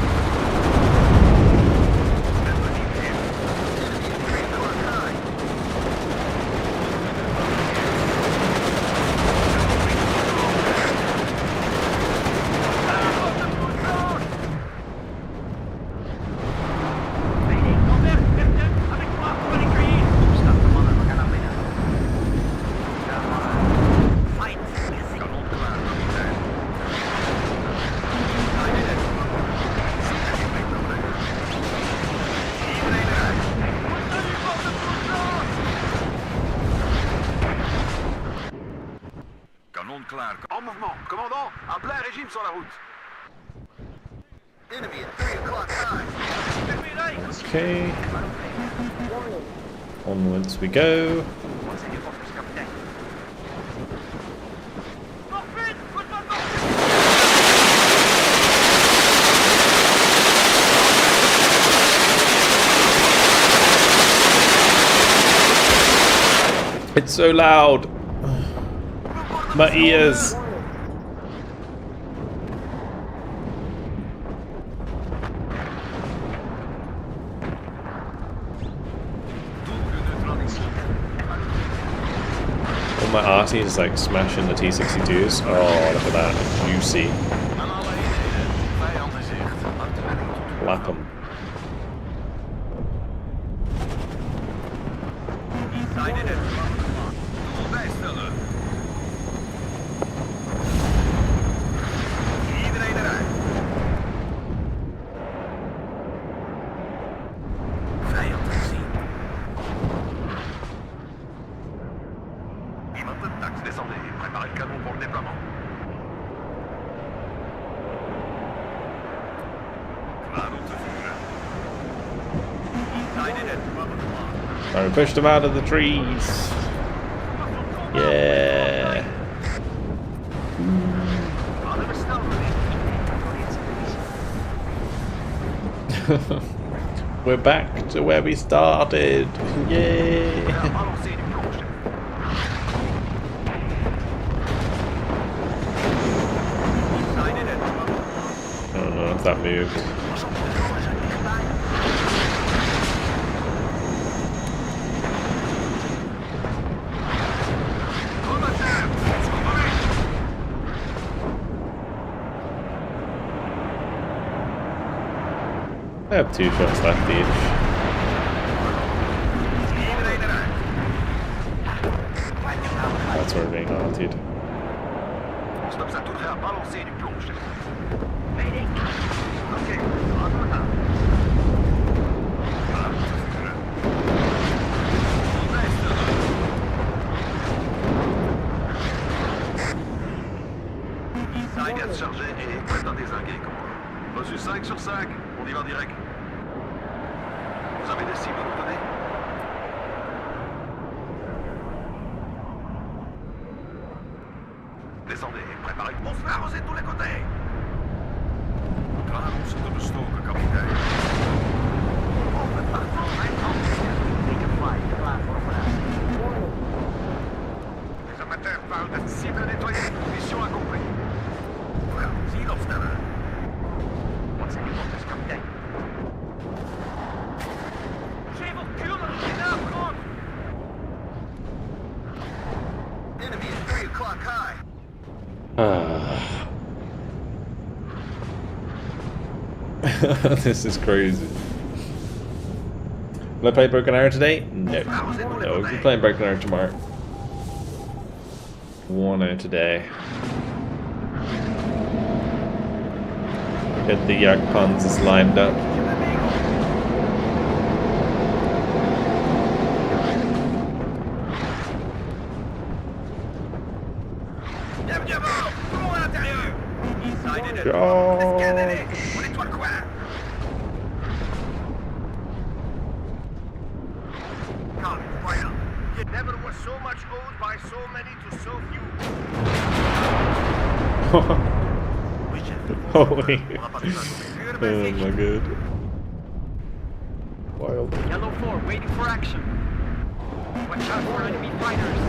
Enemy at 3 o'clock high. Lambert, Bertel, avec moi, on va les cueillir! Stap de mannen, we gaan naar binnen. Ja, mannen. Fight! Kanon klaar, kapitein. Kanon klaar. En mouvement. Commandant, un plein régime sur la route. Enemy at 3 o'clock high. Okay, Warning. onwards we go. Wat zijn je koffers, kapitein? Morphine! Besoin de morphine! It's so loud. My ears. All my arty is like smashing the T-62s. Oh, look at that. Juicy. Aan alle eenheden. Vijand in zicht. Artillerie. Lap 'em. Sighted at 12 o'clock. Doel bijstellen. Iedereen eruit. Vijand gezien. Iemand de tax, descendez, préparez le canon pour le déploiement. Klaar om te vuren. Sighted at 12 o'clock. Trying to push them out of the trees. Yeah. Hadden we snel geweest. We're back to where we started. Yeah. Balancer du planche. Sighted at 12 o'clock. I don't know if that moved. I have 2 shots left each. altitude. Stop ça tout à balancer du plomb, je te Mayday. Ok, attends. Ça vient de charger et prête à désinguer comme moi. Reçu 5 sur 5, on y va direct. Vous avez des cibles à nous donner? Descendez, préparez. On se fait arroser de tous les côtés! Klaar om ze te bestoken, kapitein. Open partout, Teken 5, klaar voor operatie. Les amateurs parlent de cible nettoyée. Mission accomplie. Voilà, ziel opstellen. Wat zijn die motters, kapitein? Geef op kuren, geen afgrond! Enemy is 3 o'clock high. This is crazy. Will I play Broken Arrow today? No. No, we'll be playing Broken Arrow tomorrow. WARNO today. Get the yak puns lined up. Bienvenue, tout le monde à l'intérieur. Inside it. George. Scanner, on nettoie le coin. Calm, quiet. You never was so much owed by so many to so few. Holy. Oh my god. Wild. Yellow 4, waiting for action. Watch out for enemy fighters.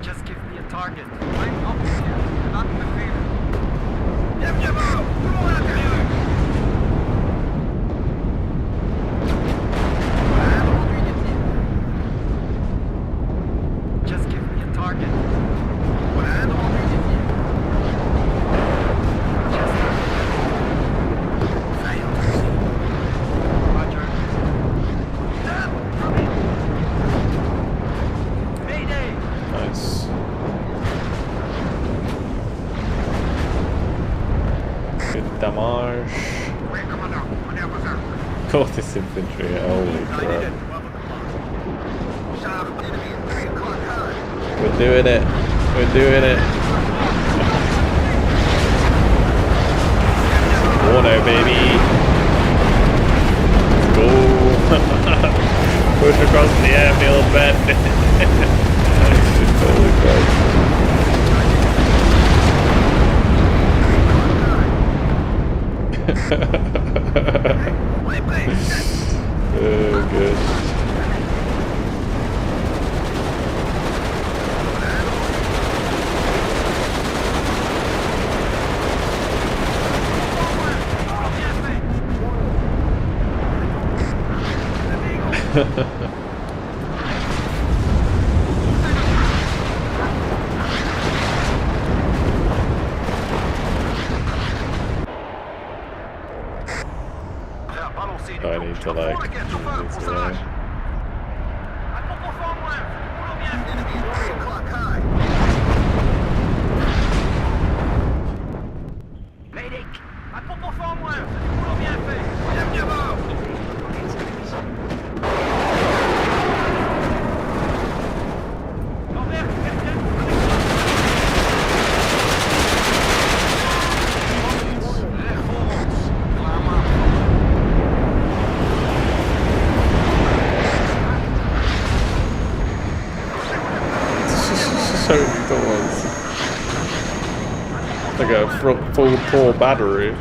Just give me a target. I'm up here, not the fear. Bienvenue, tout le monde à l'intérieur. Just give me a target. Roger. Mayday! Nice. Good damage. Oh, this infantry, holy crap. We're doing it. We're doing it. WARNO, baby. Let's go. Push across the airfield, Ben. Holy crap. Oh, good. I need to like move this away. Mayday! À propos fort moins, c'est du boulot bien fait. Bienvenue à bord. Norbert, capitaine, So many doors. Like a full core battery.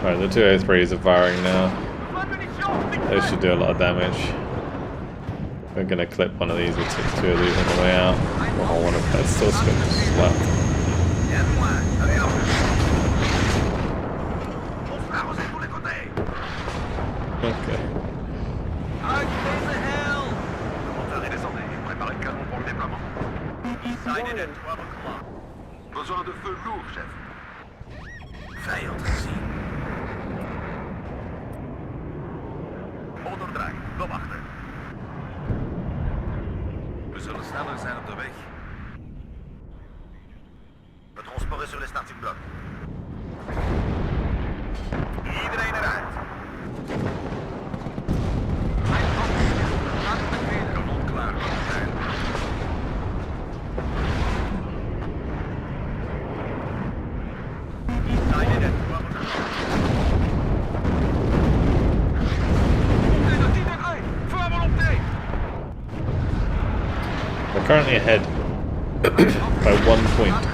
Alright, the 203s are firing now. Besoin de munitions. Those should do a lot of damage. We're gonna clip one of these or two of these on the way out. While one of them still scopes left. Rien de moins. Allez hop. On se fait arroser de tous les côtés. Okay. Montez et descendez. Préparez le canon pour le déploiement. Sighted at 12 o'clock. Besoin de feu lourd, chef. Vijand gezien. Onderdraai. Loop achter. We zullen sneller zijn op de weg. Le transport est sur les starting blocks. Iedereen eruit. Kanon klaar, kapitein. Sighted at 12 o'clock. We're currently ahead by 1 point.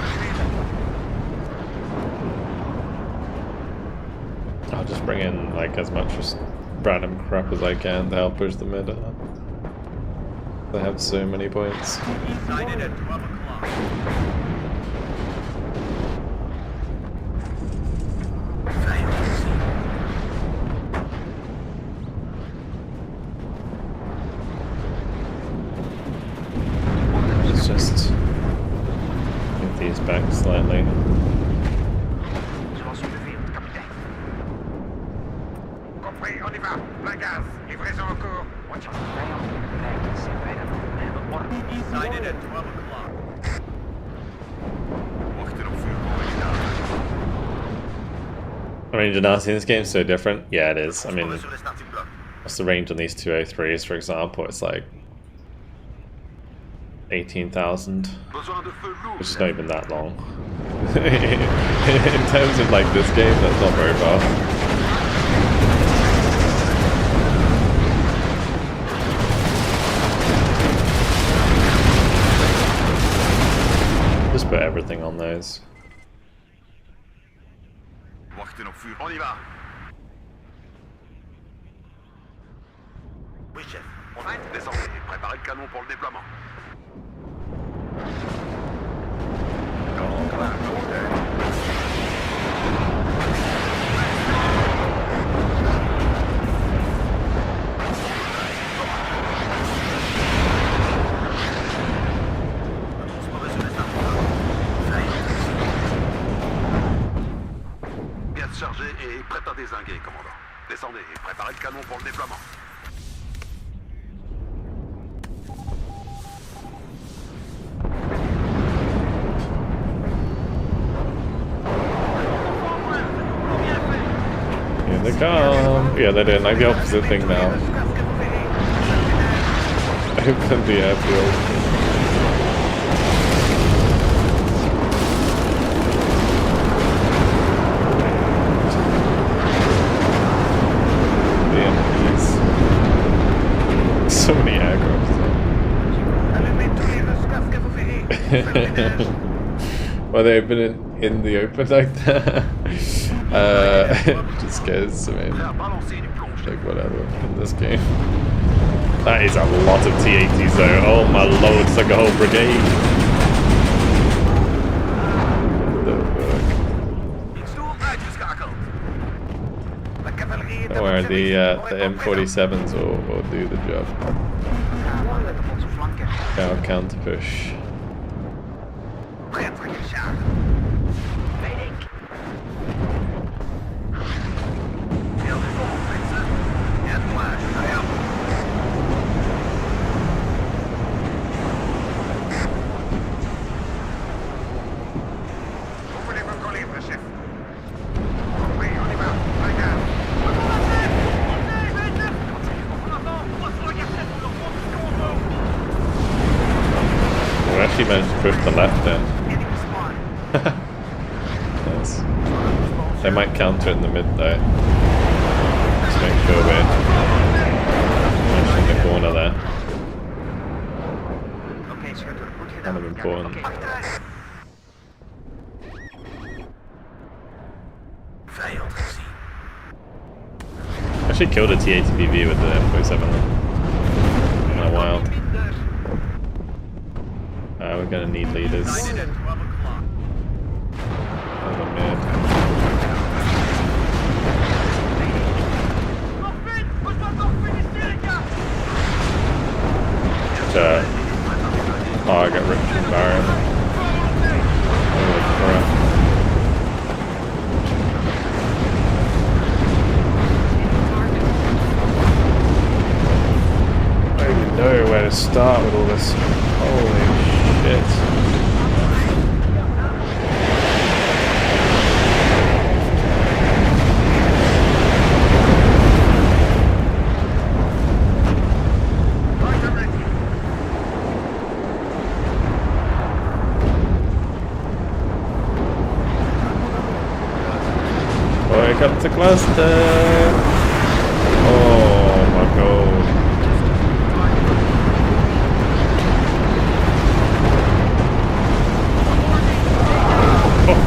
I'll just bring in like as much just random crap as I can to help push the mid up. They have so many points. Sighted at 12 o'clock. Vijand gezien. Let's just get these back slightly. Zoals u beveelt, kapitein. Compris, on y va. La gaz, livraison en cours. Watch out. Vijand in het bereik. Zijn wij dat we hebben orde. Sighted at 12 o'clock. Wachten op vuurcoördinaten. I mean, Genasi in this game is so different. Yeah, it is. I mean, Transport est sur les starting blocks. what's the range on these 203s, for example? It's like 18,000, Besoin de feu lourd, which is chef. not even that long. In terms of like this game, that's not very fast. Just put everything on those. Wachten op vuur. On y va. Oui, chef. Descendez et préparez le canon pour le déploiement. Canon klaar, kapitein. Le transport est sur les starting blocks. Vijand gezien. Bien chargé et prêt à dézinguer, commandant. Descendez et préparez le canon pour le déploiement. Here they come. Yeah, they're doing like the opposite thing now. Open the airfield. The MPs. So many aggros. Well, they've been in the open like that. Just scares me. Like whatever in this game. That is a lot of T80s though. Oh my lord, it's like a whole brigade. Don't worry, the M47s will do the job. I'll counter push. We actually managed to push the left then. Nice. They might counter in the mid though. Just make sure we're in the corner there. Kind of important. Vijand gezien. actually killed a T-80PV with the M47 in a while. We're gonna need leaders. Sighted at 12 o'clock. Over mid. Target Richard Barron. Holy crap. I don't even know where to start with all this. Holy shit. Wake up to cluster! Oh my god.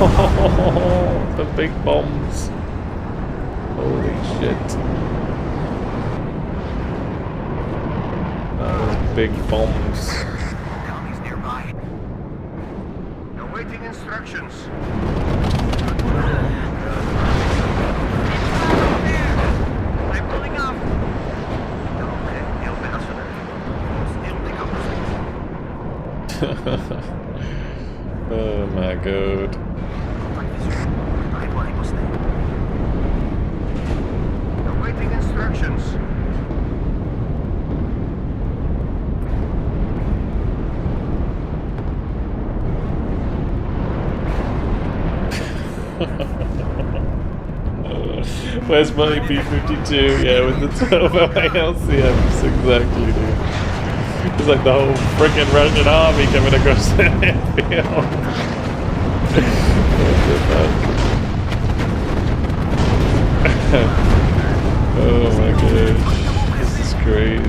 Oh, the big bombs. Holy shit. Those big bombs. Commies nearby. Awaiting instructions. I'm pulling up. Heel beheersen. Stil de kant. Oh my god. Awaiting instructions. Where's my B-52? Yeah, with the 12 LCMs, exactly, dude. It's like the whole freaking Russian army coming across the airfield. Oh my gosh, this is crazy.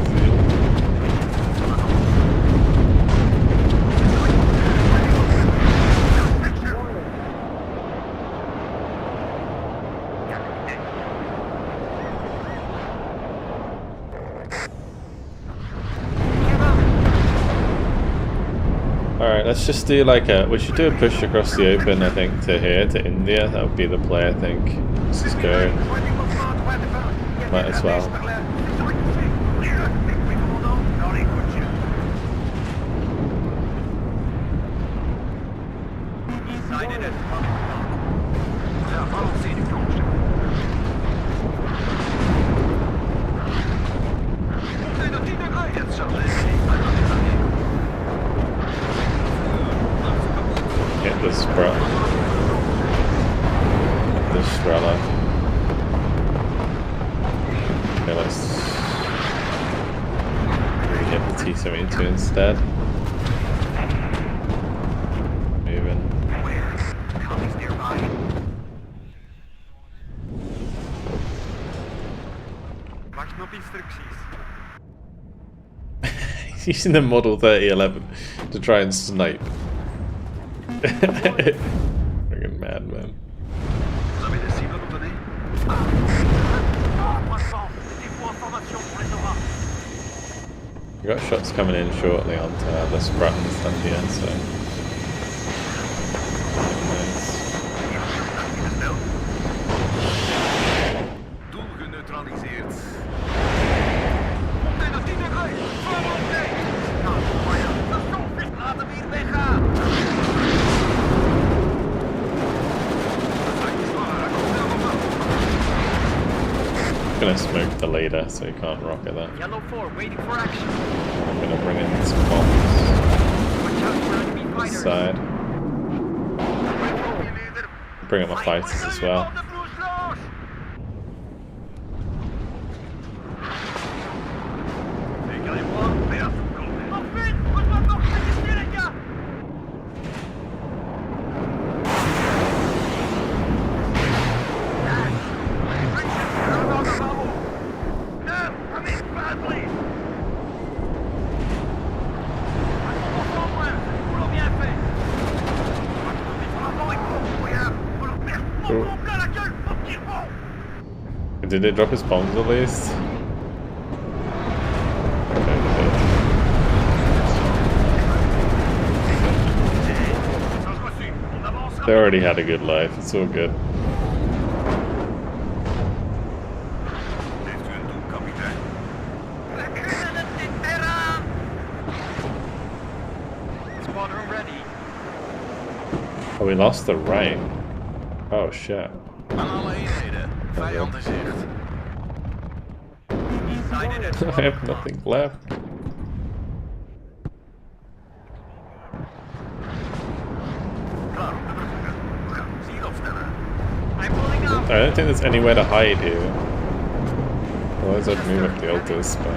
Alright, let's just do like we should do a push across the open, I think, to here, to India. That would be the play, I think. Let's just go. Might as well. Sighted at 12 o'clock. Ja, waarom zie je komst? Het zal Get the Strela. Okay, let's get the T-72 instead. Moving. Commies nearby. Wacht op instructies. He's using the Model 3011 to try and snipe. Friggin' madman. Vous avez des cibles à nous donner? We got shots coming in shortly onto the Sprat and stuff here, so. Nice. Doel geneutraliseerd. Laat hem hier weggaan. Gonna smoke the leader so he can't rocket that. Yellow 4, waiting for action. I'm gonna bring in some bombs Watch out for enemy this fighters. side. Bring up my fighters as well. Did they drop his bombs at least? They already had a good life, it's all good. Heeft u een doel, kapitein? We kunnen het niet meer aan! Squadron ready. Oh, we lost the right. Oh shit. Aan alle eenheden. Vijand in zicht. I have nothing left. Klaar om de brug. We gaan ons hier opstellen. I'm pulling up. I don't think there's anywhere to hide here. Otherwise I'd move up the altars, but...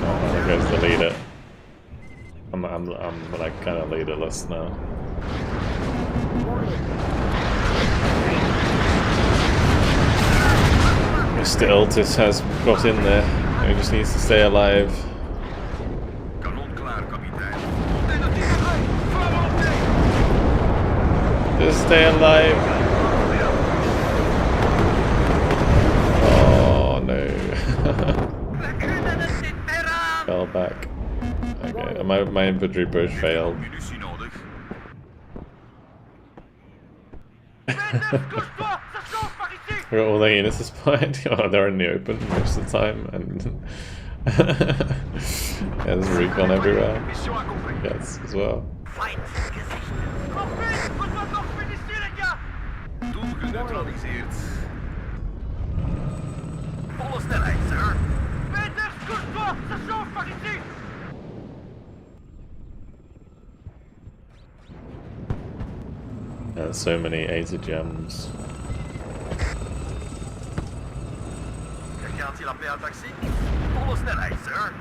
Oh, there goes the leader. I'm like kind of leaderless now. Mr. Iltis has got in there. He just needs to stay alive. Kanon klaar, kapitein. Just stay alive. Oh no. We kunnen het niet meer aan! Fell back. Okay, my infantry push failed. Munitie nodig. We got all the units despite. Oh, they're in the open most of the time, and yeah, there's recon everywhere. Mission accompli. Yes, as well. Fight gezicht! Doel geneutraliseerd. Volle snelheid, sir! There's so many Azer gems. Gaat hier aan taxi? Volle snelheid, sir!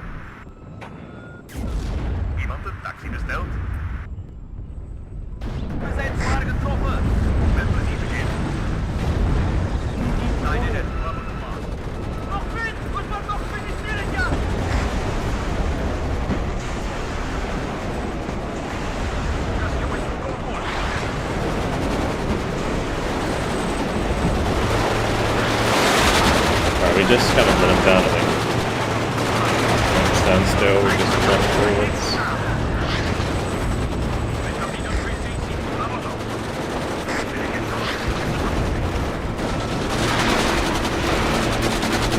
Iemand een taxi besteld? We zijn zwaar getroffen! Met plezier beginnen. Inside in. Nog fit! We moeten nog finisheren, ja! Alright, we just kind of run them down, I think. Don't stand still, we just run forwards.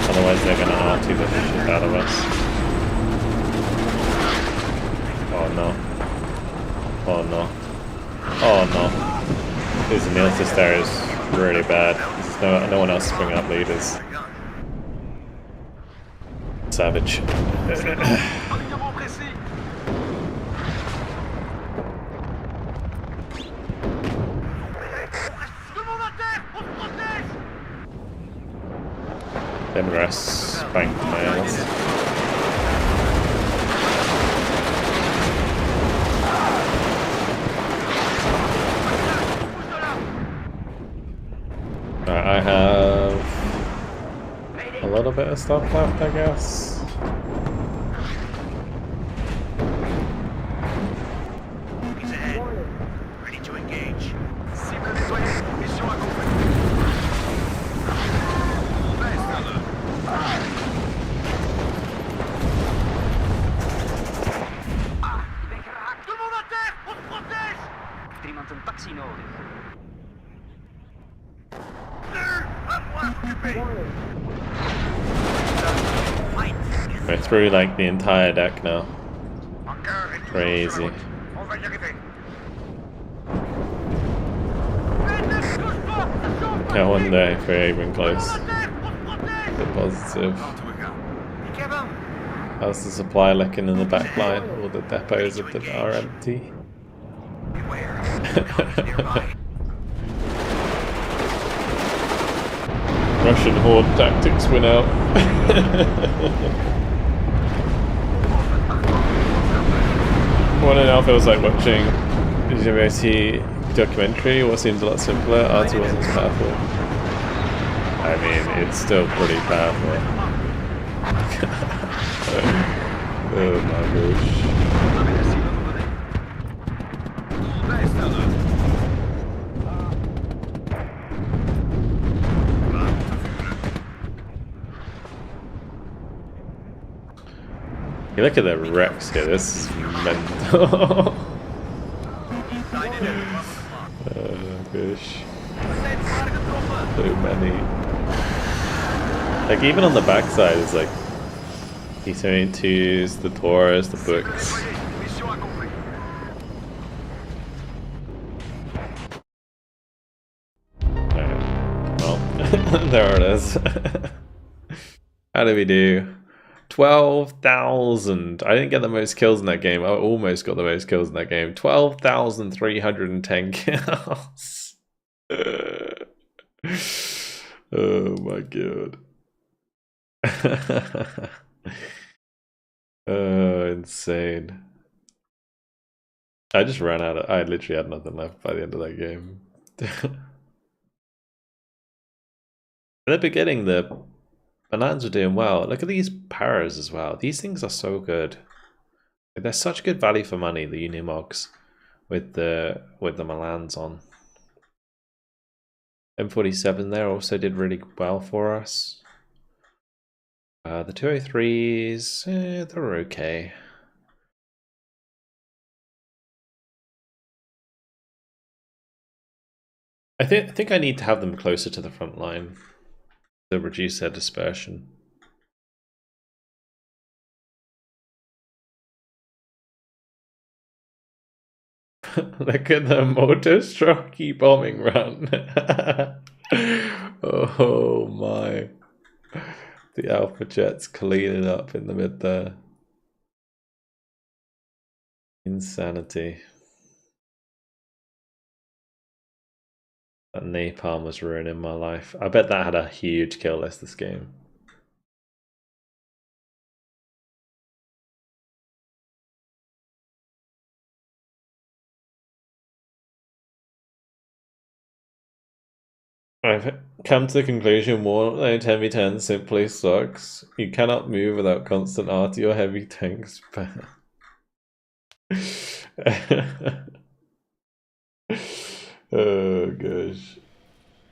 Otherwise they're gonna R2 the shit out of us. Oh no. Oh no. Oh no. This Niltis there is really bad. There's no one else bringing up leaders. Savage. Alignement précis. Tout le monde à terre! On se protège! Them rests banked nails. I have a little bit of stuff left, I guess. He's ahead. Ready to engage. Cible nettoyée. Mission accomplie. Bijstellen. Ah, ik ben geraakt. Tout le monde à terre! On se protège! Heeft er iemand een taxi nodig? Sir! À moi s'occuper! Fight We're through like the entire deck now. Encore et Crazy. on va y arriver. Yeah, one day if we're even close. On se protège! Positive. Laten we gaan. Ik heb hem! How's the supply looking in the back line? All the depots are empty. Beware. Enemies nearby. Russian horde tactics win out. One and a half feels like watching a WAT documentary. What seems a lot simpler, R2 wasn't as powerful. I mean, it's still pretty powerful. Oh my gosh. Bijstellen. You look at the wrecks here, this is mental. Oh gosh. So many. Like even on the backside is like T-72s, the Taurus, the books. Mission accomplie. Well, there it is. How do we do? 12,000. I didn't get the most kills in that game. I almost got the most kills in that game. 12,310 kills. Oh my god. Oh, insane. I just ran out of... I literally had nothing left by the end of that game. In the beginning, the Milans were doing well. Look at these paras as well. These things are so good. They're such good value for money, the Unimogs, with the Milans on. M47 there also did really well for us. The 203s, they're okay. I think I need to have them closer to the front line to reduce their dispersion. Look at the motor stroke bombing run. Oh my. The Alpha Jet's cleaning up in the mid there. Insanity. That napalm was ruining my life. I bet that had a huge kill list this game. I've come to the conclusion war no 10v10 simply sucks. You cannot move without constant arty or heavy tanks. Oh gosh.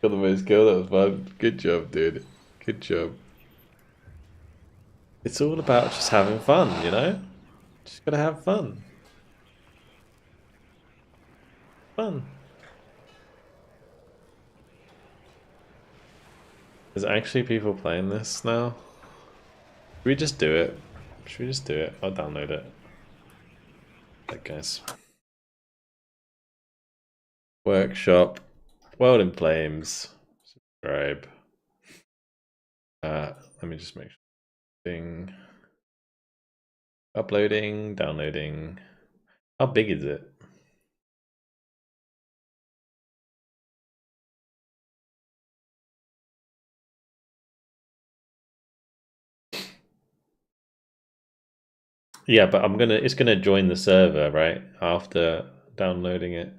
Got the most kill, that was fun. Good job, dude. Good job. It's all about just having fun, you know? Just gotta have fun. Fun. There's actually people playing this now. Should we just do it? Should we just do it? I'll download it. Right, guys. Workshop. World in Flames. Subscribe. Let me just make sure. Thing. Uploading, downloading. How big is it? Yeah, but it's gonna join the server, right? After downloading it.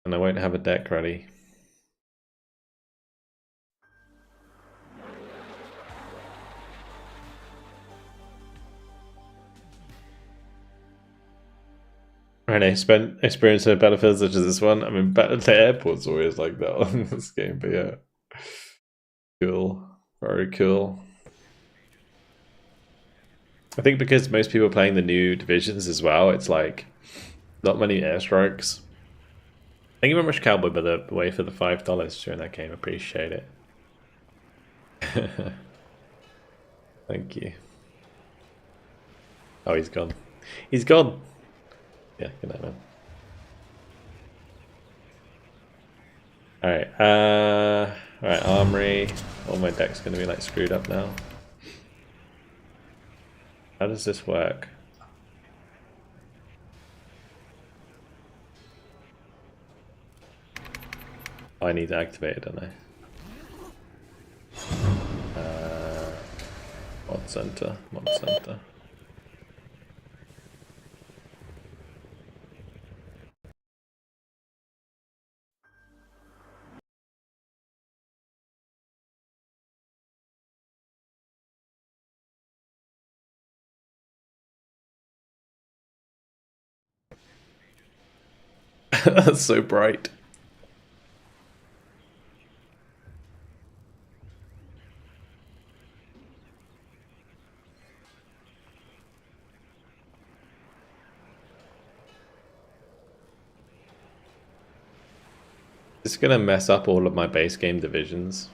And I won't have a deck ready. And I experience a battlefield such as this one. I mean, the airport's always like that on this game, but yeah. Cool. Very cool. I think because most people are playing the new divisions as well, it's like not many airstrikes. Thank you very much, Cowboy, by the way, for the $5 during that game. Appreciate it. Thank you. Oh, he's gone. He's gone. Yeah, good night, man. Alright, armory. All my deck's gonna be like screwed up now. How does this work? I need to activate it, don't I? Mod center. That's so bright. It's gonna mess up all of my base game divisions.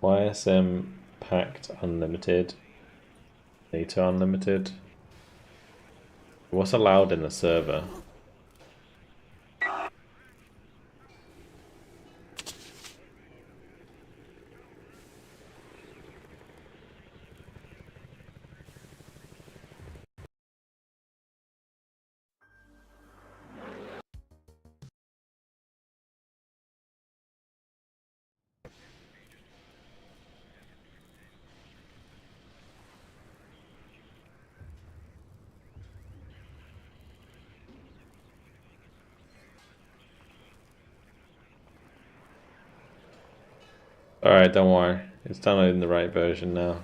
YSM packed unlimited. NATO unlimited. What's allowed in the server? Alright, don't worry. It's downloading the right version now.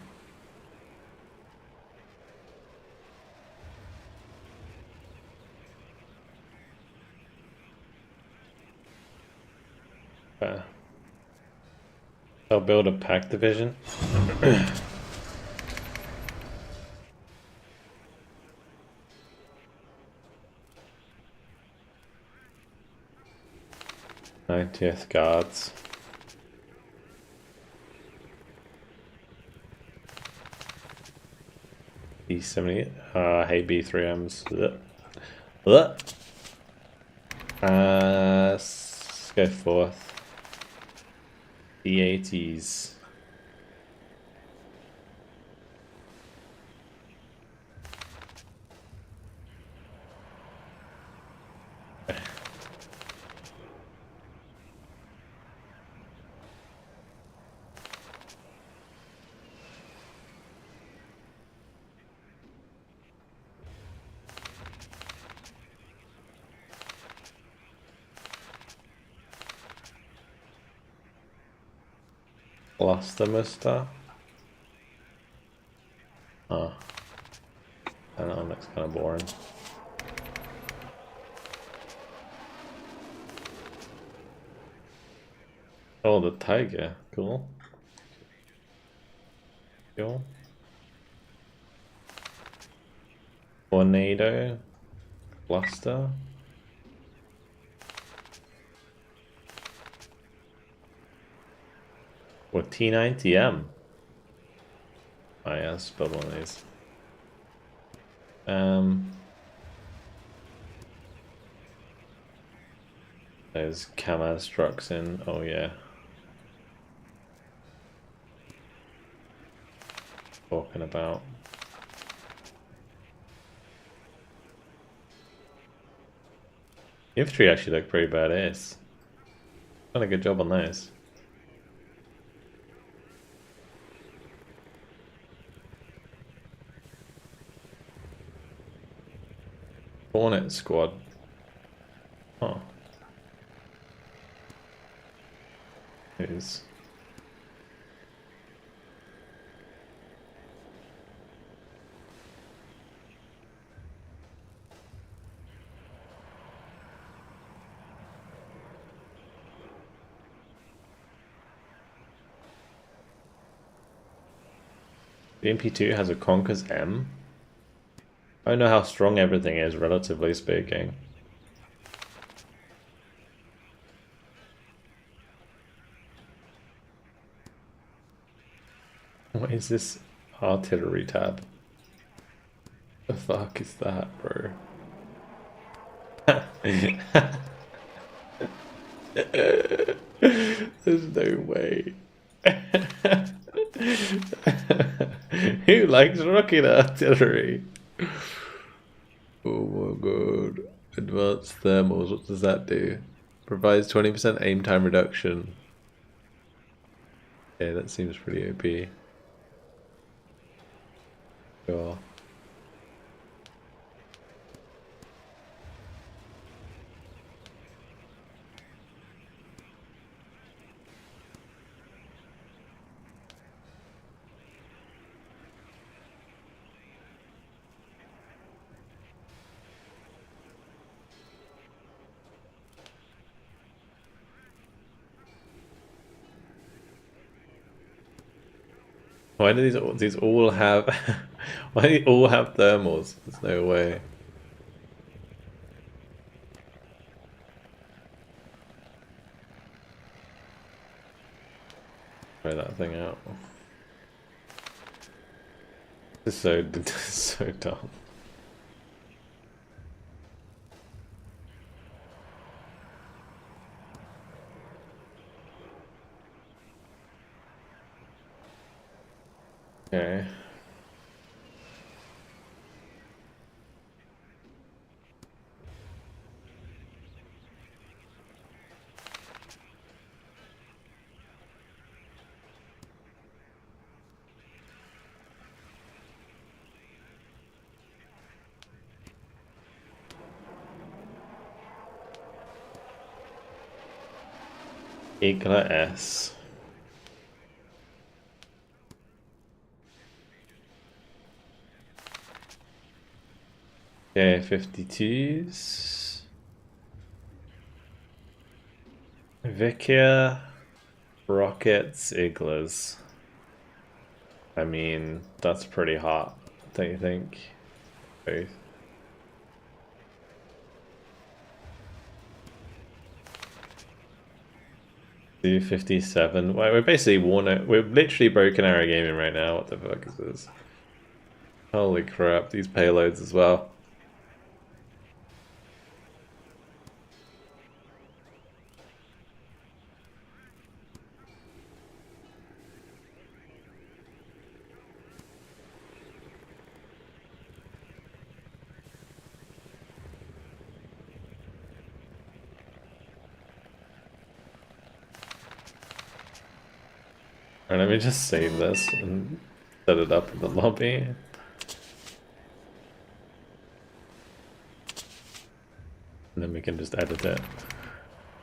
I'll build a pack division. '90th Guards. B70. Hey B3Ms. Let's go forth. B80s. Cluster. Oh. I don't know, that's kind of boring. Oh, the tiger. Cool. Cool. Tornado. Cluster. Or T9TM. Oh yeah, let's build one of these. There's Kamaz trucks in. Oh yeah. Talking about. Infantry actually look pretty badass. Done a good job on those. Hornet squad. Oh. Who's? The MP2 has a Conker's M. I don't know how strong everything is, relatively speaking. What is this artillery tab? The fuck is that, bro? There's no way. Who likes rocket artillery? Oh my god. Advanced thermals, what does that do? Provides 20% aim time reduction. Yeah, that seems pretty OP. Sure. Why do these all have why do they all have thermals? There's no way. Throw that thing out. This is so this is so dumb. Okay. Igla S. Okay, 52s. Vikia, rockets, Iglas. I mean, that's pretty hot, don't you think? Both. $257. Well, we're basically WARNO. We're literally VulcanHDGaming right now. What the fuck is this? Holy crap! These payloads as well. Alright, let me just save this and set it up in the lobby. And then we can just edit it.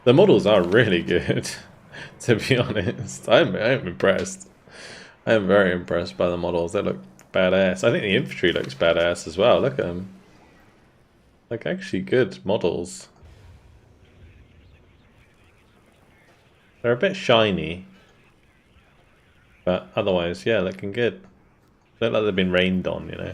The models are really good, to be honest. I'm impressed. I am very impressed by the models. They look badass. I think the infantry looks badass as well. Look at them. Like, actually good models. They're a bit shiny. But otherwise, yeah, looking good. Look like they've been rained on, you know.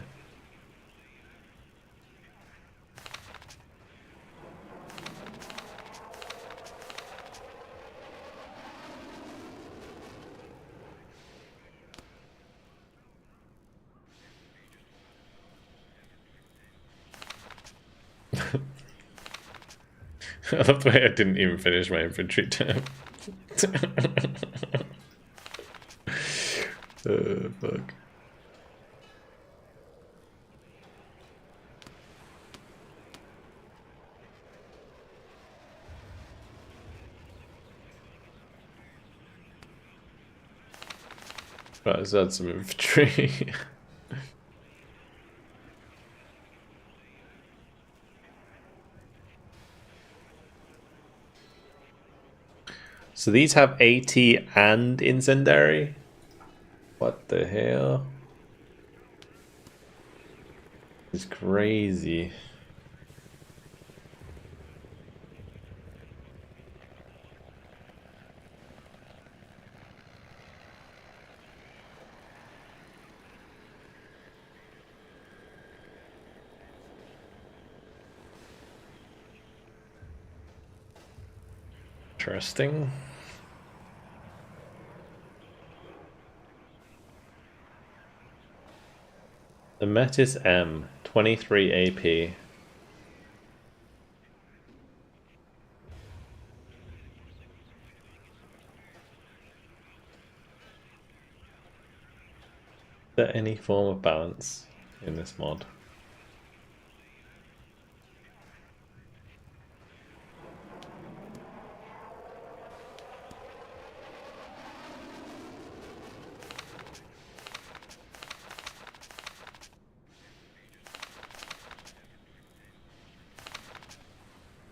I love the way I didn't even finish my infantry term. Fuck. Right, let's add some infantry. So these have AT and incendiary? What the hell? It's crazy. Interesting. The Metis M, 23 AP. Is there any form of balance in this mod?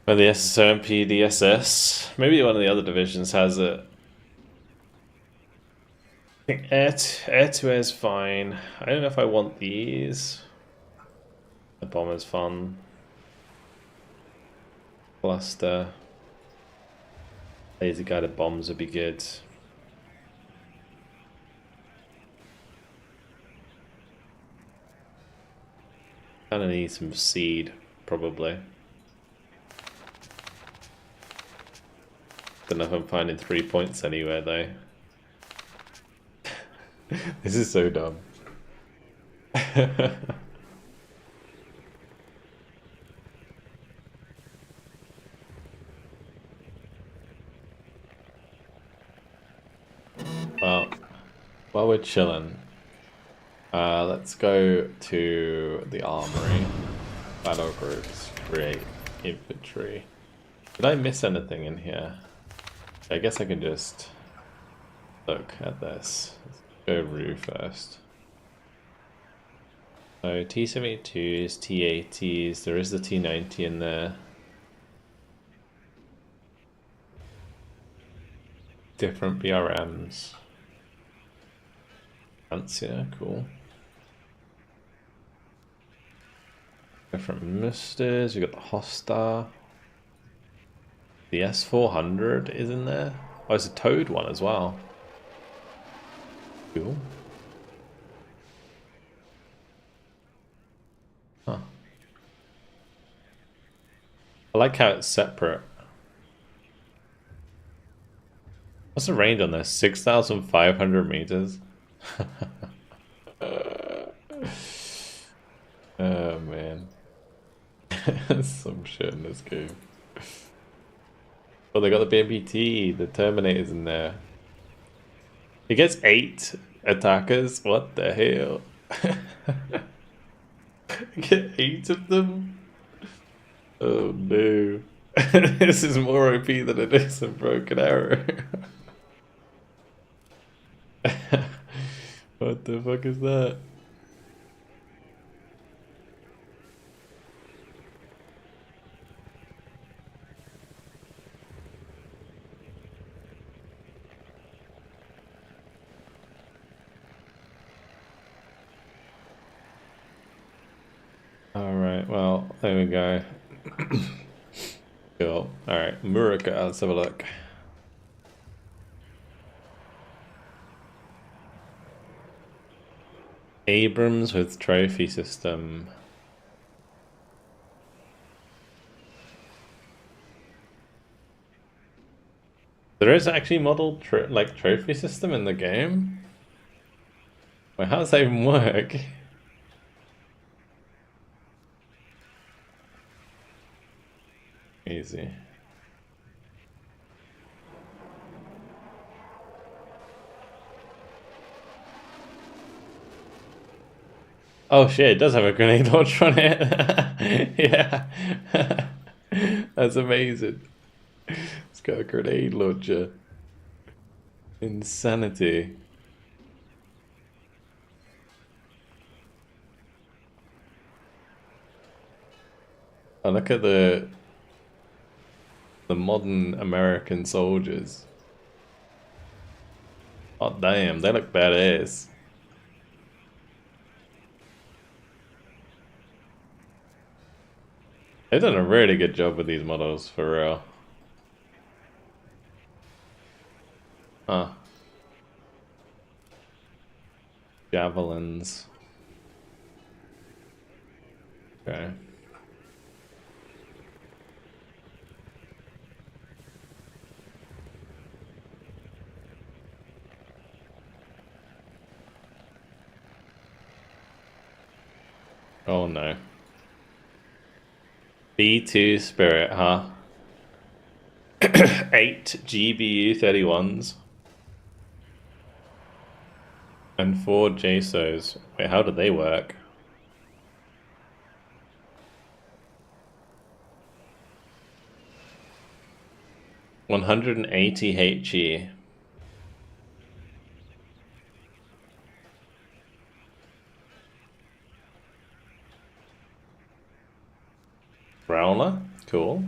Or the SSOMP, the SS. Maybe one of the other divisions has it. I think Air to Air is fine. I don't know if I want these. The bomber's fun. Cluster. Laser guided bombs would be good. Kinda need some seed, probably. Don't know if I'm finding 3 points anywhere though. This is so dumb. Well, while we're chilling, let's go to the armory. Battle groups, create infantry. Did I miss anything in here? I guess I can just look at this. Let's go Rue first. So T-72s, T-80s, there is the T-90 in there. Different BRMs. Fancier, cool. Different musters, we got the Hostar. The S400 is in there. Oh, it's a towed one as well. Cool. Huh. I like how it's separate. What's the range on this? 6,500 meters? Oh man. Some shit in this game. Oh, they got the BMPT, the Terminator's in there. He gets 8 attackers? What the hell? Get 8 of them? Oh no. This is more OP than it is in Broken Arrow. What the fuck is that? Alright, well, there we go. Cool. Alright, Murica, let's have a look. Abrams with trophy system. There is actually modeled trophy system in the game? Wait, how does that even work? Easy. Oh shit, it does have a grenade launcher on it. Yeah. That's amazing. It's got a grenade launcher. Insanity. Oh, look at the modern American soldiers. Oh damn, they look badass. They've done a really good job with these models, for real. Huh. Javelins. Okay. Oh no. B2 Spirit, huh? 8 GBU 31s. And 4 JSOs. Wait, how do they work? $180 HE. Growler, cool.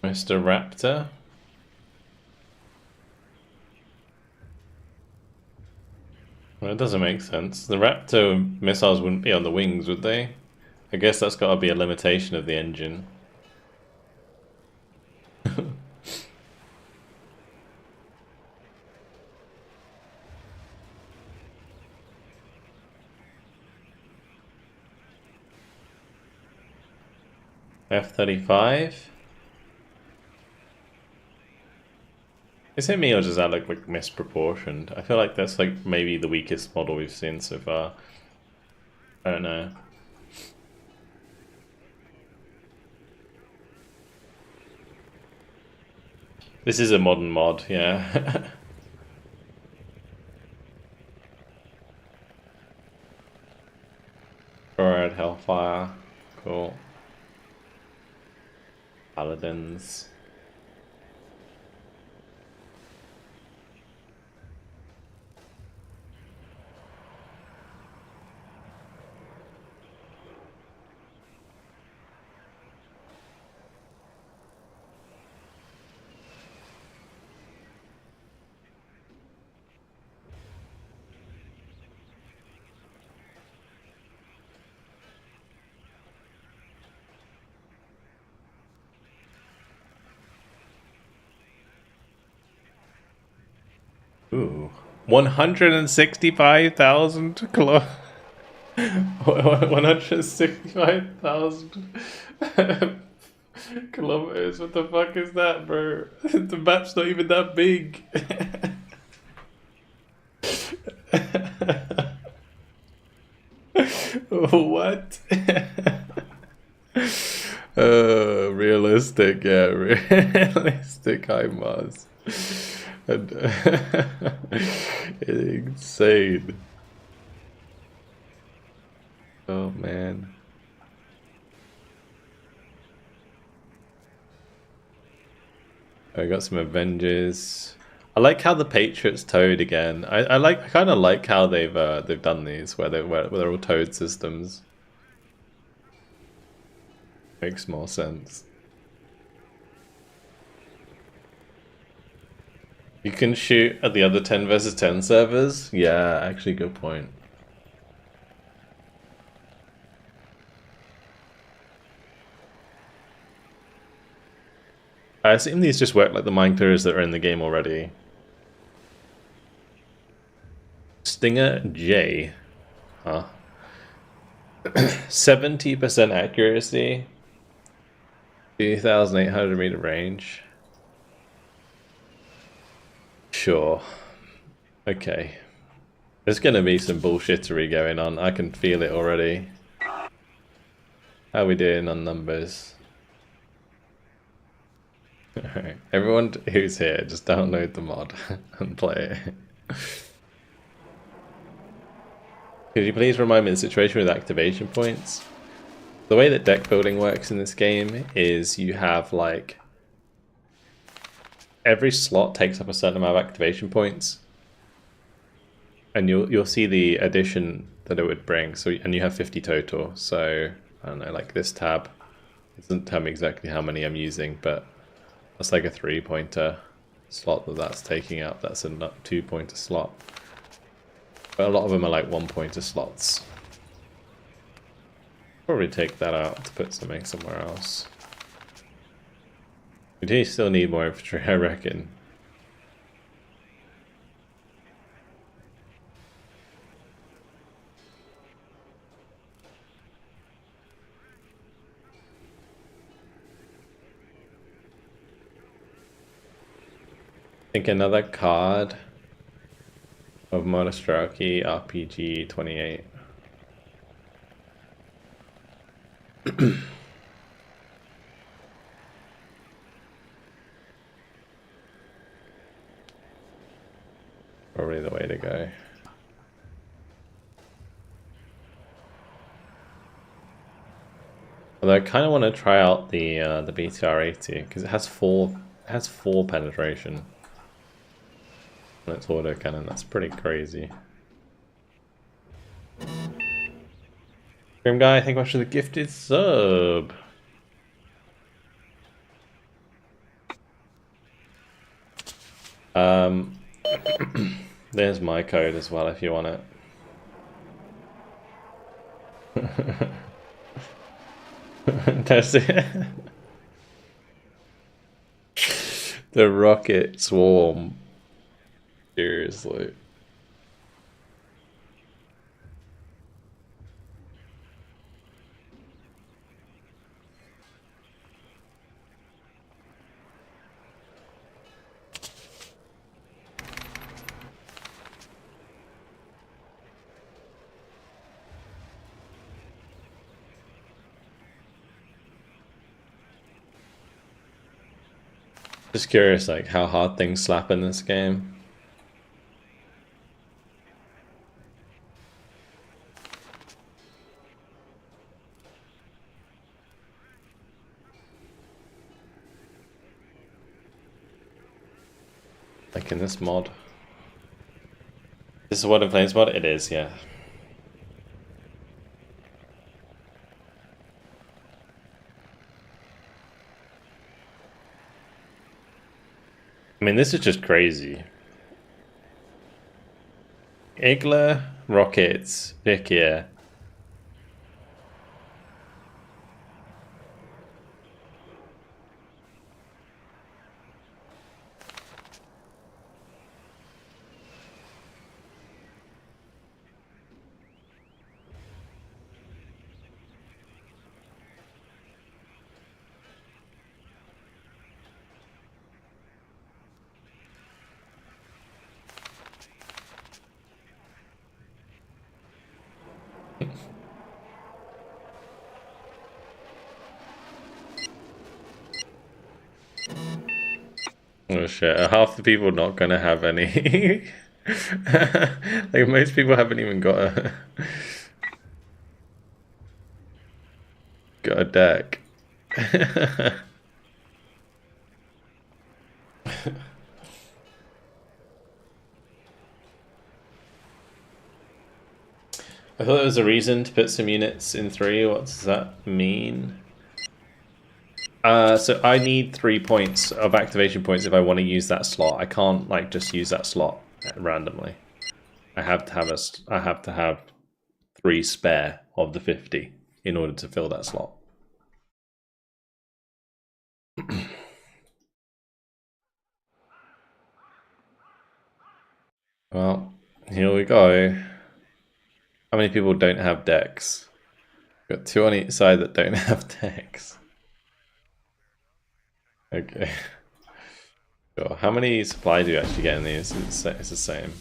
Mr. Raptor. Well, it doesn't make sense. The Raptor missiles wouldn't be on the wings, would they? I guess that's got to be a limitation of the engine. F-35? Is it me or does that look like misproportioned? I feel like that's like maybe the weakest model we've seen so far. I don't know. This is a modern mod, yeah. Alright, Hellfire. Cool. Paladins. Ooh. 165,000 kilo. 165,000 kilometers. What the fuck is that, bro? The map's not even that big. What? Realistic, yeah, realistic HIMARS. And insane. Oh man. I got some Avengers. I like how the Patriot's towed again. I kind of like how they've done these where they're all towed systems. Makes more sense. You can shoot at the other 10 versus 10 servers? Yeah, actually good point. I assume these just work like the mine clearers that are in the game already. Stinger J. Huh. 70% accuracy. 2,800 meter range. Sure. Okay. There's gonna be some bullshittery going on. I can feel it already. How are we doing on numbers? Alright. Everyone who's here, just download the mod and play it. Could you please remind me of the situation with activation points? The way that deck building works in this game is you have like every slot takes up a certain amount of activation points, and you'll see the addition that it would bring. So and you have 50 total. So I don't know, like this tab, it doesn't tell me exactly how many I'm using, but that's like a 3-pointer slot that's taking up. That's a 2-pointer slot. But a lot of them are like 1-pointer slots. Probably take that out to put something somewhere else. We do still need more infantry, I reckon. I think another card of Monastraki RPG 28. Probably the way to go. Although I kind of want to try out the BTR-80 because it has four penetration on its autocannon. That's pretty crazy. Grim Guy, thank you much for the gifted sub. There's my code as well if you want it. That's it. The rocket swarm. Seriously. Just curious, like, how hard things slap in this game. Like in this mod. This is what in Flames mod? It is, yeah. I mean, this is just crazy. Igla, rockets, Vikia. Oh shit, are half the people not gonna have any? Like most people haven't even got a deck. I thought there was a reason to put some units in 3. What does that mean? So I need 3 points of activation points if I want to use that slot. I can't like just use that slot randomly. I have to have 3 spare of the 50 in order to fill that slot. Well, here we go. How many people don't have decks? Got 2 on each side that don't have decks. Okay. Sure. How many supply do you actually get in these? It's the same.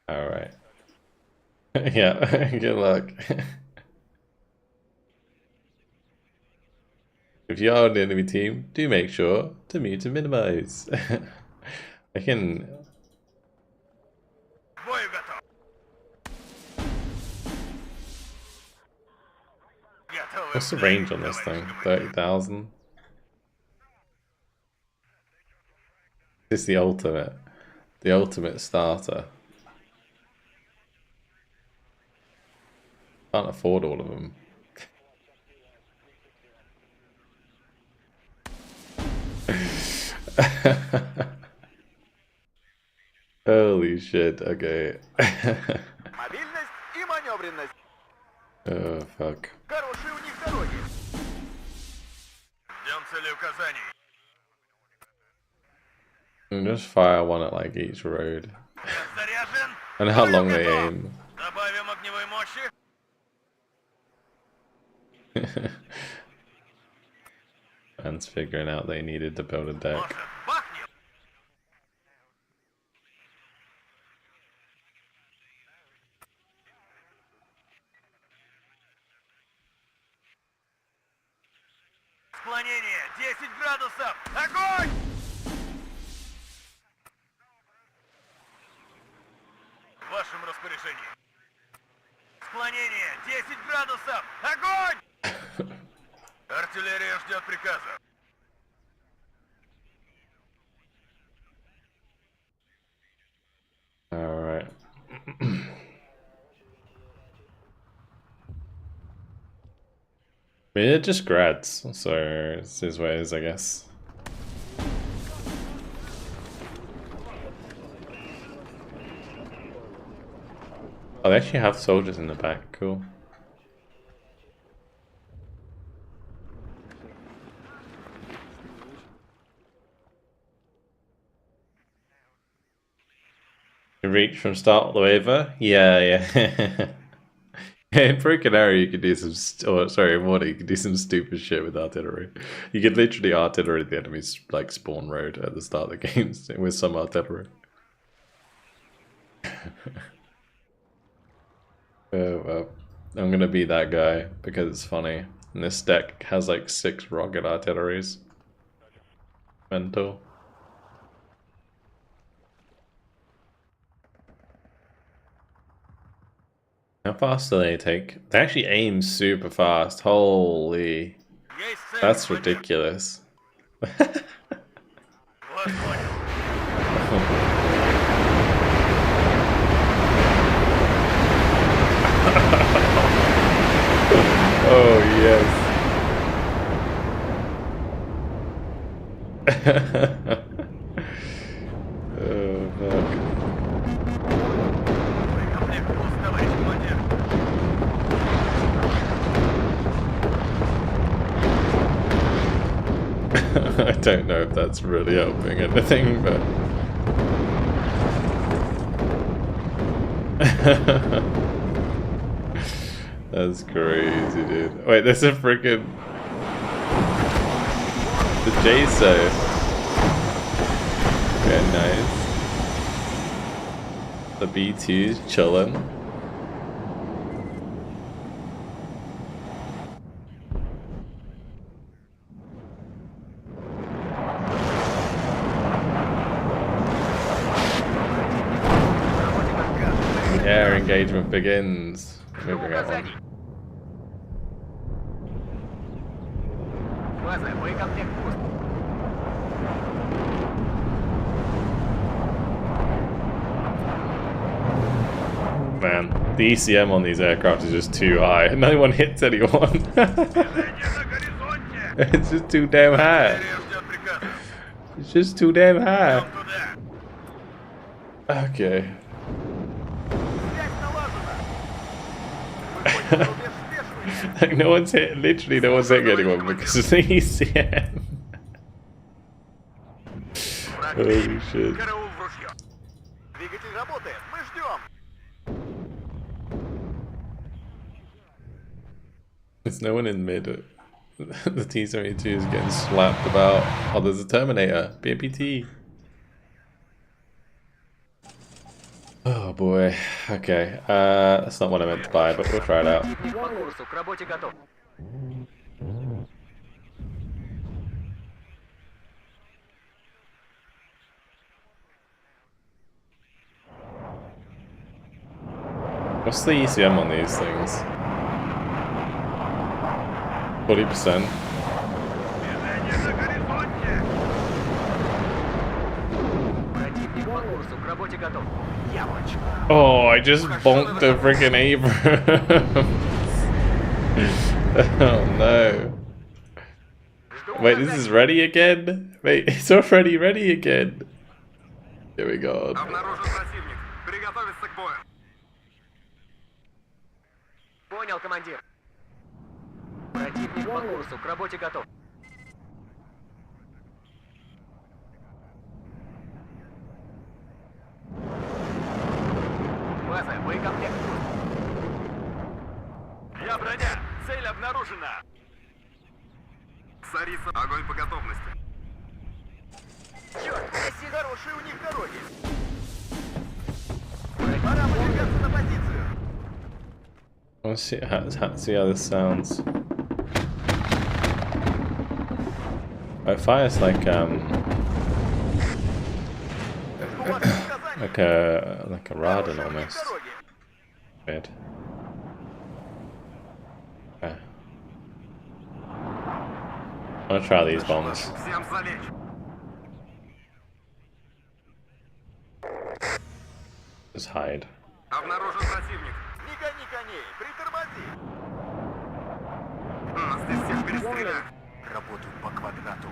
Alright. Yeah, good luck. If you are on the enemy team, do make sure to mute and minimize. I can... What's the range on this thing? 30,000? This is the ultimate. The ultimate starter. Can't afford all of them. Holy shit, okay. Oh, fuck. And just fire one at like each road. And how long they aim. Man's figuring out they needed to build a deck. Склонение 10 градусов! Огонь! В вашем распоряжении. Склонение 10 градусов! Огонь! Артиллерия ждет приказа. Alright. I mean, it just grads, so it's his ways, I guess. Oh, they actually have soldiers in the back, cool. You reach from start all the way over? Yeah. In Broken Arrow, you could do some, sorry, in WARNO, you could do some stupid shit with artillery. You could literally artillery the enemy's like spawn road at the start of the game with some artillery. Oh well, I'm gonna be that guy because it's funny. And this deck has like 6 rocket artilleries. Mental. How fast do they take? They actually aim super fast. Holy. That's ridiculous. Oh, yes. Oh, fuck. I don't know if that's really helping anything, but... That's crazy, dude. Wait, there's a freaking... The JSO. Okay, nice. The B2's chillin'. Air engagement begins. Moving out on. Man, the ECM on these aircraft is just too high. No one hits anyone. It's just too damn high. It's just too damn high. Okay. Like no one's hit, literally no one's hitting anyone because of the ECM. Holy shit. There's no one in mid. The T-72 is getting slapped about. Oh, there's a Terminator. BMPT. Oh boy. Okay. That's not what I meant to buy, but we'll try it out. What's the ECM on these things? 40%. Oh, I just bonked the freaking Abrams. Oh no. Wait, this is ready again? Wait, it's already ready again. Here we go. Понял, командир. Противник по курсу, к работе готов. База, боекомплект. Я броня. Цель обнаружена. Царица, огонь по готовности. Черт, какие хорошие у них дороги. Пора выдвигаться на позицию. Let's see how this sounds. It fires like a Radin almost. Weird. Okay. I'm gonna try these bombs. Just hide. Обнаружен противник. Не гони коней, притормози. Нас здесь всех перестреляют. Работаю по квадрату.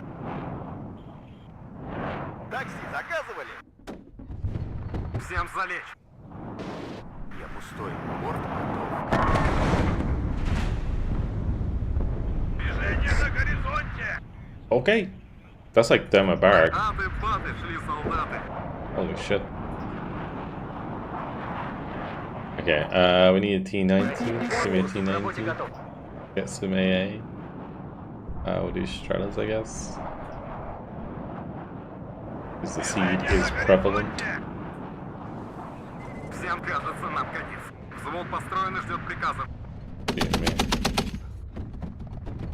Такси заказывали? Всем залечь. Я пустой. Борт готов. Движение на горизонте. Okay. That's like Demo Barrack. Ады-баты шли солдаты. Holy shit. Okay, we need a T90. Give me a T90. Get some AA. We'll do Stratas, I guess. Because the seed is prevalent. Всем кажется, нам конец. Взвод построен и ждет приказов. Excuse me.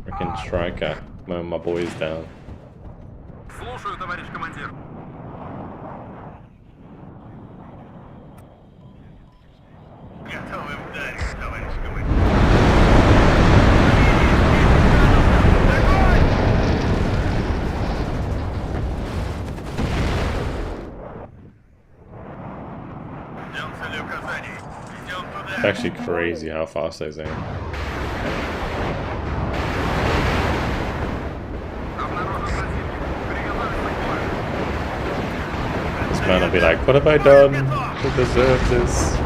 Freaking striker. Mowing my boys down. Слушаю, товарищ командир. Готовы ударить, товарищ командир. Ждем целеуказаний. Идем туда. It's actually crazy how fast those aim. Обнаружен противник. Приготовиться к бою. This man will be like, what have I done to deserve this?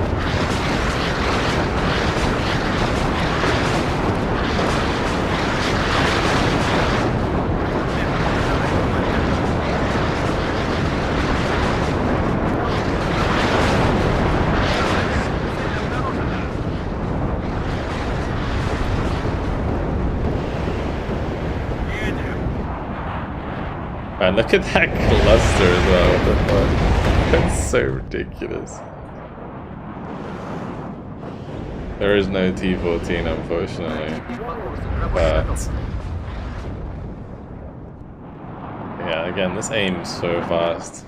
Man, look at that cluster as well. What the fuck? That's so ridiculous. There is no T14, unfortunately. But yeah, again, this aims so fast.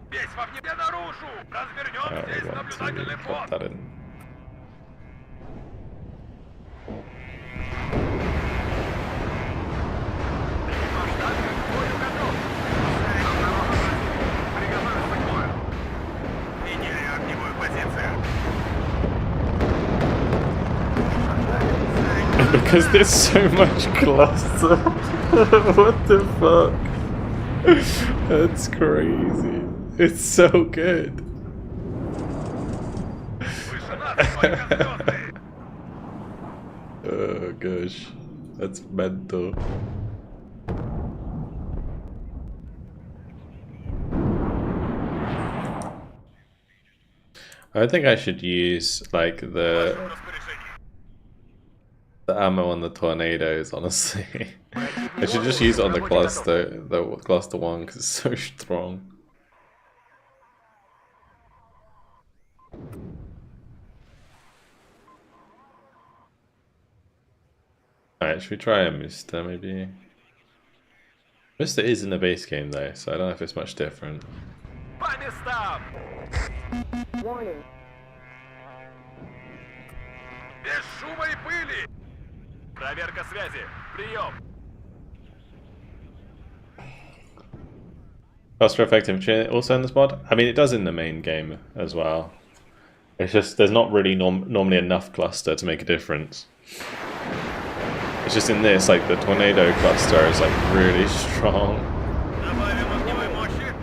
Весь в огне наружу. Развернем We здесь want наблюдательный to пост. put that in. Меняю огневую позицию. Because there's so much cluster. What the fuck? That's crazy. It's so good. Oh gosh, that's mental. I think I should use like the ammo on the tornadoes, honestly. I should just use it on the cluster one because it's so strong. Alright, should we try a Mister maybe? Mister is in the base game though, so I don't know if it's much different. По местам! Warning. Без шума и пыли! Проверка связи. Прием. Cluster effective also in this mod? I mean, it does in the main game as well. It's just there's not really normally enough cluster to make a difference. It's just in this, like the tornado cluster is like really strong. Добавим огневой мощи.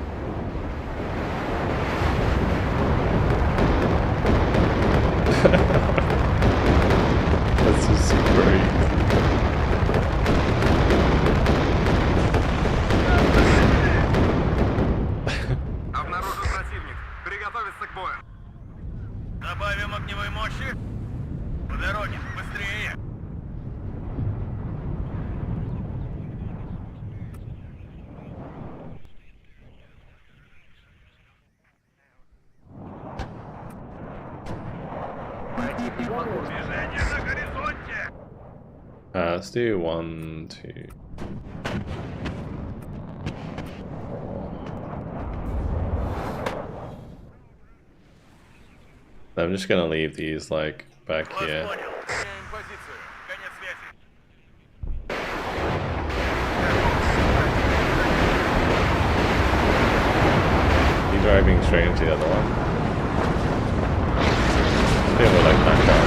That's just great. Обнаружен противник. Приготовиться к бою. Добавим огневой мощи. По дороге, быстрее. Движение на горизонте. Let's do 1, 2. I'm just gonna leave these like back Вас here. понял. Меняем позицию. Конец связи. He's driving straight into the other one. Feel like that guy.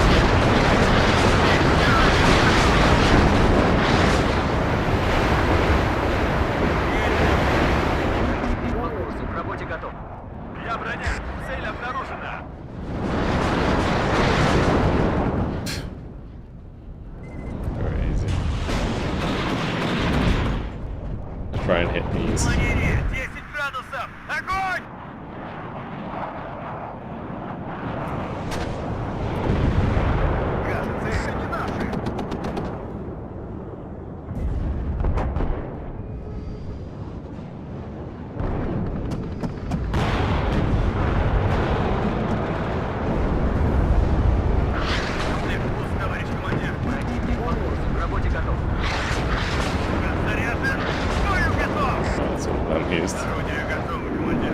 К работе готов. Я броня. Цель обнаружена. Very easy. Try and hit these. Манере. 10 градусов. Огонь! confused. Орудие готово, командир.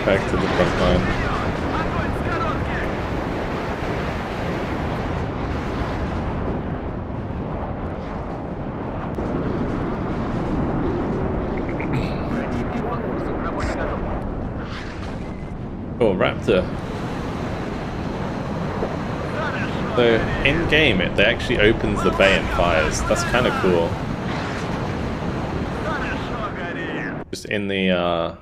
Back to the front line. Огонь с коротких! Противник по курсу, к работе готов. Oh, Raptor. So in game, it actually opens the bay and fires. That's kind of cool. Хорошо горит! Just in the oh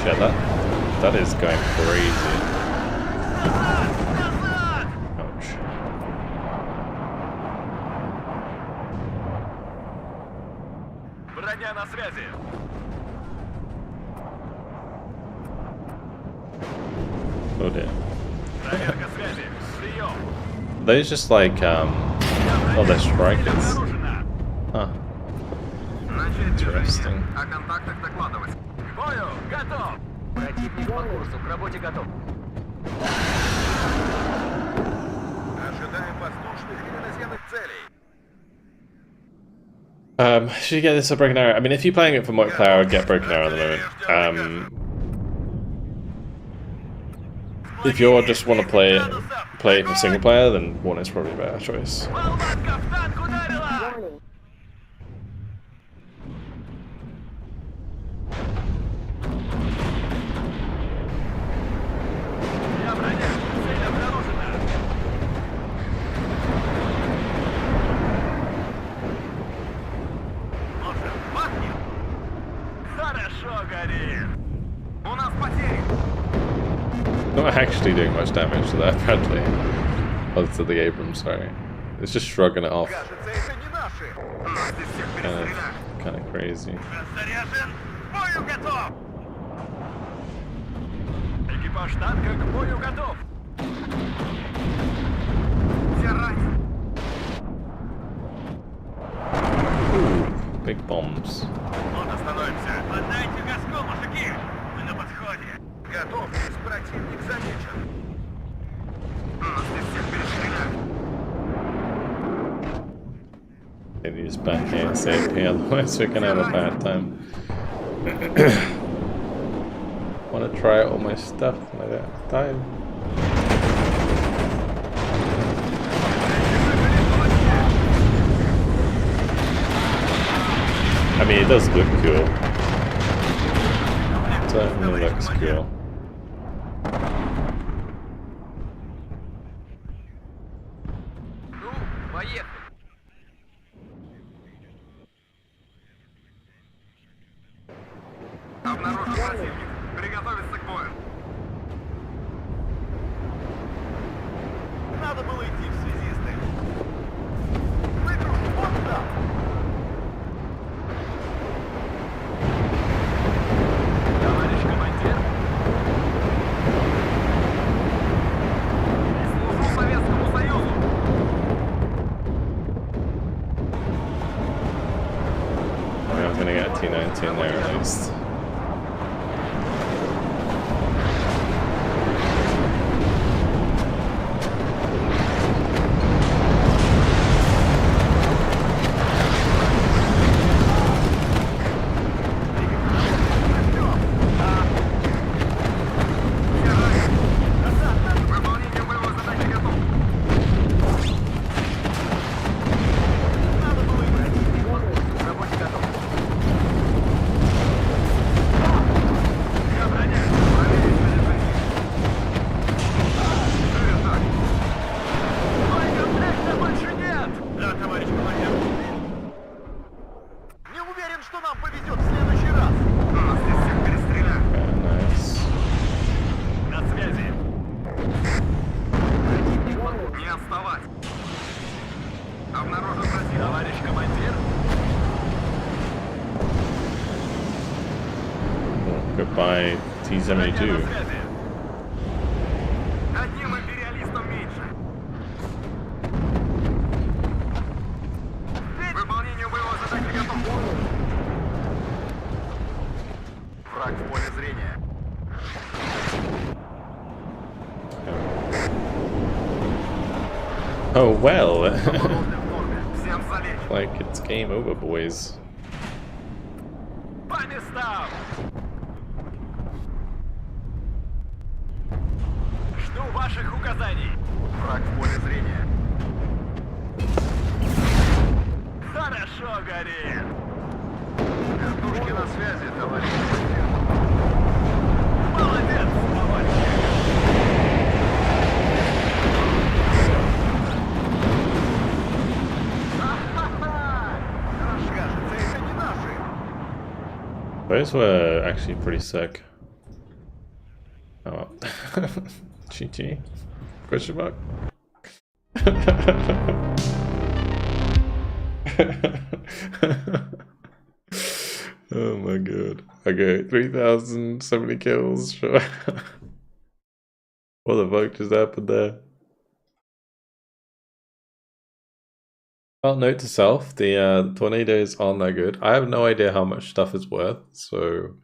shit, that is going crazy. Ouch. Броня на связи! Oh dear. Проверка связи! Прием! Those just like oh, they're strikers. Обнаружено! Huh. Начать Interesting. движение. О контактах докладывать. К бою! Готов! Противник по курсу, к работе готов. Ожидаем воздушных или наземных целей. Should you get this a broken arrow? I mean, if you're playing it for multiplayer, I'd get broken arrow at the moment. If you just want to play it for single player, then WARNO is probably a better choice. Болванка в танк ударила! Warning. Я броня! Цель обнаружена! Может, бахнем? Хорошо горит! У нас потери. Not actually doing much damage to that, apparently. Other to the Abrams, sorry. It's just shrugging it off. Кажется, это не наши. Нас здесь всех перестреляли. Kind of crazy. Заряжен! К бою готов! Экипаж танка к бою готов! Все ранены. Ooh, big bombs. Вот остановимся! Отдайте газку, мужики! Мы на подходе! Готовьтесь, противник замечен. Нас здесь всех перестреляли. Maybe just back ASAP, otherwise we're gonna have a bad time. Want to try out all my stuff and I don't have time. I mean, it does look cool. It certainly looks cool. Ну, поехали. Обнаружен противник. Приготовиться к бою. Надо было идти в связисты. Выгрузку вот там. Товарищ командир! Служу Советскому Союзу. I'm gonna get a T-90 in there at least. Выполнение боевой задачи готов. К работе готов. Я броня! Проверить снаряжение. Живет так. Боекомплекта больше нет! Да, товарищ командир. Не уверен, что нам повезет в следующий раз. Нас здесь всех перестреляли. Yeah, nice. На связи! Противник по курсу. Не отставать. Обнаружен противник. Товарищ командир! Goodbye, Броня T-72. на связи! Одним империалистом меньше. Выполнение боевой задачи готов. Враг в поле зрения. Oh well. Холодным в норме. Всем залечь. Like it's game over, boys. По местам! Жду ваших указаний. Враг в поле зрения. Хорошо горит. Вертушки на связи, товарищ. Молодец, товарищ. Ха-ха-ха! Кажется, это не наши. Those were actually pretty sick. Oh well. GG? Question mark? Oh my god. Okay, 3,070 kills, sure. What the fuck just happened there? Well, note to self, the tornadoes aren't that good. I have no idea how much stuff is worth, so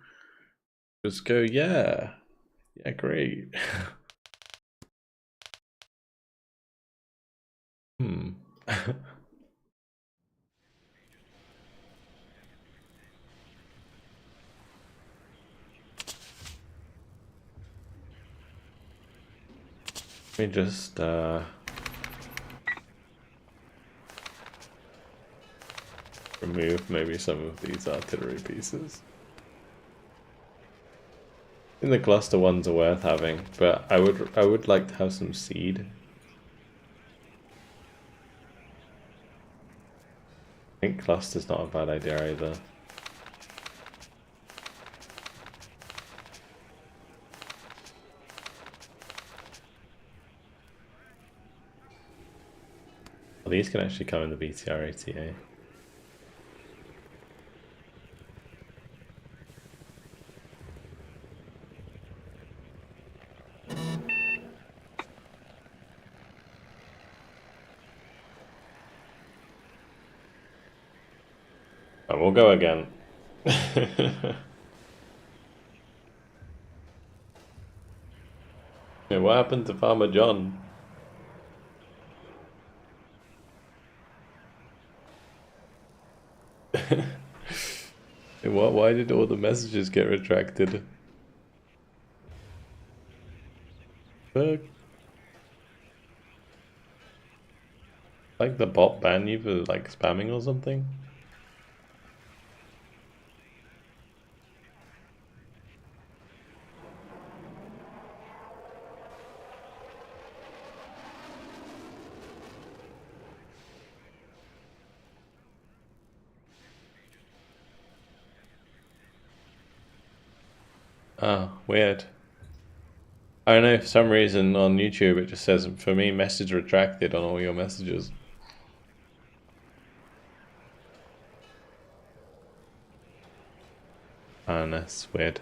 just go, yeah. Yeah, great. Let me just remove maybe some of these artillery pieces. I think the cluster ones are worth having, but I would like to have some seed. I think cluster's not a bad idea either. Well, these can actually come in the BTR ATA. Oh, we'll go again. Yeah, what happened to Farmer John? Why did all the messages get retracted? Fuck. Like the bot banned you for like spamming or something? Ah, weird. I don't know, for some reason on YouTube it just says, for me, message retracted on all your messages. Ah, that's weird.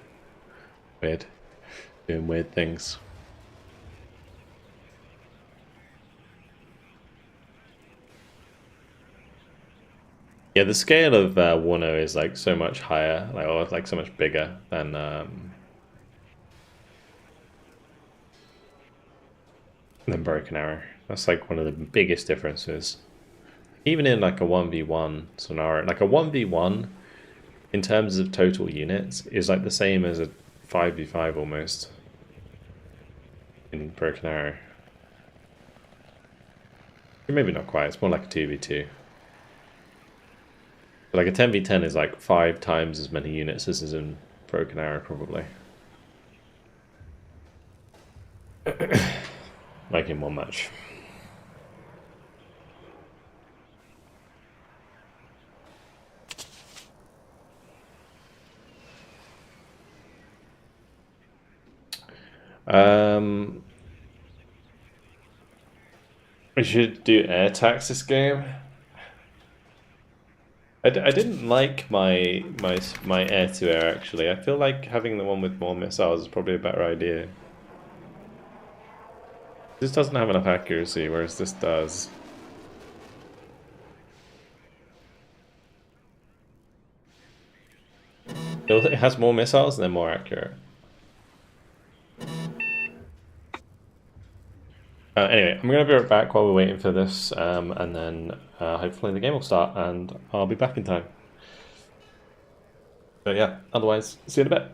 Weird. Doing weird things. Yeah, the scale of WARNO is like so much higher, like, or like so much bigger than Broken Arrow. That's like one of the biggest differences. Even in like a 1v1 scenario, like a 1v1 in terms of total units is like the same as a 5v5 almost in Broken Arrow. Maybe not quite, it's more like a 2v2. But like a 10v10 is like 5 times as many units as is in Broken Arrow probably. Like in one match. We should do air tax this game. I didn't like my air-to-air actually. I feel like having the one with more missiles is probably a better idea. This doesn't have enough accuracy, whereas this does. It has more missiles and they're more accurate. Anyway, I'm going to be right back while we're waiting for this, and then hopefully the game will start, and I'll be back in time. But yeah, otherwise, see you in a bit.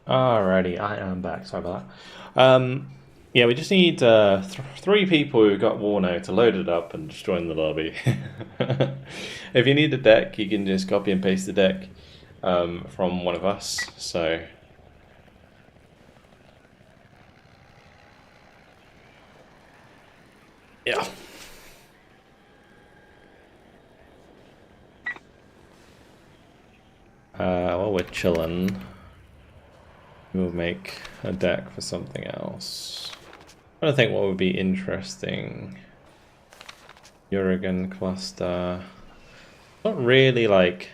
Alrighty, I am back. Sorry about that. Yeah, we just need 3 people who got WARNO to load it up and just join the lobby. If you need a deck, you can just copy and paste the deck from one of us. So. Yeah. While we're chilling, we'll make a deck for something else. I don't think what would be interesting. Urigan cluster. Not really like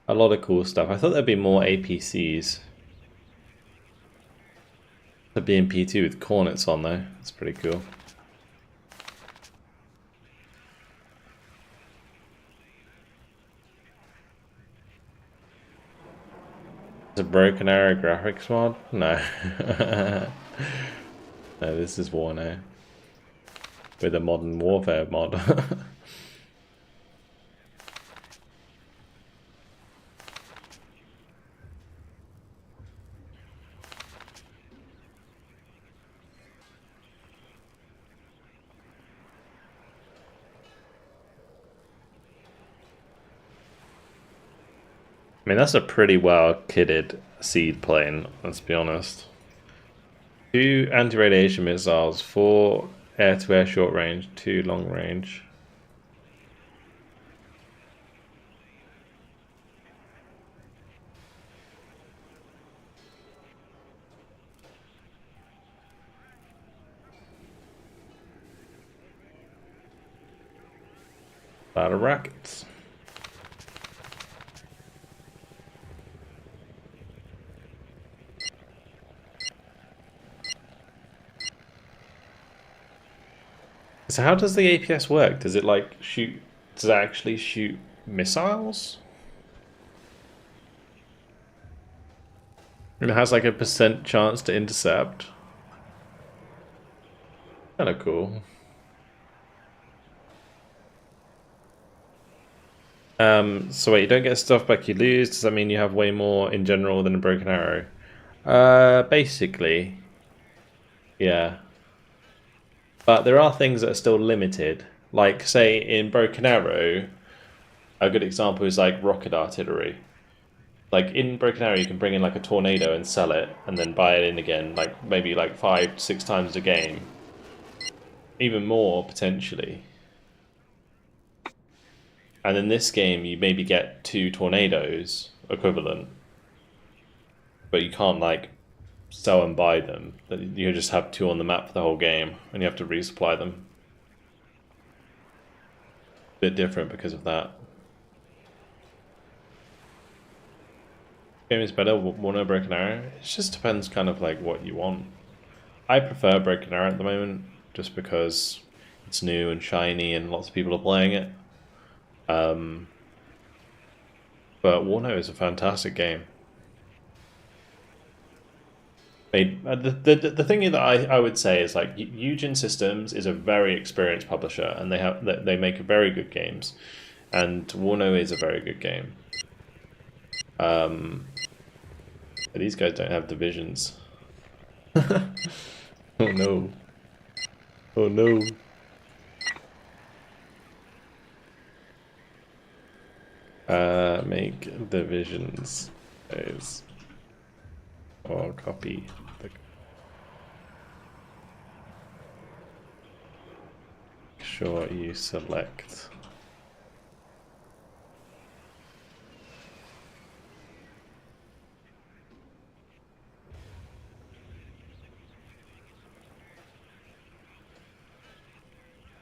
a lot of cool stuff. I thought there'd be more APCs. The BMP2 with cornets on though. That's pretty cool. It's a broken arrow graphics mod? No. No, this is WARNO. With a modern warfare mod. I mean, that's a pretty well kitted seed plane, let's be honest. 2 anti-radiation missiles, 4 air-to-air short range, 2 long range. A lot of rockets. So how does the APS work? Does it like shoot, does it actually shoot missiles? And it has like a % chance to intercept. Kinda cool. So wait, you don't get stuff back, you lose. Does that mean you have way more in general than a broken arrow? Basically, yeah. But there are things that are still limited. Like, say, in Broken Arrow, a good example is like rocket artillery. Like, in Broken Arrow, you can bring in like a tornado and sell it, and then buy it in again, like maybe like 5-6 times a game. Even more, potentially. And in this game, you maybe get 2 tornadoes equivalent. But you can't, like, sell and buy them. You just have 2 on the map for the whole game, and you have to resupply them. Bit different because of that. Game is better, WARNO Broken Arrow. It just depends kind of like what you want. I prefer Broken Arrow at the moment, just because it's new and shiny and lots of people are playing it. But WARNO is a fantastic game. The thing that I would say is like Eugen Systems is a very experienced publisher, and they make very good games, and WARNO is a very good game. But these guys don't have divisions. Oh no! Oh no! Make divisions. Or copy the. Make sure you select.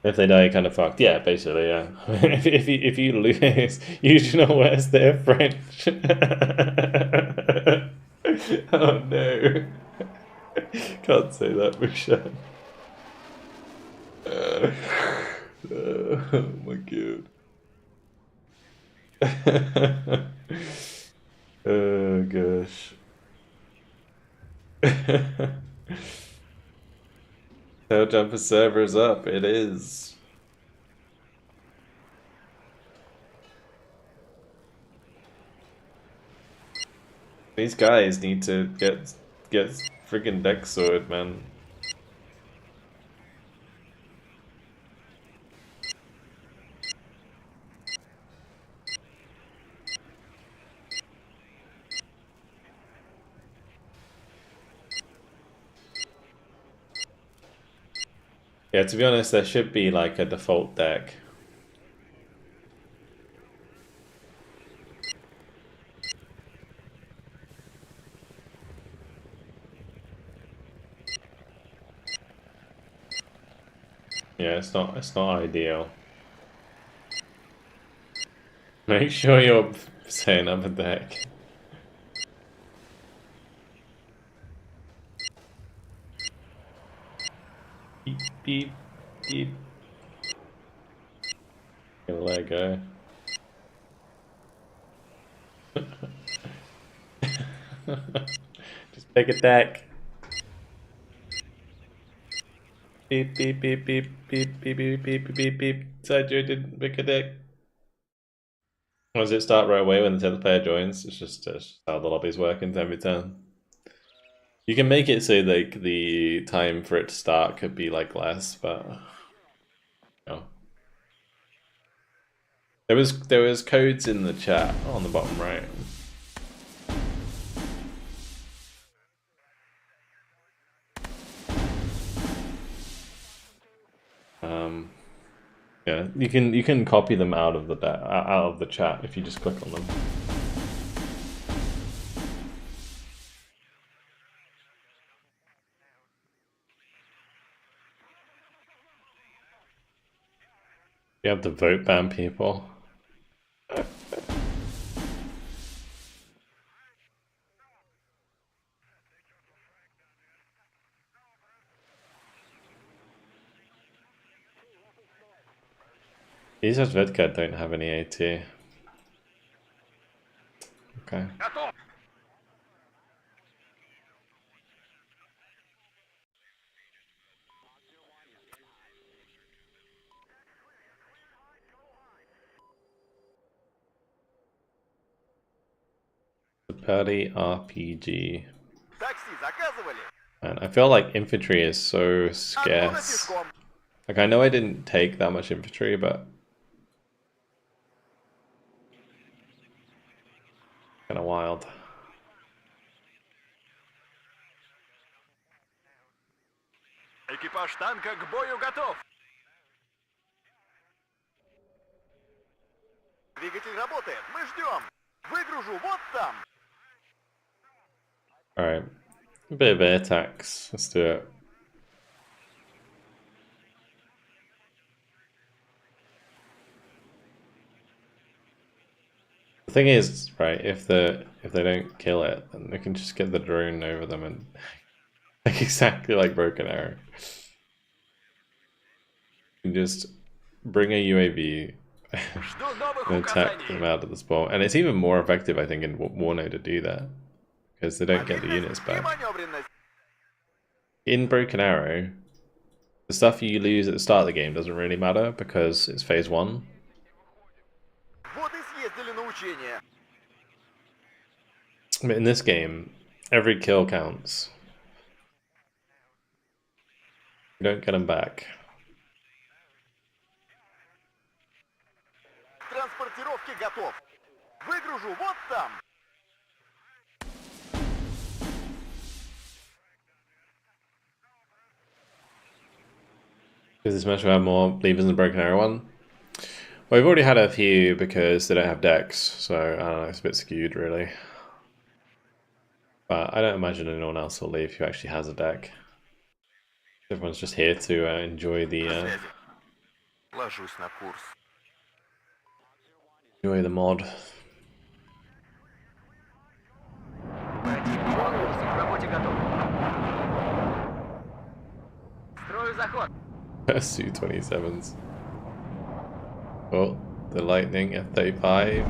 If they die, kind of fucked. Yeah, basically, yeah. if you lose, you should know where's their French. Oh no! Can't say that, Bouchon. Oh my god. Oh gosh. Tail jumper servers up, it is. These guys need to get friggin' deck sword, man. Yeah, to be honest, there should be like a default deck. Yeah, it's not ideal. Make sure you're setting up a deck. Beep beep beep. Gonna let it go. Just pick a deck. Beep beep beep beep beep beep beep beep beep beep. Sergio didn't pick a deck. Or does it start right away when the 10th player joins? It's just how the lobbies work in every turn. You can make it so like the time for it to start could be like less, but no. There was codes in the chat on the bottom right. Yeah, you can copy them out of the chat if you just click on them. You have to vote ban people. These Vedka don't have any AT. Okay. The Party RPG. Такси заказывали? And I feel like infantry is so scarce. Like, I know I didn't take that much infantry, but kind of wild. Экипаж танка к бою готов. Двигатель работает. Мы ждем. Выгружу вот там. Alright. A bit of air tax. Let's do it. The thing is, right, if they don't kill it, then they can just get the drone over them and like exactly like Broken Arrow. You can just bring a UAV and attack them out of the spawn. And it's even more effective, I think, in WARNO to do that. Because they don't get the units back. In Broken Arrow, the stuff you lose at the start of the game doesn't really matter because it's phase 1. But in this game, every kill counts. You don't get them back. Транспортировки готов. Выгружу вот там. Does this match have more levers than the Broken Arrow one? Well, we've already had a few because they don't have decks, so I don't know, it's a bit skewed really. But I don't imagine anyone else will leave who actually has a deck. Everyone's just here to enjoy the enjoy the mod. Su-27s. Oh, the Lightning F-35.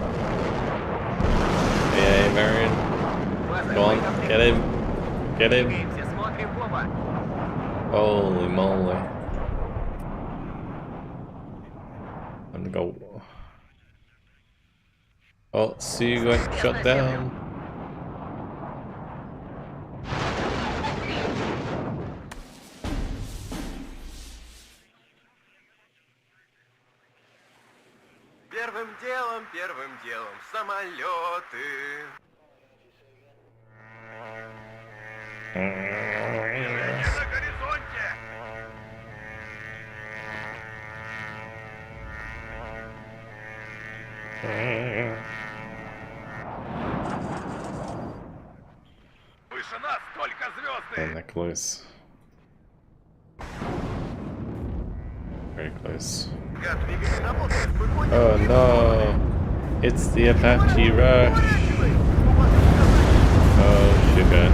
Yeah, Marion. Go on, get him. Get him. Holy moly. I'm gonna go. Oh, Su got shot down. первым делом самолеты. Движение на горизонте! Выше нас только звезды! And they're close. Very close. Как двигатель работает? Выходим. Oh no! It's the Apache rush! Поворачивай. У вас Oh sugar.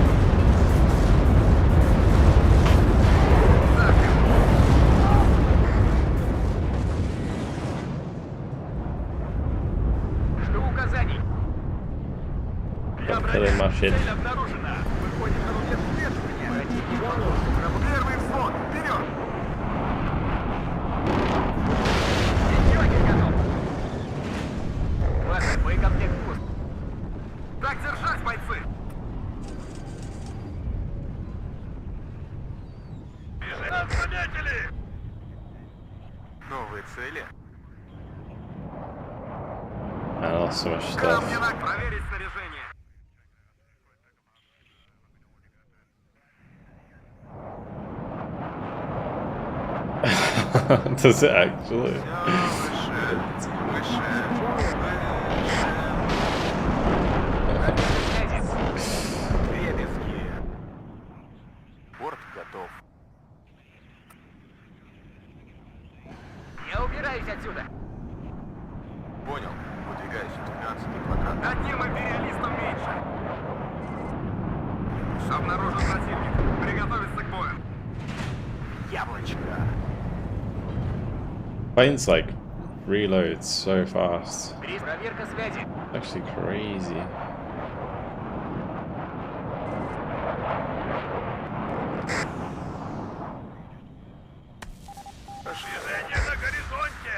Жду указаний. Stop killing my shit. цель обнаружена. Выходим на рубеж вследствия. Противник по курсу к работе. Первый взвод. Вперед. Лечётик готов. Ладно, боекомплект пуст. Так держать, бойцы. Нас заметили! Новые цели. I lost so much Камни stuff. на проверить снаряжение. Does it actually? Все выше, выше. Дребезги. Борт готов. Я убираюсь отсюда. Понял. Выдвигаюсь. 12 квадрат. Одним империалистом меньше. Обнаружен противник. Приготовиться к бою. Яблочко. Planes like reload so fast. Проверка связи. Actually crazy. Движение на горизонте!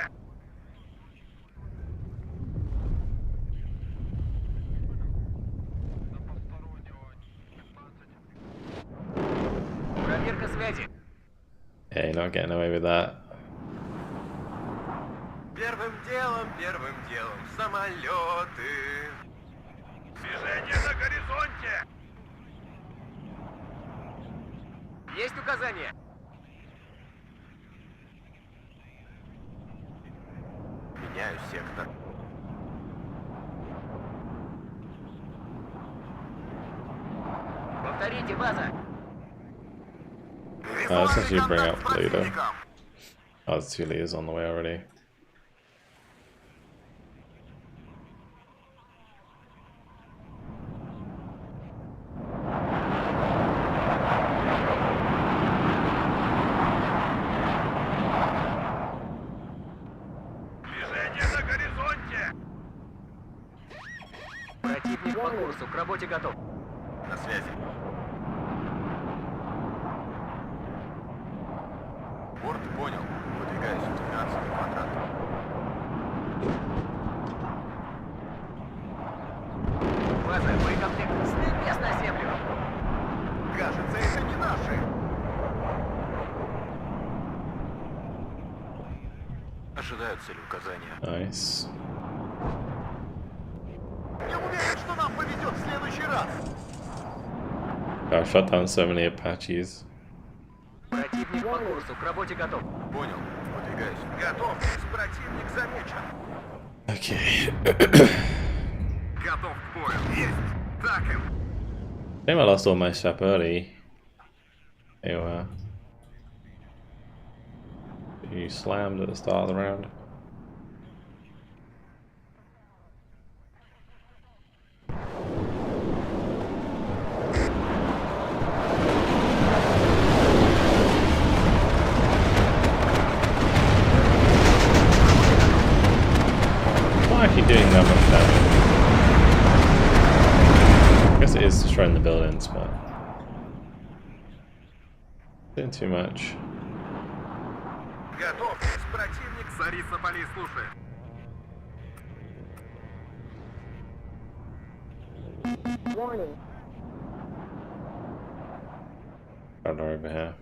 Проверка связи. Yeah, you're not getting away with that. Первым делом самолеты. Движение на горизонте! Есть указания. Меняю сектор. Повторите, база. Let's actually bring up Контакт с leader. противником. Oh, there's 2 leaders on the way already. Движение на горизонте! Противник по курсу к работе готов. На связи. Борт понял. Выдвигаюсь. 12 квадрат. База, боекомплект. С небес на землю. Кажется, это не наши. Ожидаю цель указания. Nice. Не уверен, что нам повезет в следующий раз. I shot down so many Apaches. Противник по курсу к работе готов. Понял. Выдвигаюсь. Готовьтесь, противник замечен. Okay. Готов к бою. Есть. Так им. I think I lost all my stuff early. Here we are. You slammed at the start of the round. Not actually doing that much damage. I guess it is destroying the buildings, but doing too much. Готовьтесь, противник. Царица полей слушает. Warning. Got her over here.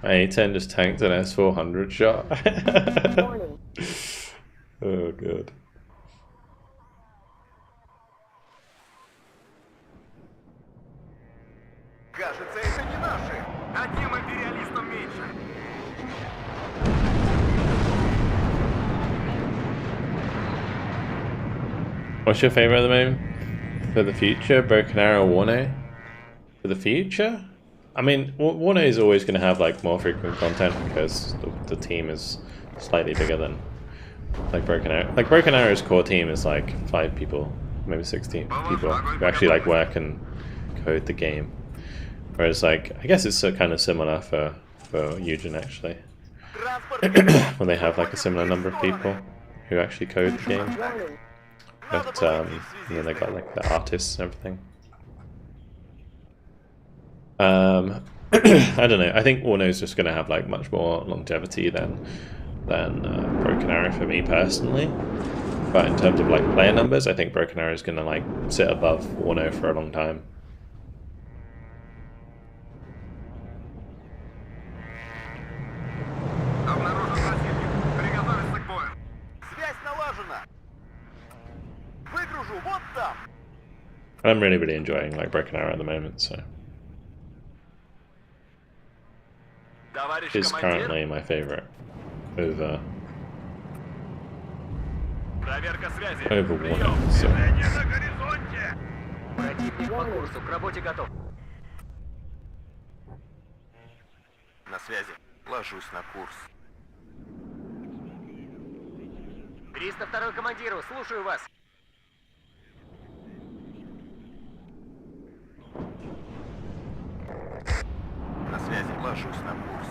A10 just tanked an S400 shot. Warning. Oh god. Кажется, это не наши. Одним империалистом меньше. What's your favorite at the moment? For the future, Broken Arrow, WARNO? For the future? I mean, WARNO is always going to have like more frequent content because the team is slightly bigger than like Broken Arrow. Like Broken Arrow's core team is like 5 people, maybe 16 people who actually like work and code the game. Whereas like, I guess it's kind of similar for Eugen actually. When they have like a similar number of people who actually code the game. Warning. But and then they got like the artists and everything. I don't know. I think WARNO is just going to have like much more longevity than Broken Arrow for me personally. But in terms of like player numbers, I think Broken Arrow is going to like sit above WARNO for a long time. Обнаружен противник. Приготовиться к бою. Связь налажена. Выгружу вот там. I'm really enjoying like Broken Arrow at the moment, so Товарищ it's командир. currently my favorite over Проверка связи. WARNO. Прием. So Движение на горизонте! Противник по курсу, к работе готов. На связи. Ложусь на курс. 302-й командиру, слушаю вас. На связи. Ложусь на курс.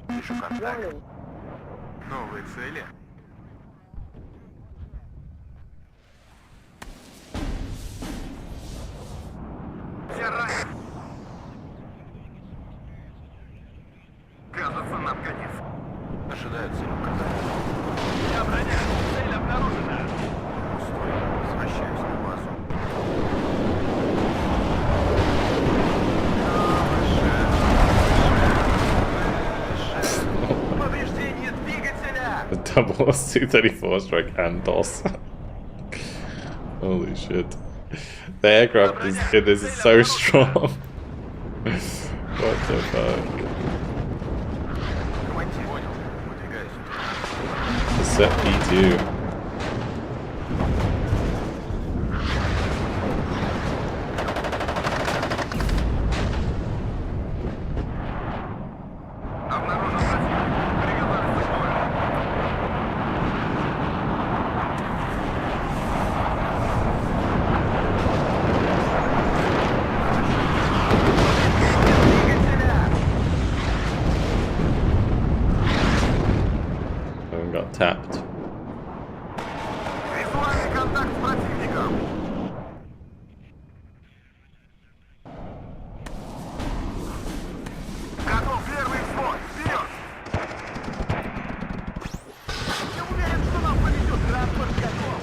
Вижу контакт. Warning. Новые цели. Все ранены. Кажется, нам конец. Ожидают цель указания. Я броня. Цель обнаружена. Пустой. Возвращаюсь на базу. Повреждение двигателя! the double Su-34 strike and DOS. Holy shit. The aircraft is so strong. What the fuck? Командир. Понял. Выдвигаюсь. The set P2. Обнаружен противник. Приготовиться к бою. And got tapped. Визуальный контакт с противником. Готов первый взвод. Вперед! Не уверен, что нам повезет. Транспорт готов.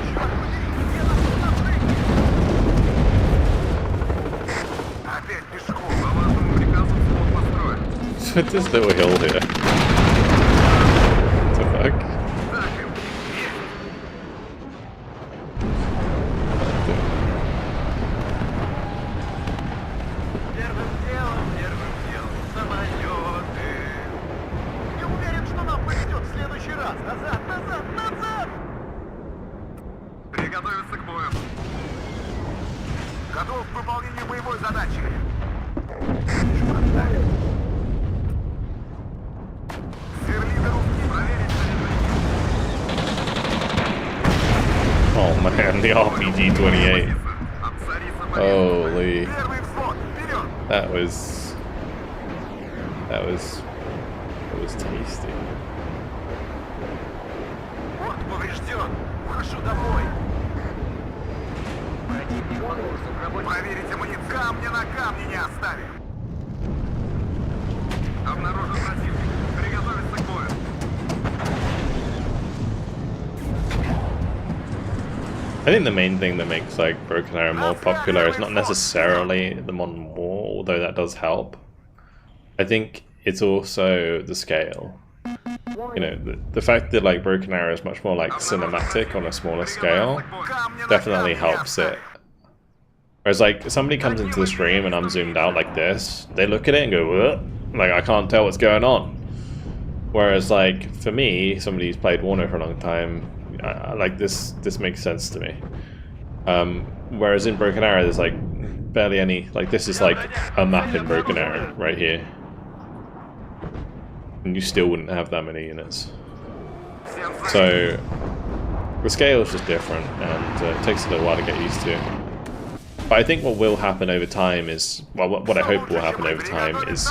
Черт побери, где нам тут напрыгнуть? Опять пешком. По вашему приказу взвод построен. With this little hill here. What the fuck? Так, есть. Первым делом самолеты. Не уверен, что нам повезет в следующий раз. Назад, назад, назад! Приготовиться к бою. Готов к выполнению боевой задачи. Вижу контакт. Сверли до руки. Проверить снаряжение. Oh man, the RPG-28. Абсолютно Holy. Первый взвод. Вперед! That was tasty. Вот поврежден. Ухожу домой. Противник по курсу, к работе. Проверить амуницию. Камня на камне не оставим. Обнаружен противник. Приготовиться к бою. I think the main thing that makes like Broken Arrow more popular is not necessarily the modern war, although that does help. I think it's also the scale. You know, the fact that like Broken Arrow is much more like cinematic on a smaller scale definitely helps it. Whereas like somebody comes into the stream and I'm zoomed out like this, they look at it and go, "What?" Like I can't tell what's going on. Whereas like for me, somebody who's played WARNO for a long time, like this makes sense to me. Whereas in Broken Arrow, there's like barely any. Like this is like a map in Broken Arrow right here, and you still wouldn't have that many units. So the scale is just different, and it takes a little while to get used to. But I think what will happen over time is, well, what I hope will happen over time is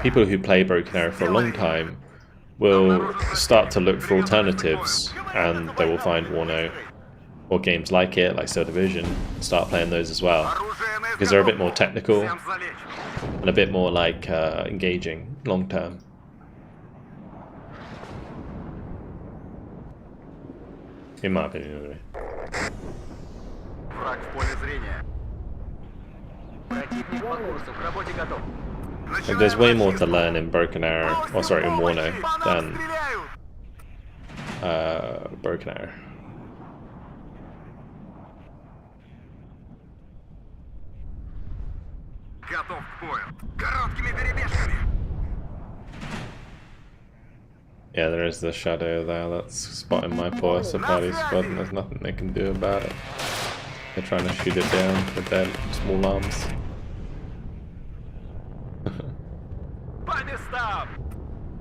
people who play Broken Arrow for a long time will start to look for alternatives, and they will find WARNO or games like it, like Cell Division, and start playing those as well, because they're a bit more technical and a bit more like engaging long term. In my opinion, anyway. Враг в поле зрения. Противник по курсу, к работе готов. And there's way more to learn in Broken Arrow, or sorry, in WARNO than Broken Arrow. Готов к бою. Короткими перебежками. Yeah, there is the shadow there that's spotting my poor supply squad, and there's nothing they can do about it. They're trying to shoot it down with their small arms. По местам!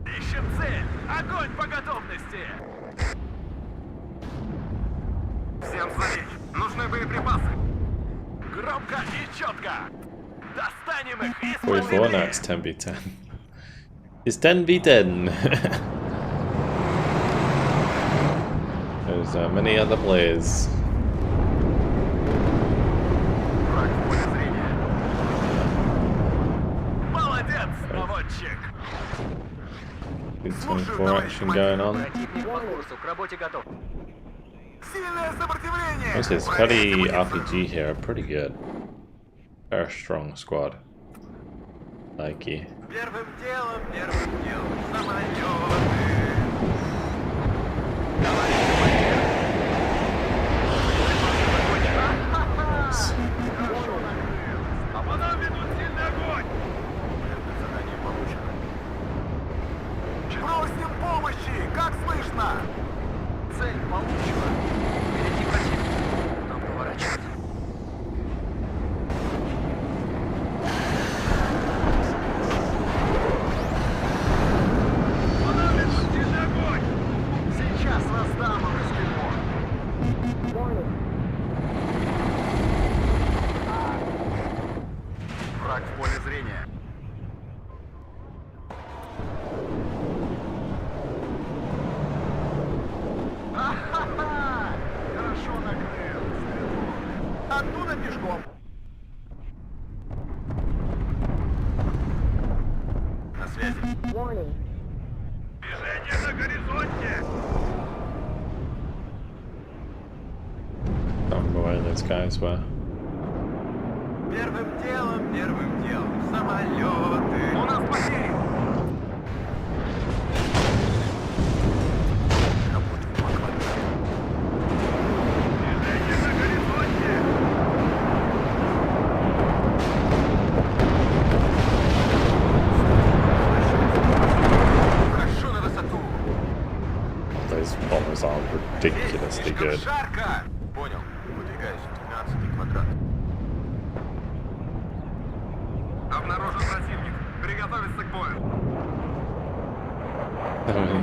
Ищем цель! Огонь по готовности! Всем залечь. Нужны боеприпасы. Громко и четко! Достанем их и 44, now it's 10v10. It's 10v10! There's many other players. Враг в поле зрения. Молодец, наводчик! Good 24 action going on. Противник по курсу, к работе готов. Сильное сопротивление. Honestly, this Cuddy RPG here are pretty good. They're a strong squad. Like you. Первым делом, самолеты. А по нам ведут сильный огонь! Задание получено. Просим помощи! Как слышно? Цель получена. Впереди противник. Нам поворачивать. По нам ведут сильный огонь! Сейчас раздам им раскидон. Warning. Враг в поле зрения. Ха-ха-ха! Хорошо накрыл. Оттуда пешком. На связи. Warning. Движение на горизонте! Don't remember where those guys were. Первым делом, самолеты. У нас потери. Работаем по квадрату. Движение на горизонте! Хорошо на высоту. Those bombers are ridiculously Слишком good. жарко. Понял. Выдвигаюсь. 12 квадрат. Обнаружен противник. Приготовиться к бою.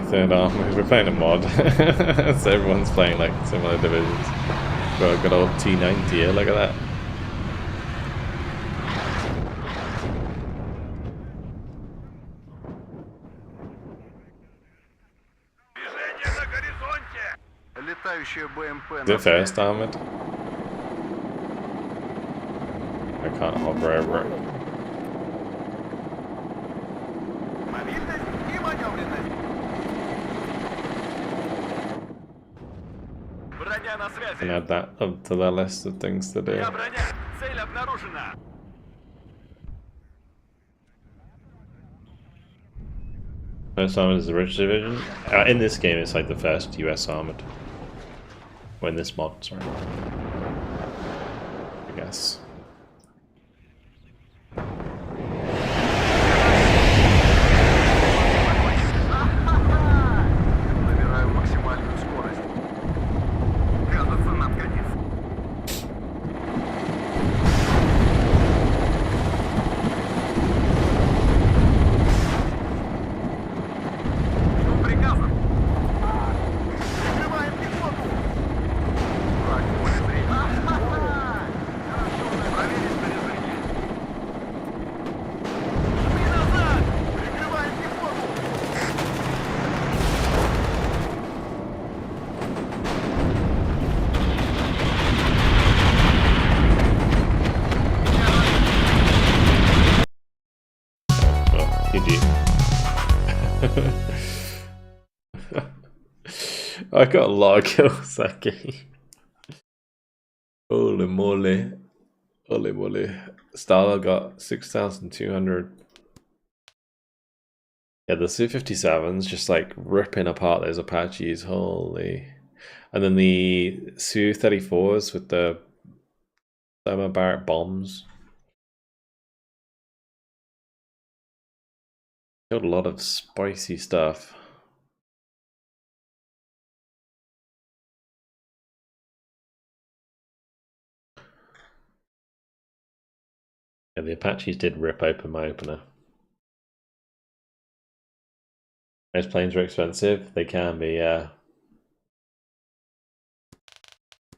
Third armor. We're playing a mod, so everyone's playing like similar divisions. Got a good old T90 here. Look at that. Движение на горизонте! Летающая БМП Is it first armored? I can't hover over it. Мобильность и маневренность. Броня на связи! can add that up to the list of things to do. Я броня. Цель обнаружена. First Armored is the British division. In this game, it's like the first US Armored. Well, in this mod, sorry. I guess. Набираю максимальную скорость. Кажется, нам конец. Жду приказа. Прикрываем пехоту. Враг в поле зрения. Хорошо, проверить снаряжение. Жми назад. Прикрываем пехоту. Oh, GG. I got a lot of kills that game. Holy moly. Holy moly. Stala got 6,200. Yeah, the Su-57's just like ripping apart those Apaches. Holy. And then the Su-34s with the thermobaric bombs. Killed a lot of spicy stuff. Yeah, the Apaches did rip open my opener. Those planes are expensive. They can be, yeah.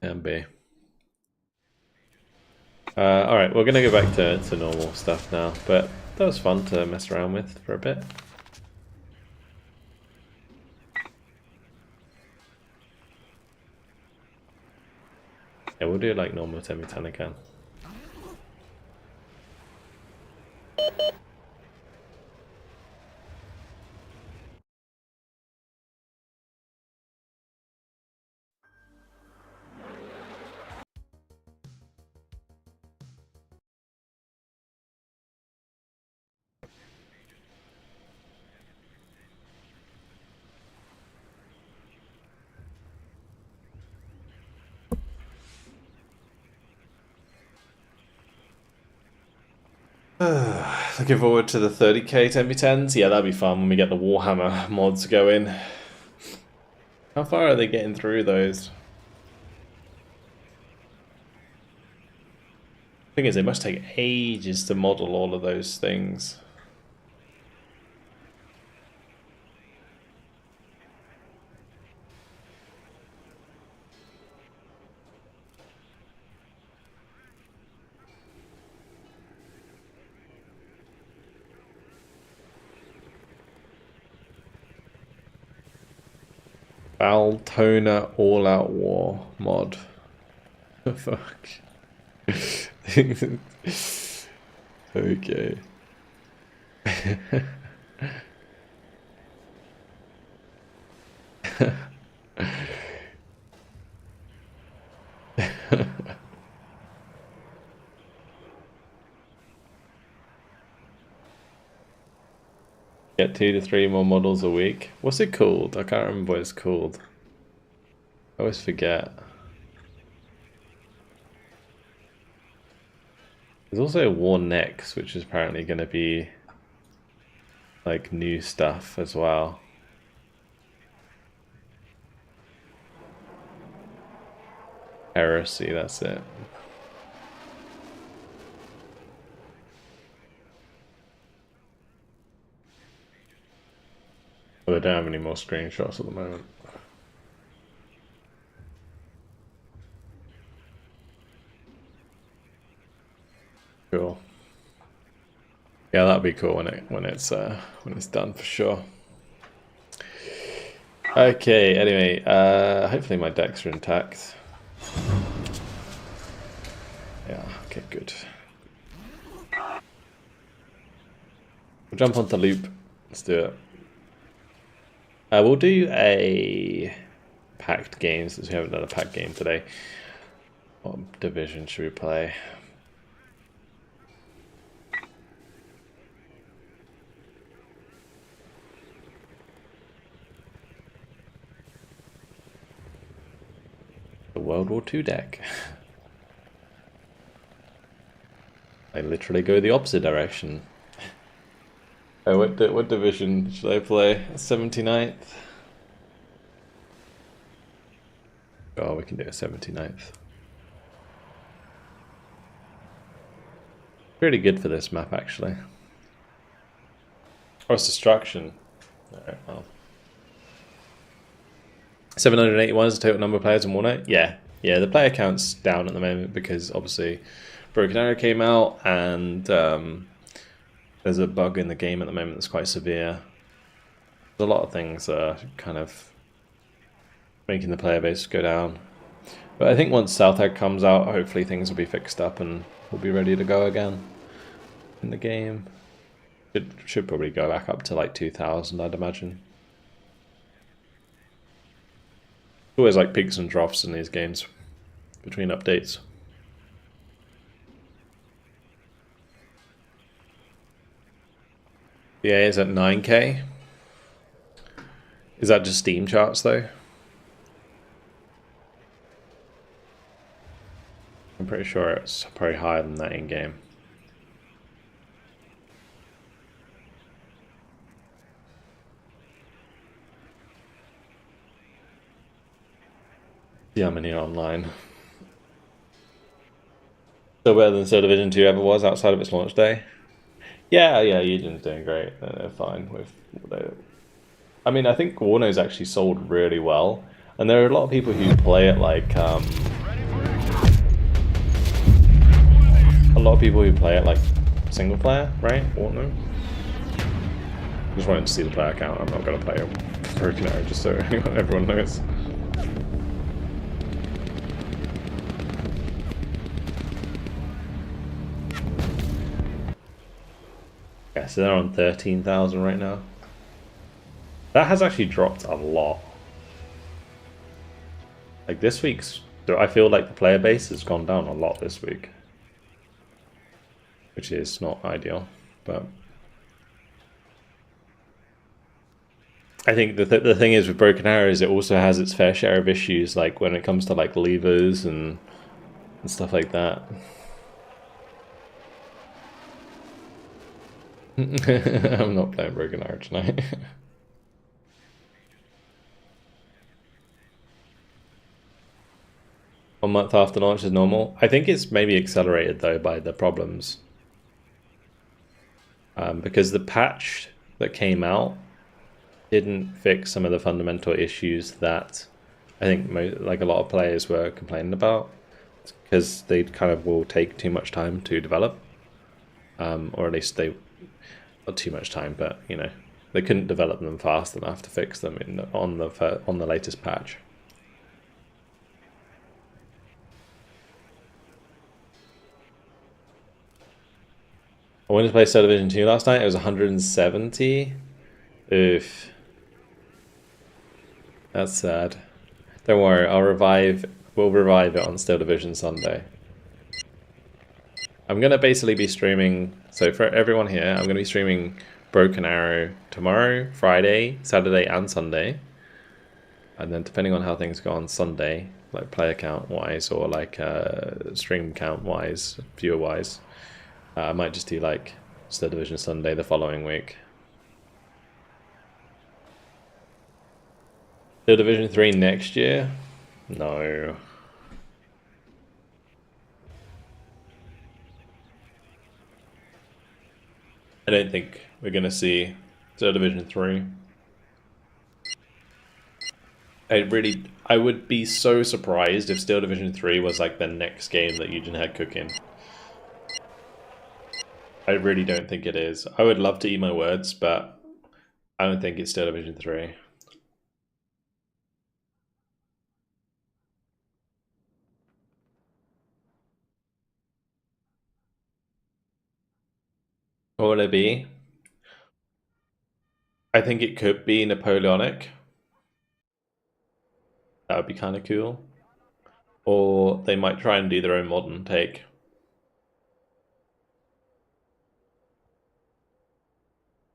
Can be. Alright, we're gonna go back to normal stuff now, but that was fun to mess around with for a bit. Yeah, we'll do like normal Temi-10 again. Looking forward to the 30k 10v10s. Yeah, that'd be fun when we get the Warhammer mods going. How far are they getting through those? Thing is, it must take ages to model all of those things. Valtona All-Out War mod. Fuck. Okay. Get 2 to 3 more models a week. What's it called? I can't remember what it's called. I always forget. There's also War Next, which is apparently going to be like new stuff as well. Heresy, that's it. Well, they don't have any more screenshots at the moment. Cool. Yeah, that'd be cool when it's done for sure. Okay. Anyway, hopefully my decks are intact. Yeah. Okay. Good. We'll jump onto loop. Let's do it. We'll do a packed games since we haven't done a packed game today. What division should we play? The World War II deck. I literally go the opposite direction. Oh, what division should I play? 79th? Oh, we can do a 79th. Pretty good for this map, actually. Oh, it's destruction. Alright, well. 781 is the total number of players in WARNO? Yeah. Yeah, the player count's down at the moment because obviously Broken Arrow came out and there's a bug in the game at the moment that's quite severe. There's a lot of things kind of making the player base go down. But I think once South Egg comes out, hopefully things will be fixed up and we'll be ready to go again in the game. It should probably go back up to like 2,000, I'd imagine. Always like peaks and troughs in these games between updates. Yeah, is at 9K. Is that just Steam charts though? I'm pretty sure it's probably higher than that in game. Yeah, I'm in here online. Still better than Soul Division 2 ever was outside of its launch day. Yeah, Eugen's doing great. They're fine with. I mean, I think WARNO's actually sold really well, and there are a lot of people who play it like a lot of people who play it like single player, right? WARNO. Just wanted to see the player count. I'm not gonna play a Broken Arrow just so everyone knows. Yeah, so they're on 13,000 right now. That has actually dropped a lot. Like this week's, I feel like the player base has gone down a lot this week, which is not ideal, but I think the thing is with Broken Arrow is it also has its fair share of issues, like when it comes to like levers and stuff like that. I'm not playing Broken Arrow tonight. 1 month after launch is normal. I think it's maybe accelerated though by the problems. Because the patch that came out didn't fix some of the fundamental issues that I think like a lot of players were complaining about, because they kind of will take too much time to develop, or at least they not too much time, but you know they couldn't develop them fast enough to fix them on the latest patch. I went to play Soul Division 2 last night. It was 170. Oof. That's sad. Don't worry, we'll revive it on Steel Division Sunday. I'm gonna basically be streaming, so for everyone here, I'm gonna be streaming Broken Arrow tomorrow, Friday, Saturday and Sunday. And then depending on how things go on Sunday, like player count wise or like stream count wise, viewer wise, I might just do like Steel Division Sunday the following week. Steel Division 3 next year? No. I don't think we're going to see Steel Division 3. I would be so surprised if Steel Division 3 was like the next game that Eugen had cooking. I really don't think it is. I would love to eat my words, but I don't think it's Steel Division 3. What would it be? I think it could be Napoleonic. That would be kind of cool. Or they might try and do their own modern take.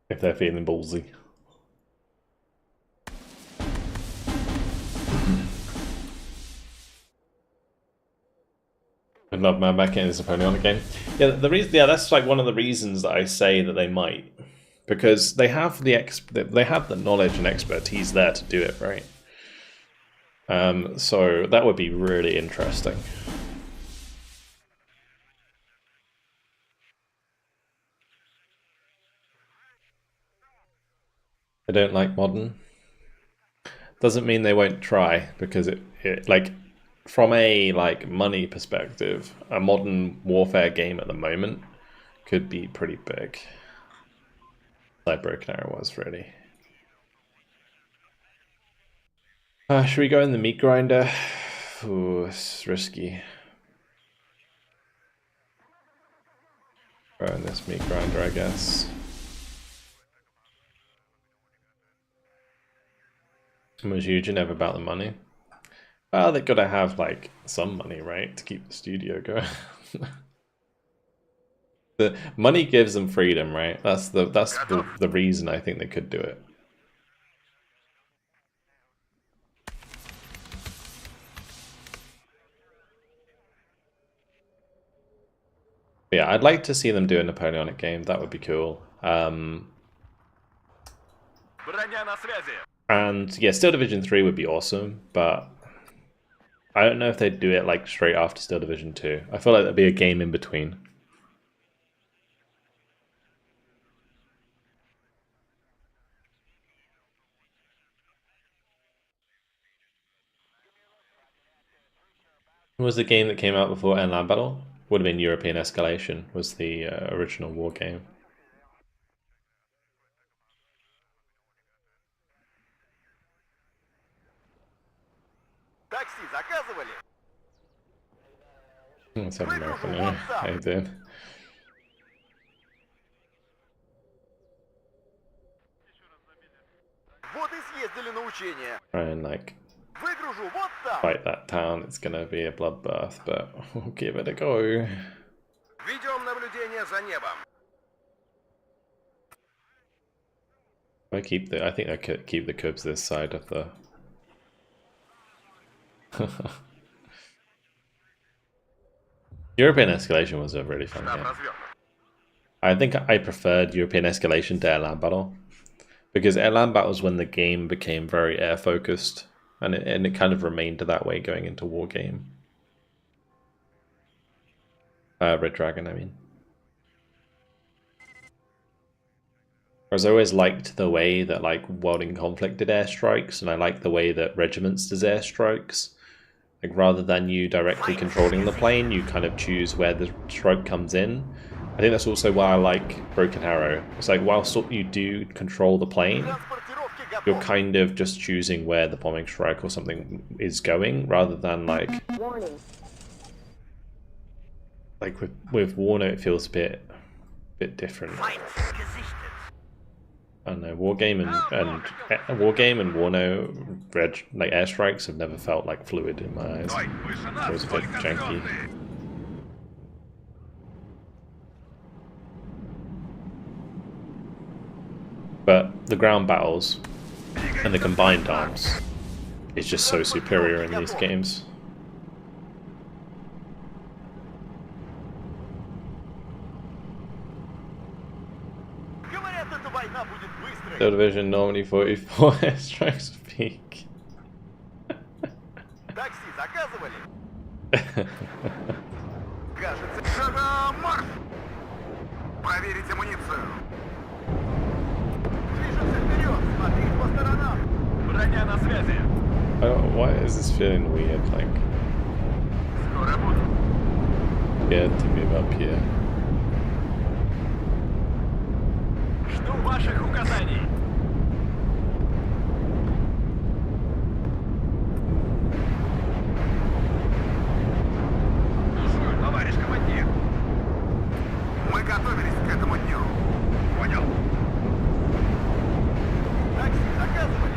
If they're feeling ballsy. I love man back in this Napoleonic game. Yeah, that's like one of the reasons that I say that they might, because they have the knowledge and expertise there to do it, right? So that would be really interesting. I don't like modern. Doesn't mean they won't try, because it like, from a like money perspective, a modern warfare game at the moment could be pretty big. Like Broken Arrow was, really. Should we go in the meat grinder? Ooh, it's risky. Go in this meat grinder, I guess. Was huge and never about the money. Well, they've got to have like some money, right, to keep the studio going. The money gives them freedom, right? That's the reason I think they could do it. Yeah, I'd like to see them do a Napoleonic game. That would be cool. And yeah, Steel Division 3 would be awesome, but I don't know if they'd do it like straight after Steel Division 2. I feel like there'd be a game in between. What was the game that came out before Land Battle? Would have been European Escalation, was the original war game. Такси заказывали? Let's have American now. How you doing? Вот и съездили на учение. Try and like Выгружу вот там. fight that town. It's gonna be a bloodbath, but we'll give it a go. Ведем наблюдение за небом. I think I could keep the cubs this side of the. European Escalation was a really fun game. I think I preferred European Escalation to Land Battle, because Land Battle was when the game became very air focused, and it kind of remained that way going into War Game. Red Dragon, I mean. Whereas I always liked the way that like World in Conflict did airstrikes, and I liked the way that Regiments does airstrikes. Like, rather than you directly controlling the plane, you kind of choose where the strike comes in. I think that's also why I like Broken Arrow. It's like, whilst you do control the plane, you're kind of just choosing where the bombing strike or something is going, rather than like... Warning. Like with WARNO, it feels a bit different. I don't know, Wargame and WARNO like airstrikes have never felt like fluid in my eyes. It was a bit janky. But the ground battles and the combined arms is just so superior in these games. Steel Division normally 44 airstrikes a peak. Такси заказывали? Кажется, марш! Проверить амуницию. Движемся вперед, смотри по сторонам. Броня на связи. Why is this feeling weird? Like, Скоро буду. scared to move up here. Жду ваших указаний. Слушаю, товарищ командир. Мы готовились к этому дню. Понял. Такси заказывали?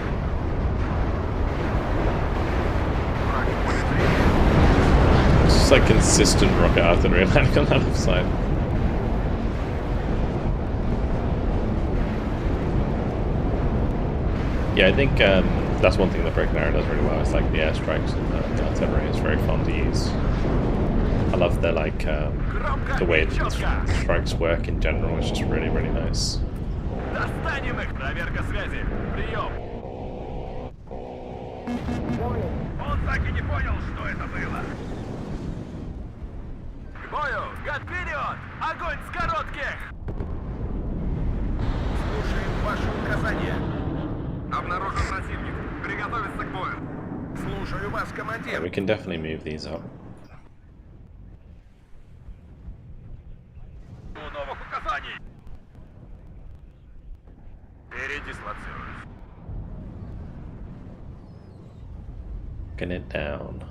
Just like consistent rocket artillery landing on that left side. Yeah, I think that's one thing that Broken Arrow does really well. It's like the airstrikes and the artillery is very fun to use. I love their like the way the strikes work in general. It's just really, really nice. Достанем их! Проверка связи. Прием. Он так и не понял, что это было. К бою! Гад вперед! Огонь с коротких! Слушаем ваши указания. Обнаружен противник. Приготовиться к бою. Слушаю вас, Yeah, командир. we can definitely move these up. Новых указаний! Передислоцируюсь. Getting it down.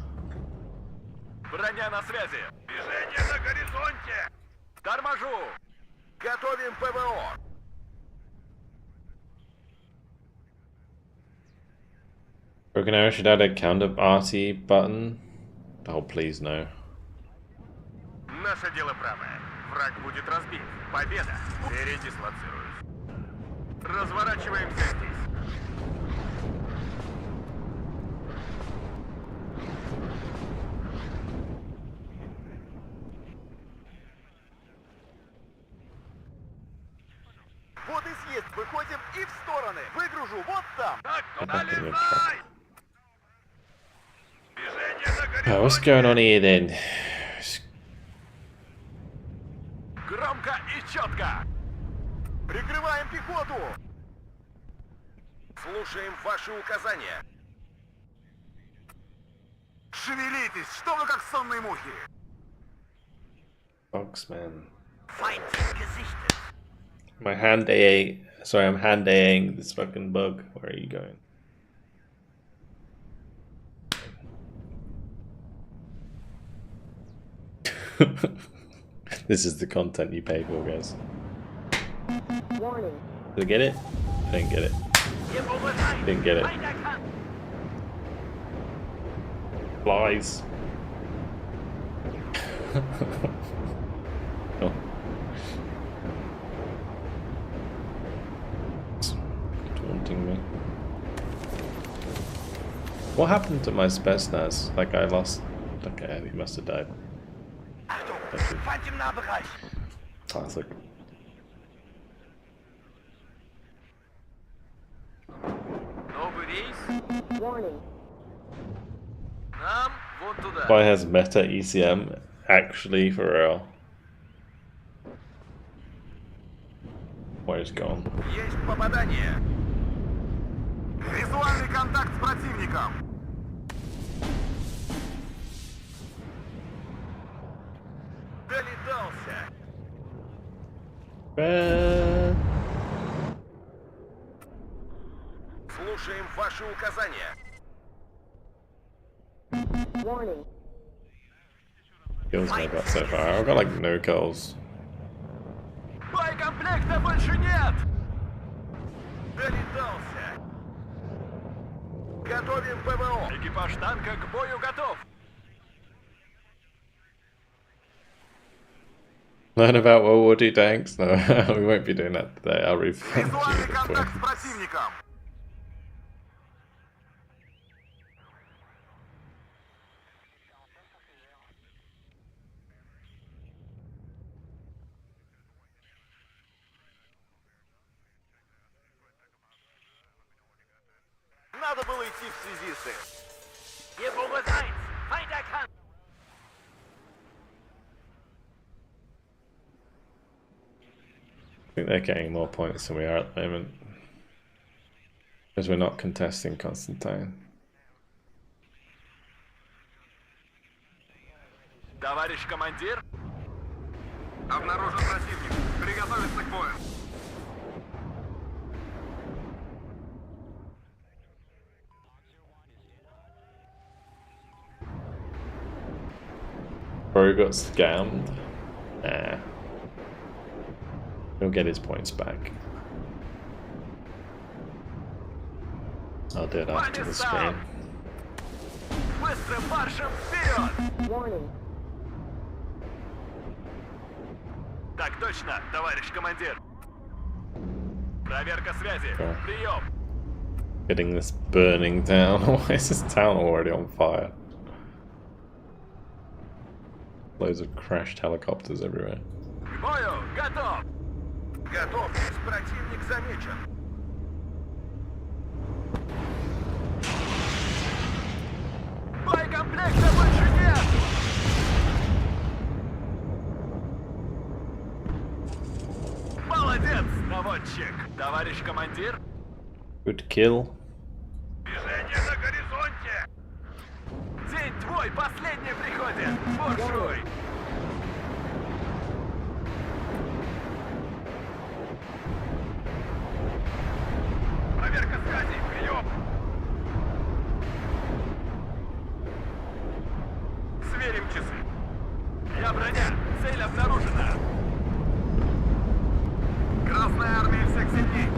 Броня на связи! Движение на горизонте! Торможу! Готовим ПВО. Broken Arrow should add a counter RT button. Oh, please no. Наше дело правое. Враг будет разбит. Победа. Передислоцируюсь. Разворачиваемся здесь. Вот и съезд. Выходим и в стороны. Выгружу вот там. Так, туда Nothing in лезай! Движение на What's горизонте! going on here then? Громко и четко! Прикрываем пехоту. Слушаем ваши указания. Шевелитесь, что вы как сонные мухи? Boxman. Feind gesichtet. My hand AA. Sorry, I'm hand AAing this fucking bug. Where are you going? This is the content you pay for, guys. Warning. Did I get it? I didn't get it. Didn't get it. Flies. Oh. It's taunting me. What happened to my Spetsnaz? Like I lost. Okay, he must have died. Feind im Nahbereich. Classic. Новый рейс. Warning. Нам вон туда. Why has meta ECM actually for real? Where's gone? Есть попадание. Визуальный контакт с противником. Долетался. Слушаем ваши указания. Warning. Kills me about so far. I've got like no kills. Боекомплекта больше нет! Долетался. Готовим ПВО. Экипаж танка к бою готов! Learn about World War II tanks? No, we won't be doing that today. I'll refund you Визуальный the контакт с point. противником. Надо было идти в связисты. Hier Bombe 1. Feind erkannt. I think they're getting more points than we are at the moment. Because we're not contesting Constantine. Товарищ командир, Обнаружен противник. Приготовиться к бою. Bro got scammed. Nah. He'll get his points back. I'll do it after the stream. быстрым маршем вперед! Warning. Так точно, товарищ командир. Проверка связи. Прием. Getting this burning town. Why is this town already on fire? Loads of crashed helicopters everywhere. К бою, готов. Готовьтесь, противник замечен. Боекомплекта больше нет. Молодец, наводчик. Товарищ командир. Good kill. Движение на горизонте! День твой последний приходит. Буржуй. Проверка связи, прием! Сверим часы. Я броня. Цель обнаружена. Красная армия всех сильней.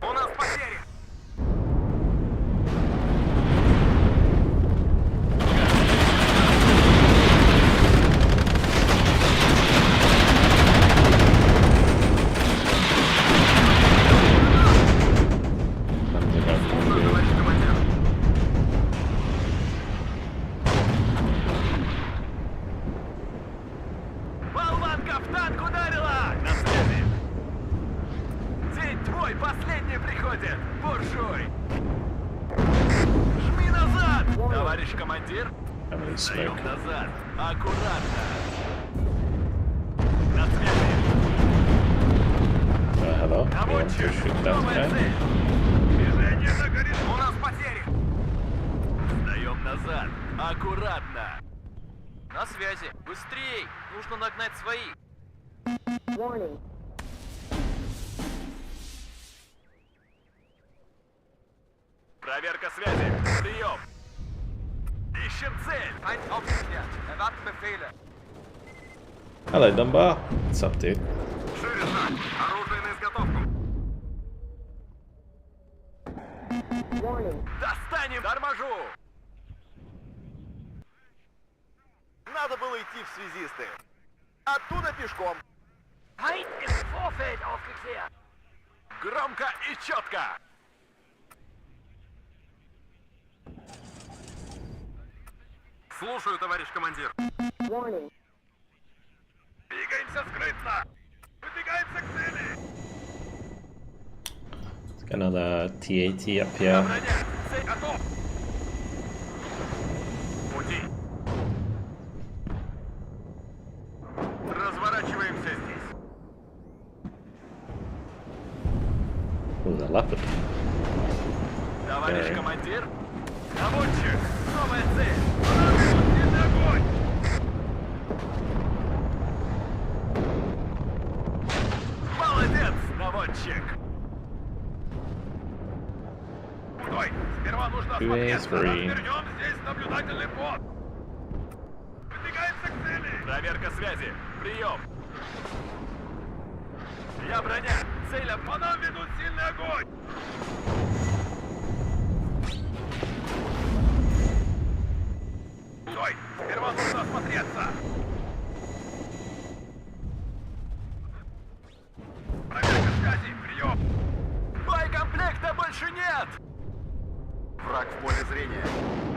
У нас потери. Товарищ командир. Болванка в танк ударила! На связи! День твой последний приходит! Буржуй! Жми назад! Товарищ командир! Family Даем smoke. назад! Аккуратно! На связи! Hello? You want to Наводчик! shoot that Новая guy? цель! Движение на горизонте! У нас потери! Сдаем назад! Аккуратно! На связи! Быстрей! Нужно нагнать своих! Warning. Проверка связи! Прием! Ищем цель! Ein aufgeklärt! Erwarten Befehle! Hello, Dunbar. What's up, dude? Шире шаг! Оружие на изготовку! Warning. Достанем! Торможу! Надо было идти в связисты. Оттуда пешком. Feind im Vorfeld aufgeklärt! Громко и четко! Слушаю, товарищ командир. Warning. Двигаемся скрытно! Выдвигаемся к цели! Let's get another TAT up here. Броня! Цель готов! Пути! Разворачиваемся здесь. Oh, the leopard. Товарищ Окей. командир. Наводчик! Новая цель! Сильный огонь! Молодец, наводчик! Стой! Сперва нужно Two A's, осмотреться! three. Развернем здесь наблюдательный пост! Выдвигаемся к цели! Проверка связи. Прием. Я броня. Цель По нам ведут сильный огонь! Стой! Сперва нужно осмотреться! Проверка связи! Прием! Боекомплекта больше нет! Враг в поле зрения.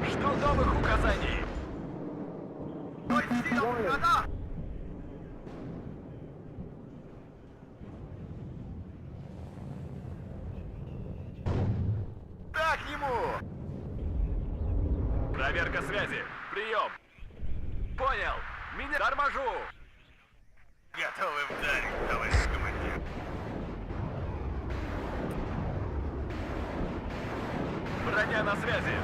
Жду новых указаний. Стой, силам! Вода! Так ему! Проверка связи. Прием. Понял. Меня торможу. Готовы вдарить, товарищ командир. Броня на связи.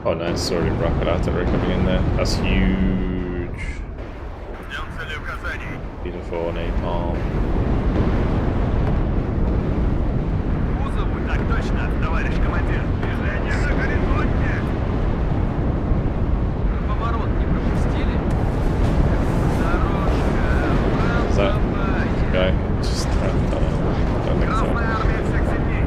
Oh, nice. Already rocket artillery coming in there. That's huge. Ждем целеуказаний. Beautiful napalm. Кузову. Так точно, товарищ командир. Движение на горизонте! Поворот не пропустили? Is that guy just don't know. I don't think so. Красная армия всех сильней.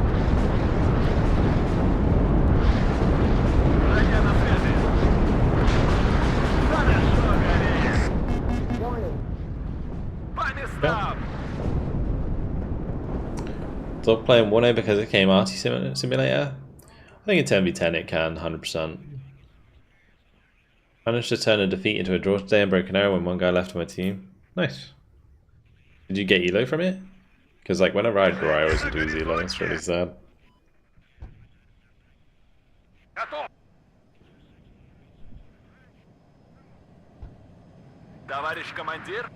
Stop playing WARNO because it came arty simulator. I think in 10v10 it can 100%. Managed to turn a defeat into a draw today and broke an arrow when one guy left on my team. Nice. Did you get elo from it? Because like whenever I draw, I always lose elo. It's really sad. Товарищ командир?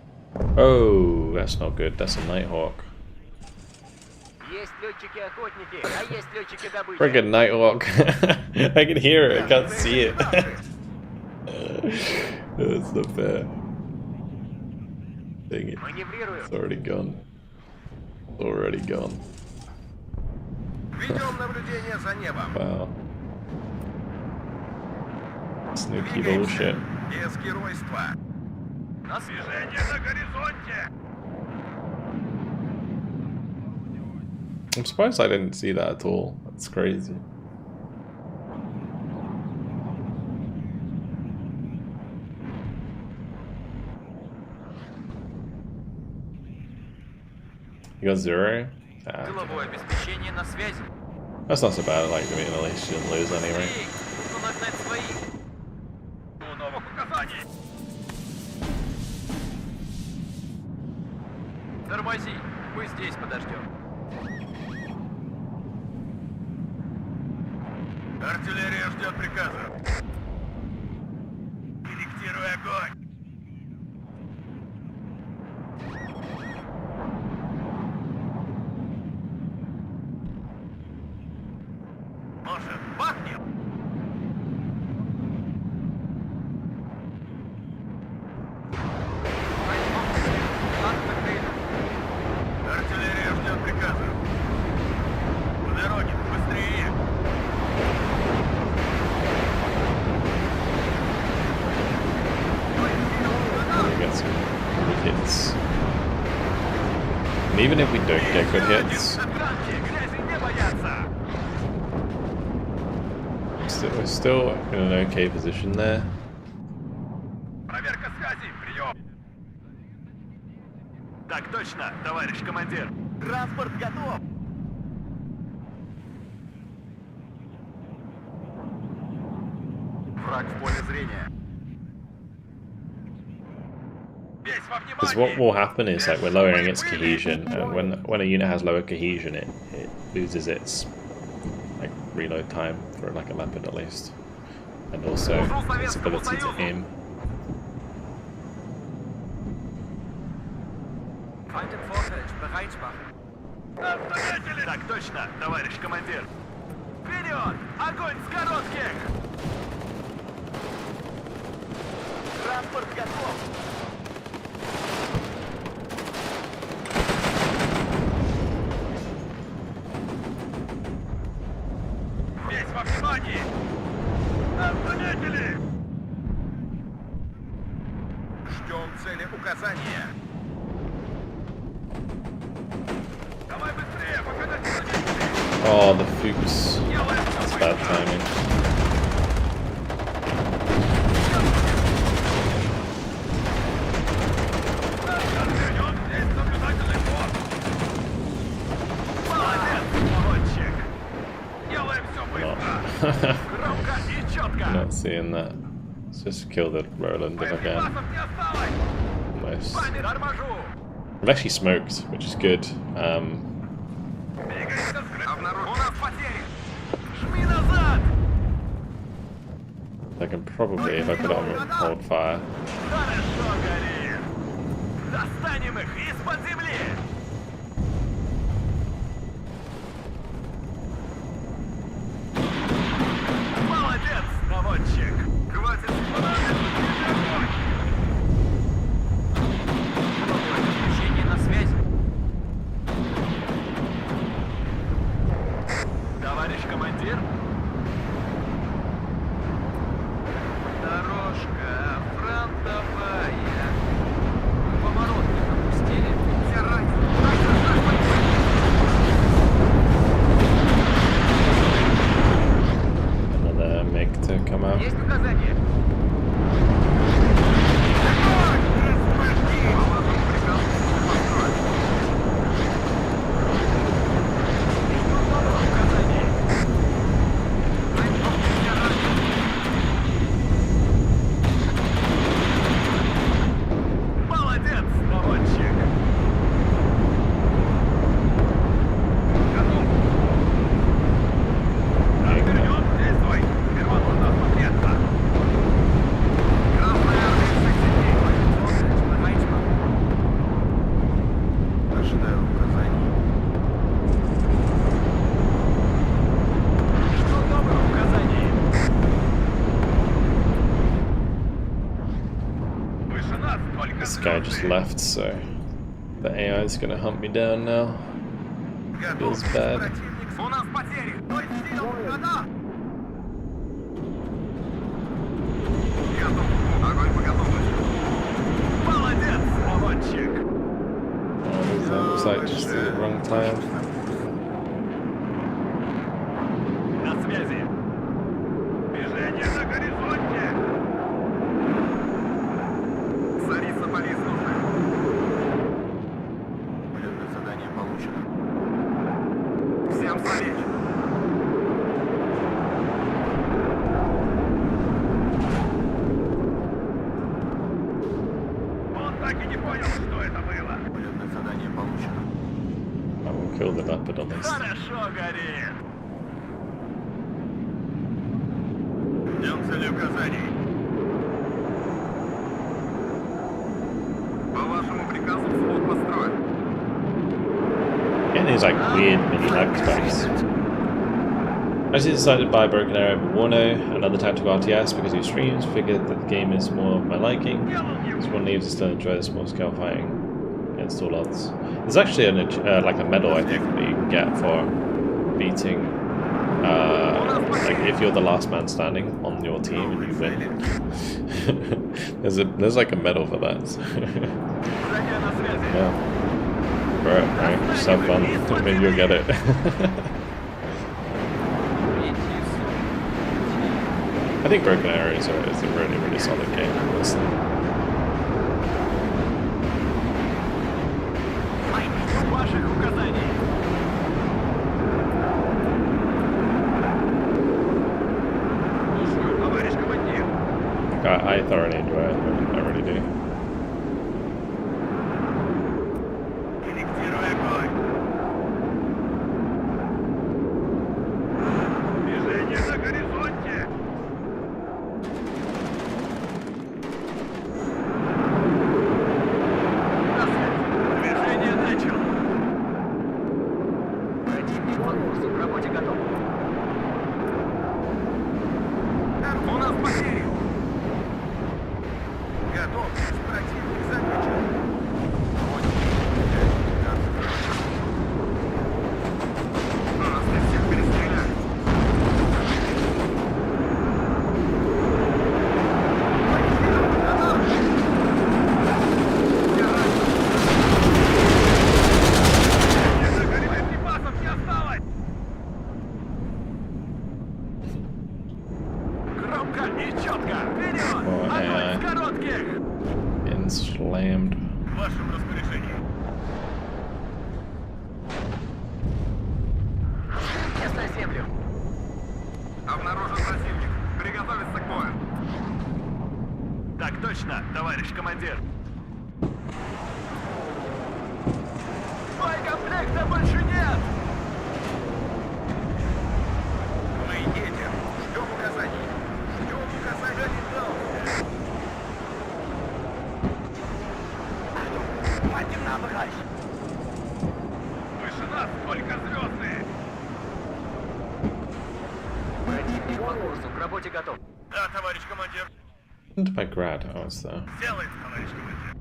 Oh, that's not good. That's a Nighthawk. Есть летчики-охотники, а есть летчики-добычи. Friggin' Nighthawk. I can hear it, I can't see it. That's not fair. Dang it. Маневрирую. It's already gone. Already gone. Ведем наблюдение за небом. Wow. Snooky bullshit. Без геройства. На связи. Движение на горизонте! I'm surprised I didn't see that at all. That's crazy. You got 0? Ah, okay. Тыловое обеспечение на связи. That's not so bad. Like, I mean, at least you didn't lose anyway. Эй, нужно нагнать своих. До новых указаний! Тормози, мы здесь подождем. Артиллерия ждет приказа. Корректируй огонь! Может, бахнем? Артиллерия ждет приказа. По дороге, быстрее! We get some good hits. And even if we don't get good hits, Грязи не боятся! we're still in an okay position there. Проверка связи, прием! Так точно, товарищ командир. Транспорт готов! Враг в поле зрения. Весь во Because what внимание! will happen is like we're lowering its cohesion, and when a unit has lower cohesion, it loses its like reload time for like a weapon at least, and also its ability to aim. Feind im Vorfeld, bereit machen. Так точно, товарищ командир. Вперед! Огонь с коротких! Транспорт готов! Весь во внимании! Нас заметили! Ждем цели указания. Давай быстрее, пока нас не заметили! Oh, the Fuchs. That's bad timing. Вернем здесь наблюдательный пост! Молодец, наводчик! Делаем все быстро! Громко и четко! Not seeing that. Let's just kill the Roland if I can. Боеприпасов не осталось! Almost. Торможу! I've actually smoked, which is good. Двигаемся с обнаружен! У нас потери! Жми назад! I can probably, if I put it on hold fire. Хорошо горит! Достанем их из-под земли! Молодец, наводчик! Хватит огонь! Тыловое обеспечение на связи. Товарищ командир? Дорожка фронтовая. Поворот не пропустили. Все ранены! Another MiG to come out. Есть указание. guy just left, so the AI is gonna hunt me down now. Feels bad. Противник, у нас потери! Стой, сил, граната! Готов. Огонь по готовности. Молодец, молодчик! That was like just the wrong time. На связи! Движение на горизонте! Царица полис нужна. Полетное задание получено. Всем залечь. Он так и не понял, что это было! Полетное задание получено. I will kill the leopard on this. Хорошо горит! Ждем целеуказаний. По вашему приказу взвод построен. Getting these like weird mini lag spikes. I actually decided to buy Broken Arrow over WARNO, another tactical RTS, because he streams, figured that the game is more of my liking. This one leaves to still enjoy the small scale fighting against all odds. There's actually like a medal I think that you can get for beating, like if you're the last man standing on your team and you win. there's like a medal for that. Задание на связи! Yeah. Right, right. Just have fun. Maybe you'll get it. I think Broken Arrow is a really, really solid game, honestly. Ваших указаний! Слушаю, товарищ командир! I thoroughly enjoy it, I really do. Корректируй огонь. Движение на горизонте! На связи! Движение начал! Противник под курсом, к работе готов. У нас потери. Готов. Противник замечен. Нас здесь всех перестреляли. Боеприпасов не осталось! Громко и четко! Вперед! Ой, Огонь с коротких! Getting slammed. В вашем распоряжении. Сейчас на землю. Обнаружен противник. Приготовиться к бою. Так точно, товарищ командир! Боекомплекта больше нет! Мы едем. Ждем указаний. Ждем указаний. Хватит набрать! Выше нас только звездные! Противник под курсом, к работе готов. Да, товарищ командир. Into my grad, I was there. Сделает, товарищ командир.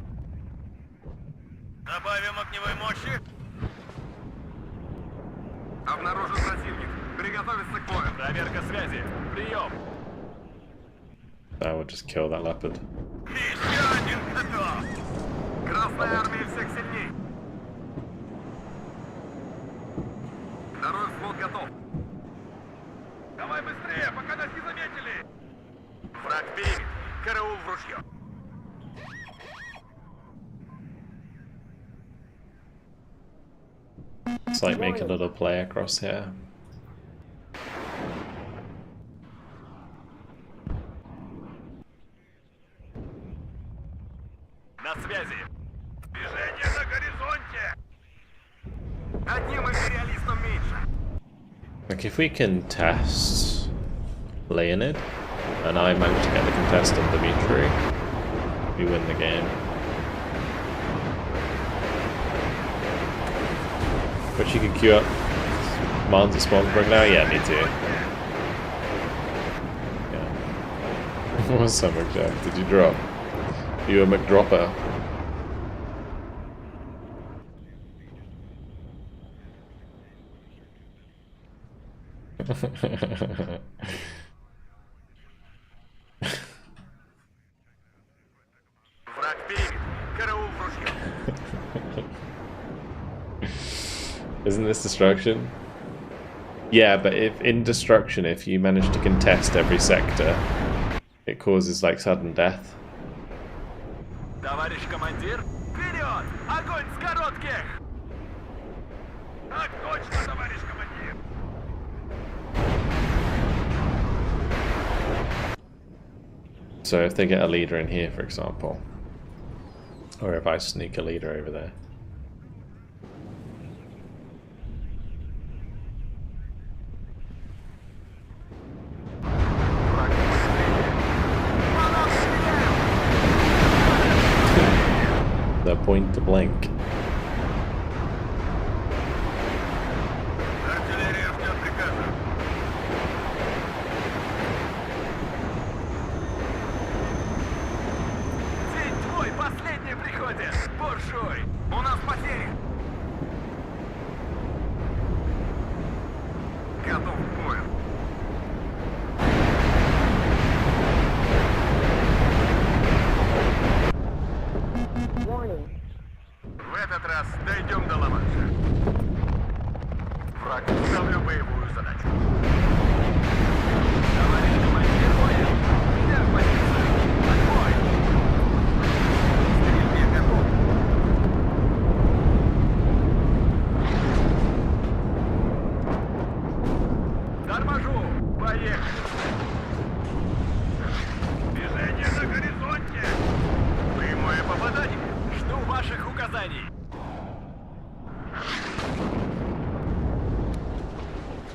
Добавим огневой мощи. Обнаружен противник. Приготовиться к бою. Проверка связи! Прием! I would just kill that leopard. Еще один готов. Красная армия всех сильней. Второй взвод готов. Давай быстрее, пока нас не заметили! Враг перед. Караул в ружье. It's like make a little play across here. На связи! Движение на горизонте! Одним империалистом меньше. Like if we can test Leonid, and I manage to get the contest on Dimitri, we win the game. But you can queue up Mons and Spawnbrook now? Yeah, me too. Yeah. What was that, McJack? Did you drop? You a McDropper? Враг перебит. Караул в ружье. Isn't this destruction? Yeah, but if in destruction, if you manage to contest every sector, it causes like sudden death. Товарищ командир, вперед! Огонь с коротких! Так точно, товарищ командир. So if they get a leader in here, for example, or if I sneak a leader over there. The point to blank. Артиллерия ждет приказа. День твой последний приходит! Буржуй! У нас потери. Готов к бою. Warning. В этот раз дойдем до Ла-Манша. Враг, ставлю боевую задачу. Товарищ командир, понял? Меня в позицию! Отбой! Стрельбе готов. Торможу! Поехали! Движение на горизонте. Прямое попадание. Жду ваших указаний!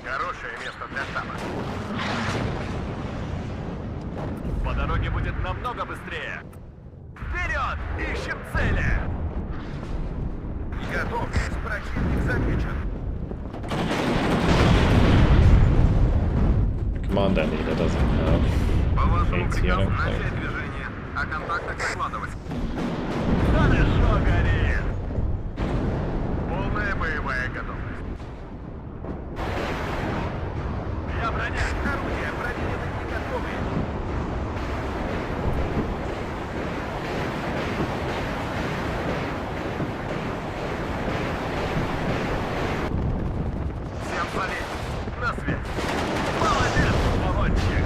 Хорошее место для штаба. По дороге будет намного быстрее! Вперед! Ищем цели! Готовьтесь, противник замечен. The commander leader doesn't have По вашему AT, I приказу don't начать think. движение. О контактах докладывать. Хорошо горит! Полная боевая готовность. Я броня! Орудия проверены и готовы. Всем залезть. На связь. Молодец, наводчик!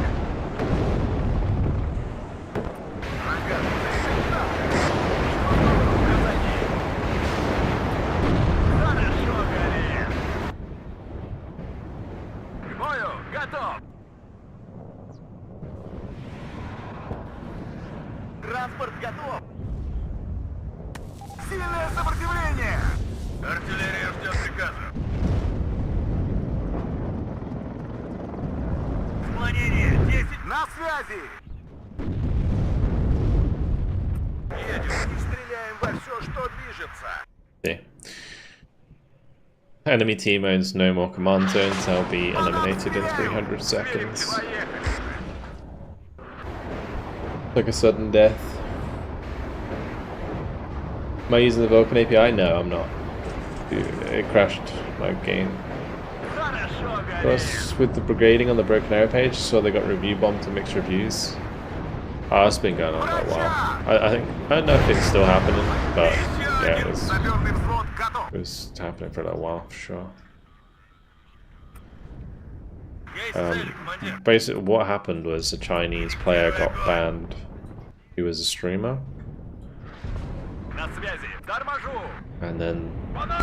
Ага, Указаний! Хорошо горит! К бою готов! транспорт готов. Сильное сопротивление. Артиллерия ждет приказа. Склонение 10 на связи. Едем и стреляем во все, что движется. Yeah. Enemy team owns no more command zones, they'll be eliminated in 300 seconds. Поехали. Like a sudden death. Am I using the Vulcan API? No, I'm not. It crashed my game. Хорошо горит! Plus, with the brigading on the Broken Arrow page, so they got review bombed to mixed reviews. Oh, it's been going on for a while. I don't know if it's still happening, but yeah, it was Саперный взвод готов. happening for a little while for sure. Есть цель, командир. Basically, what happened was a Chinese player got banned who was a streamer, На связи! Торможу! and then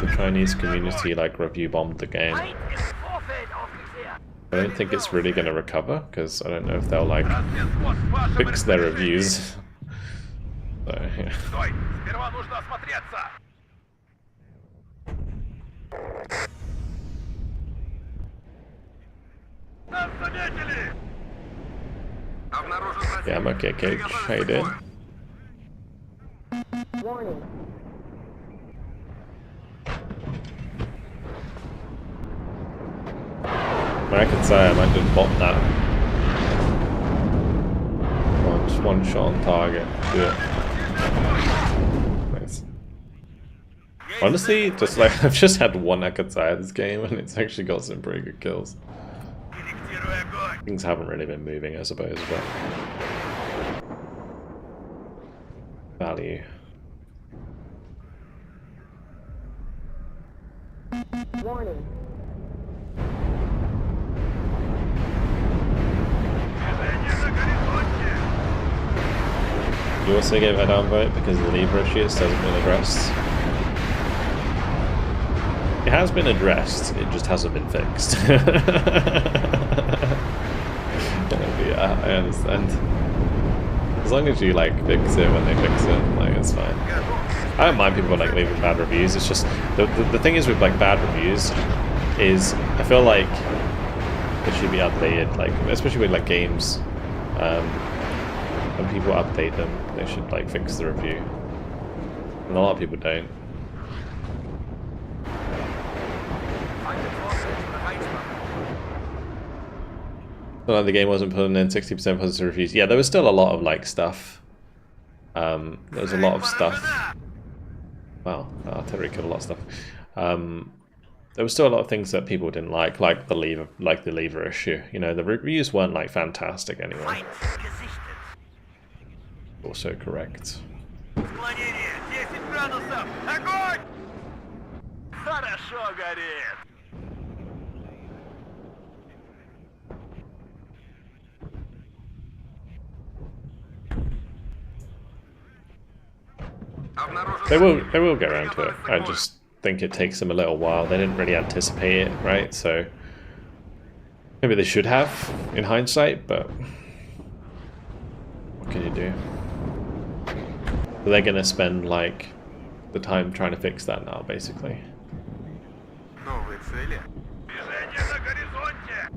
the Chinese community like review bombed the game. Feind im Vorfeld aufgeklärt. I don't think it's really going to recover because I don't know if they'll like Разведвзвод, ваше fix their распоряжение. reviews. So, yeah. Стой! Сперва нужно осмотреться. Нас заметили! Обнаружен противник. Yeah, I'm okay, Cage. How you doing? Warning. I could say I might just bot that. Just one shot on target. Do it. Nice. Honestly, just like I've just had one Akatsaya this game and it's actually got some pretty good kills. Things haven't really been moving, I suppose, but value. Warning. You also gave a downvote because the lever issues hasn't been addressed. It has been addressed, it just hasn't been fixed. Yeah, I understand. As long as you like fix it when they fix it, like it's fine. I don't mind people like leaving bad reviews. It's just the thing is with like bad reviews is I feel like it should be updated, like especially with like games. When people update them, they should like fix the review. And a lot of people don't. So like the game wasn't putting in 60% positive reviews. Yeah, there was still a lot of like stuff. There was a lot of stuff. Wow, artillery killed a lot of stuff. There was still a lot of things that people didn't like the lever issue. You know, the reviews weren't like fantastic anyway. Also correct. Отклонение 10 градусов! Огонь! Хорошо горит! They will get around to it. I just think it takes them a little while. They didn't really anticipate it, right? So maybe they should have in hindsight, but what can you do? So they're gonna spend like the time trying to fix that now, basically. Новые цели. Движение на горизонте!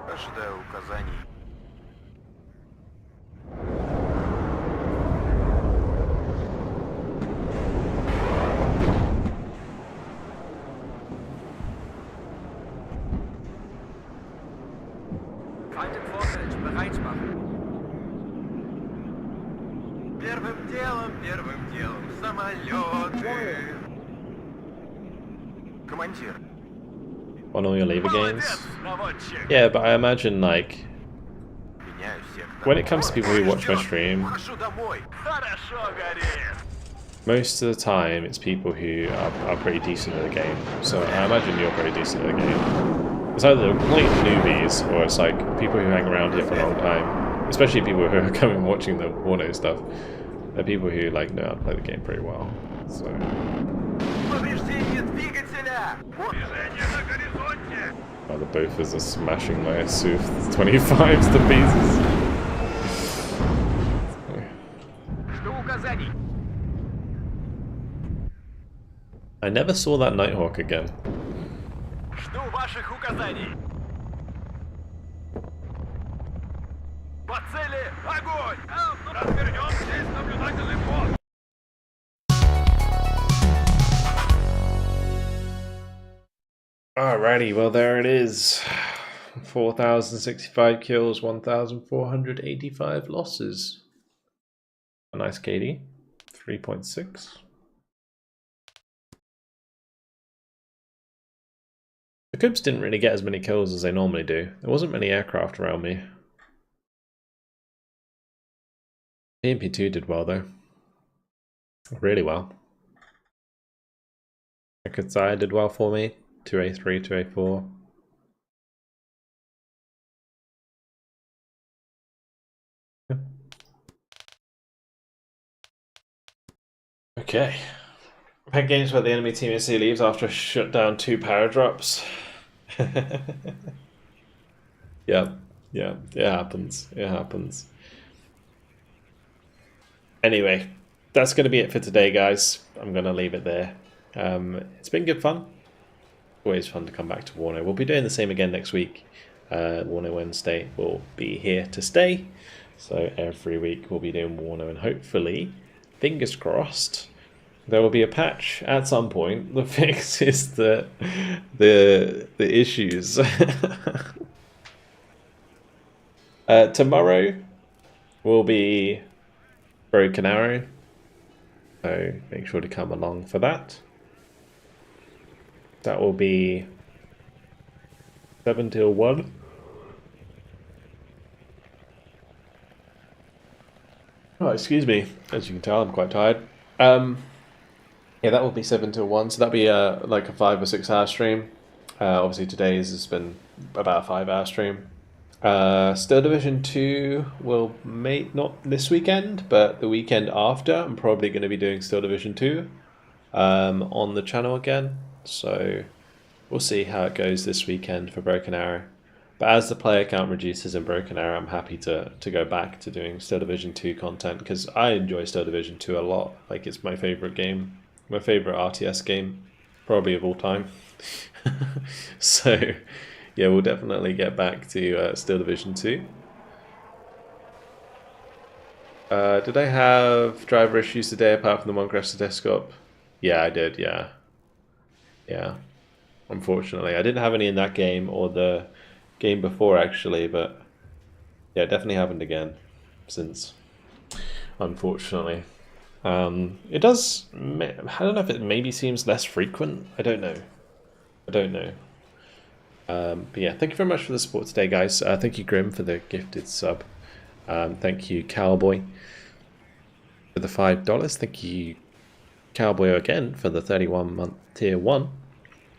Ожидаю указаний. Fighting Vorfeld bereit machen. Первым делом, самолеты. Командир. On all your lever games? Наводчик! Yeah, but I imagine like Меняю сектор. when it comes to people who watch my stream, Ухожу домой. Хорошо горит! most of the time it's people who are pretty decent at the game. So I imagine you're pretty decent at the game. It's either complete newbies or it's like people who hang around here for a long time. Especially people who are coming and watching the WARNO stuff. They're people who like know how to play the game pretty well. So Повреждение двигателя. Движение на горизонте! oh, the boofers are smashing my Su-25s to pieces. Жду указаний. I never saw that Nighthawk again. Жду ваших указаний! По цели! Огонь! Развернем здесь наблюдательный пост! Alrighty, well there it is. 4,065 kills, 1,485 losses. A nice KD. 3.6. The Cubs didn't really get as many kills as they normally do. There wasn't many aircraft around me. PMP2 did well though. Really well. Akatsai did well for me. 2A3, 2A4. Yeah. Okay. I've had games where the enemy team instantly leaves after I shut down 2 paradrops. Yeah, it happens. It happens. Anyway, that's going to be it for today, guys. I'm going to leave it there. It's been good fun. Always fun to come back to WARNO. We'll be doing the same again next week. WARNO Wednesday will be here to stay. So every week we'll be doing WARNO, and hopefully, fingers crossed, there will be a patch at some point that fixes the issues. Tomorrow will be Broken Arrow, so make sure to come along for that. That will be 7 till 1. Oh, excuse me. As you can tell, I'm quite tired. Yeah, that will be 7 till 1, so that'll be like a 5 or 6 hour stream. Obviously today's has been about a 5-hour stream. Still Division 2 will not this weekend, but the weekend after, I'm probably going to be doing Still Division 2 on the channel again. So we'll see how it goes this weekend for Broken Arrow. But as the player count reduces in Broken Arrow, I'm happy to go back to doing Still Division 2 content, because I enjoy Still Division 2 a lot. Like, it's my favourite game, my favourite RTS game, probably of all time. So yeah, we'll definitely get back to Still Division 2. Did I have driver issues today apart from the one crash to desktop? Yeah, I did, yeah. Yeah, unfortunately. I didn't have any in that game or the game before, actually, but yeah, it definitely happened again since, unfortunately. It does, I don't know if it maybe seems less frequent. I don't know. But yeah, thank you very much for the support today, guys. Thank you, Grim, for the gifted sub. Thank you, Cowboy, for the $5. Thank you, Cowboy, again for the 31-month tier 1.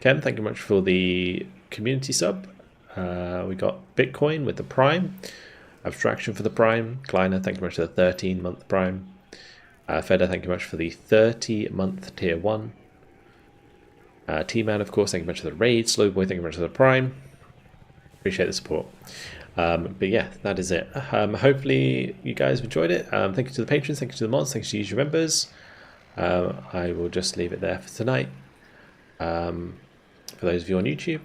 Ken, thank you much for the community sub. We got Bitcoin with the Prime, Abstraction for the Prime. Kleiner, thank you much for the 13-month Prime. Feder, thank you much for the 30-month tier 1. T-Man, of course, thank you much for the raid. Slowboy, thank you much for the Prime. Appreciate the support. But yeah, that is it. Hopefully you guys have enjoyed it. Thank you to the patrons, thank you to the mods, thank you to YouTube members. I will just leave it there for tonight. For those of you on YouTube,